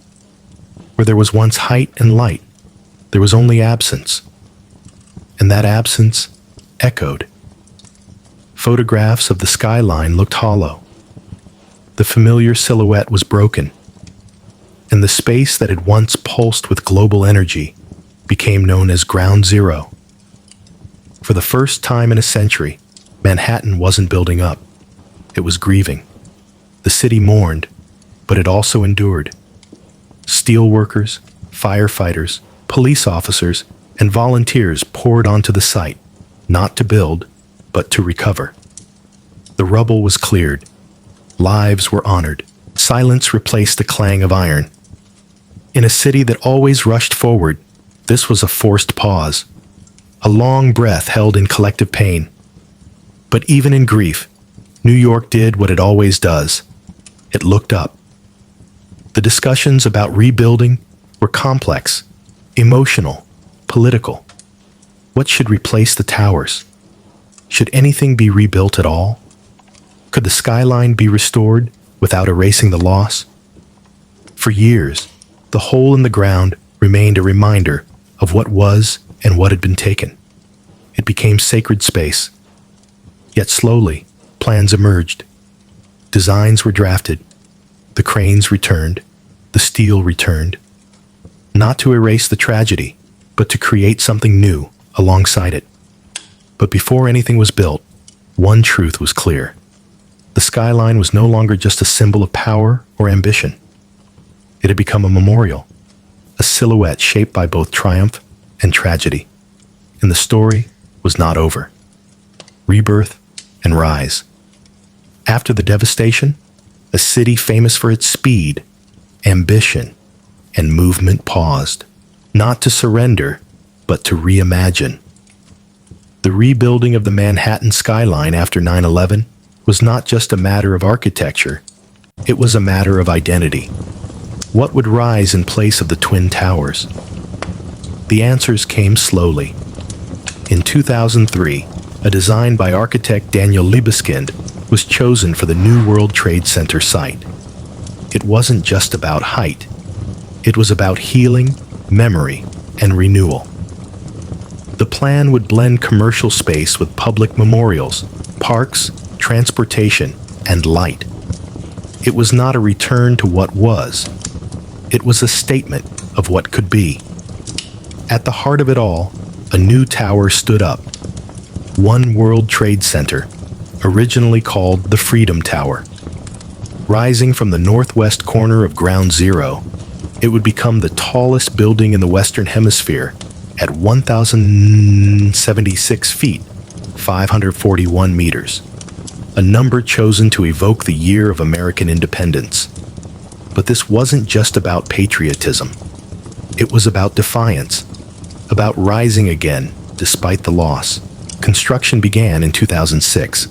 Where there was once height and light, there was only absence. And that absence echoed. Photographs of the skyline looked hollow. The familiar silhouette was broken, and the space that had once pulsed with global energy became known as Ground Zero. For the first time in a century, Manhattan wasn't building up. It was grieving. The city mourned, but it also endured. Steel workers, firefighters, police officers, and volunteers poured onto the site, not to build, but to recover. The rubble was cleared. Lives were honored. Silence replaced the clang of iron. In a city that always rushed forward, this was a forced pause, a long breath held in collective pain. But even in grief, New York did what it always does. It looked up. The discussions about rebuilding were complex, emotional, political. What should replace the towers? Should anything be rebuilt at all? Could the skyline be restored without erasing the loss? For years, the hole in the ground remained a reminder of what was and what had been taken. It became sacred space. Yet slowly, plans emerged. Designs were drafted. The cranes returned. The steel returned. Not to erase the tragedy, but to create something new alongside it. But before anything was built, one truth was clear. The skyline was no longer just a symbol of power or ambition. It had become a memorial, a silhouette shaped by both triumph and tragedy. And the story was not over. Rebirth and rise. After the devastation, a city famous for its speed, ambition, and movement paused, not to surrender, but to reimagine. The rebuilding of the Manhattan skyline after 9/11 was not just a matter of architecture, it was a matter of identity. What would rise in place of the Twin Towers? The answers came slowly. In 2003, a design by architect Daniel Libeskind was chosen for the new World Trade Center site. It wasn't just about height. It was about healing, memory, and renewal. The plan would blend commercial space with public memorials, parks, transportation, and light. It was not a return to what was. It was a statement of what could be. At the heart of it all, a new tower stood up. One World Trade Center, originally called the Freedom Tower. Rising from the northwest corner of Ground Zero, it would become the tallest building in the Western Hemisphere at 1,076 feet, 541 meters, a number chosen to evoke the year of American independence. But this wasn't just about patriotism. It was about defiance, about rising again despite the loss. Construction began in 2006,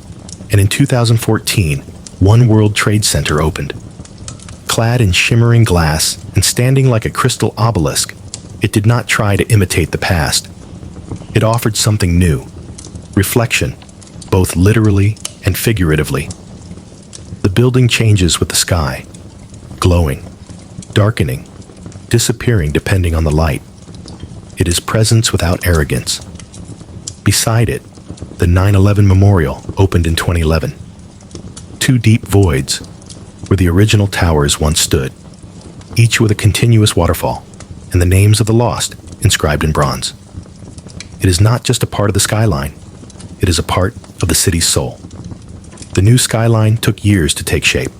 and in 2014, One World Trade Center opened. Clad in shimmering glass and standing like a crystal obelisk, it did not try to imitate the past. It offered something new, reflection, both literally and figuratively. The building changes with the sky, glowing, darkening, disappearing depending on the light. It is presence without arrogance. Beside it, the 9/11 Memorial opened in 2011. Two deep voids where the original towers once stood, each with a continuous waterfall and the names of the lost inscribed in bronze. It is not just a part of the skyline, it is a part of the city's soul. The new skyline took years to take shape.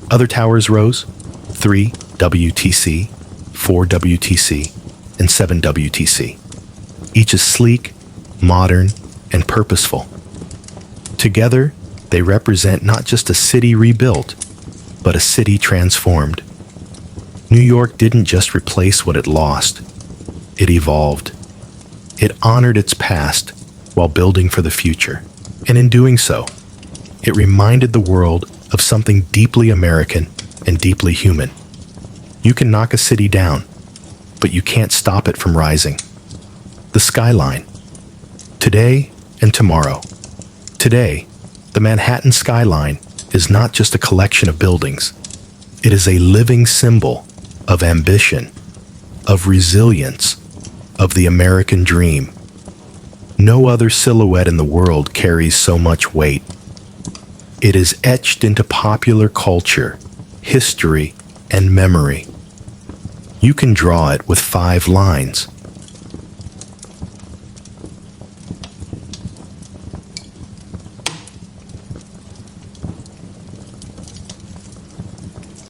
Other towers rose, 3 WTC, 4 WTC, and 7 WTC. Each is sleek, modern, and purposeful. Together, they represent not just a city rebuilt, but a city transformed. New York didn't just replace what it lost, it evolved. It honored its past while building for the future. And in doing so, it reminded the world of something deeply American and deeply human. You can knock a city down, but you can't stop it from rising. The skyline. Today and tomorrow. Today, the Manhattan skyline is not just a collection of buildings. It is a living symbol of ambition, of resilience, of the American dream. No other silhouette in the world carries so much weight. It is etched into popular culture, history, and memory. You can draw it with 5 lines,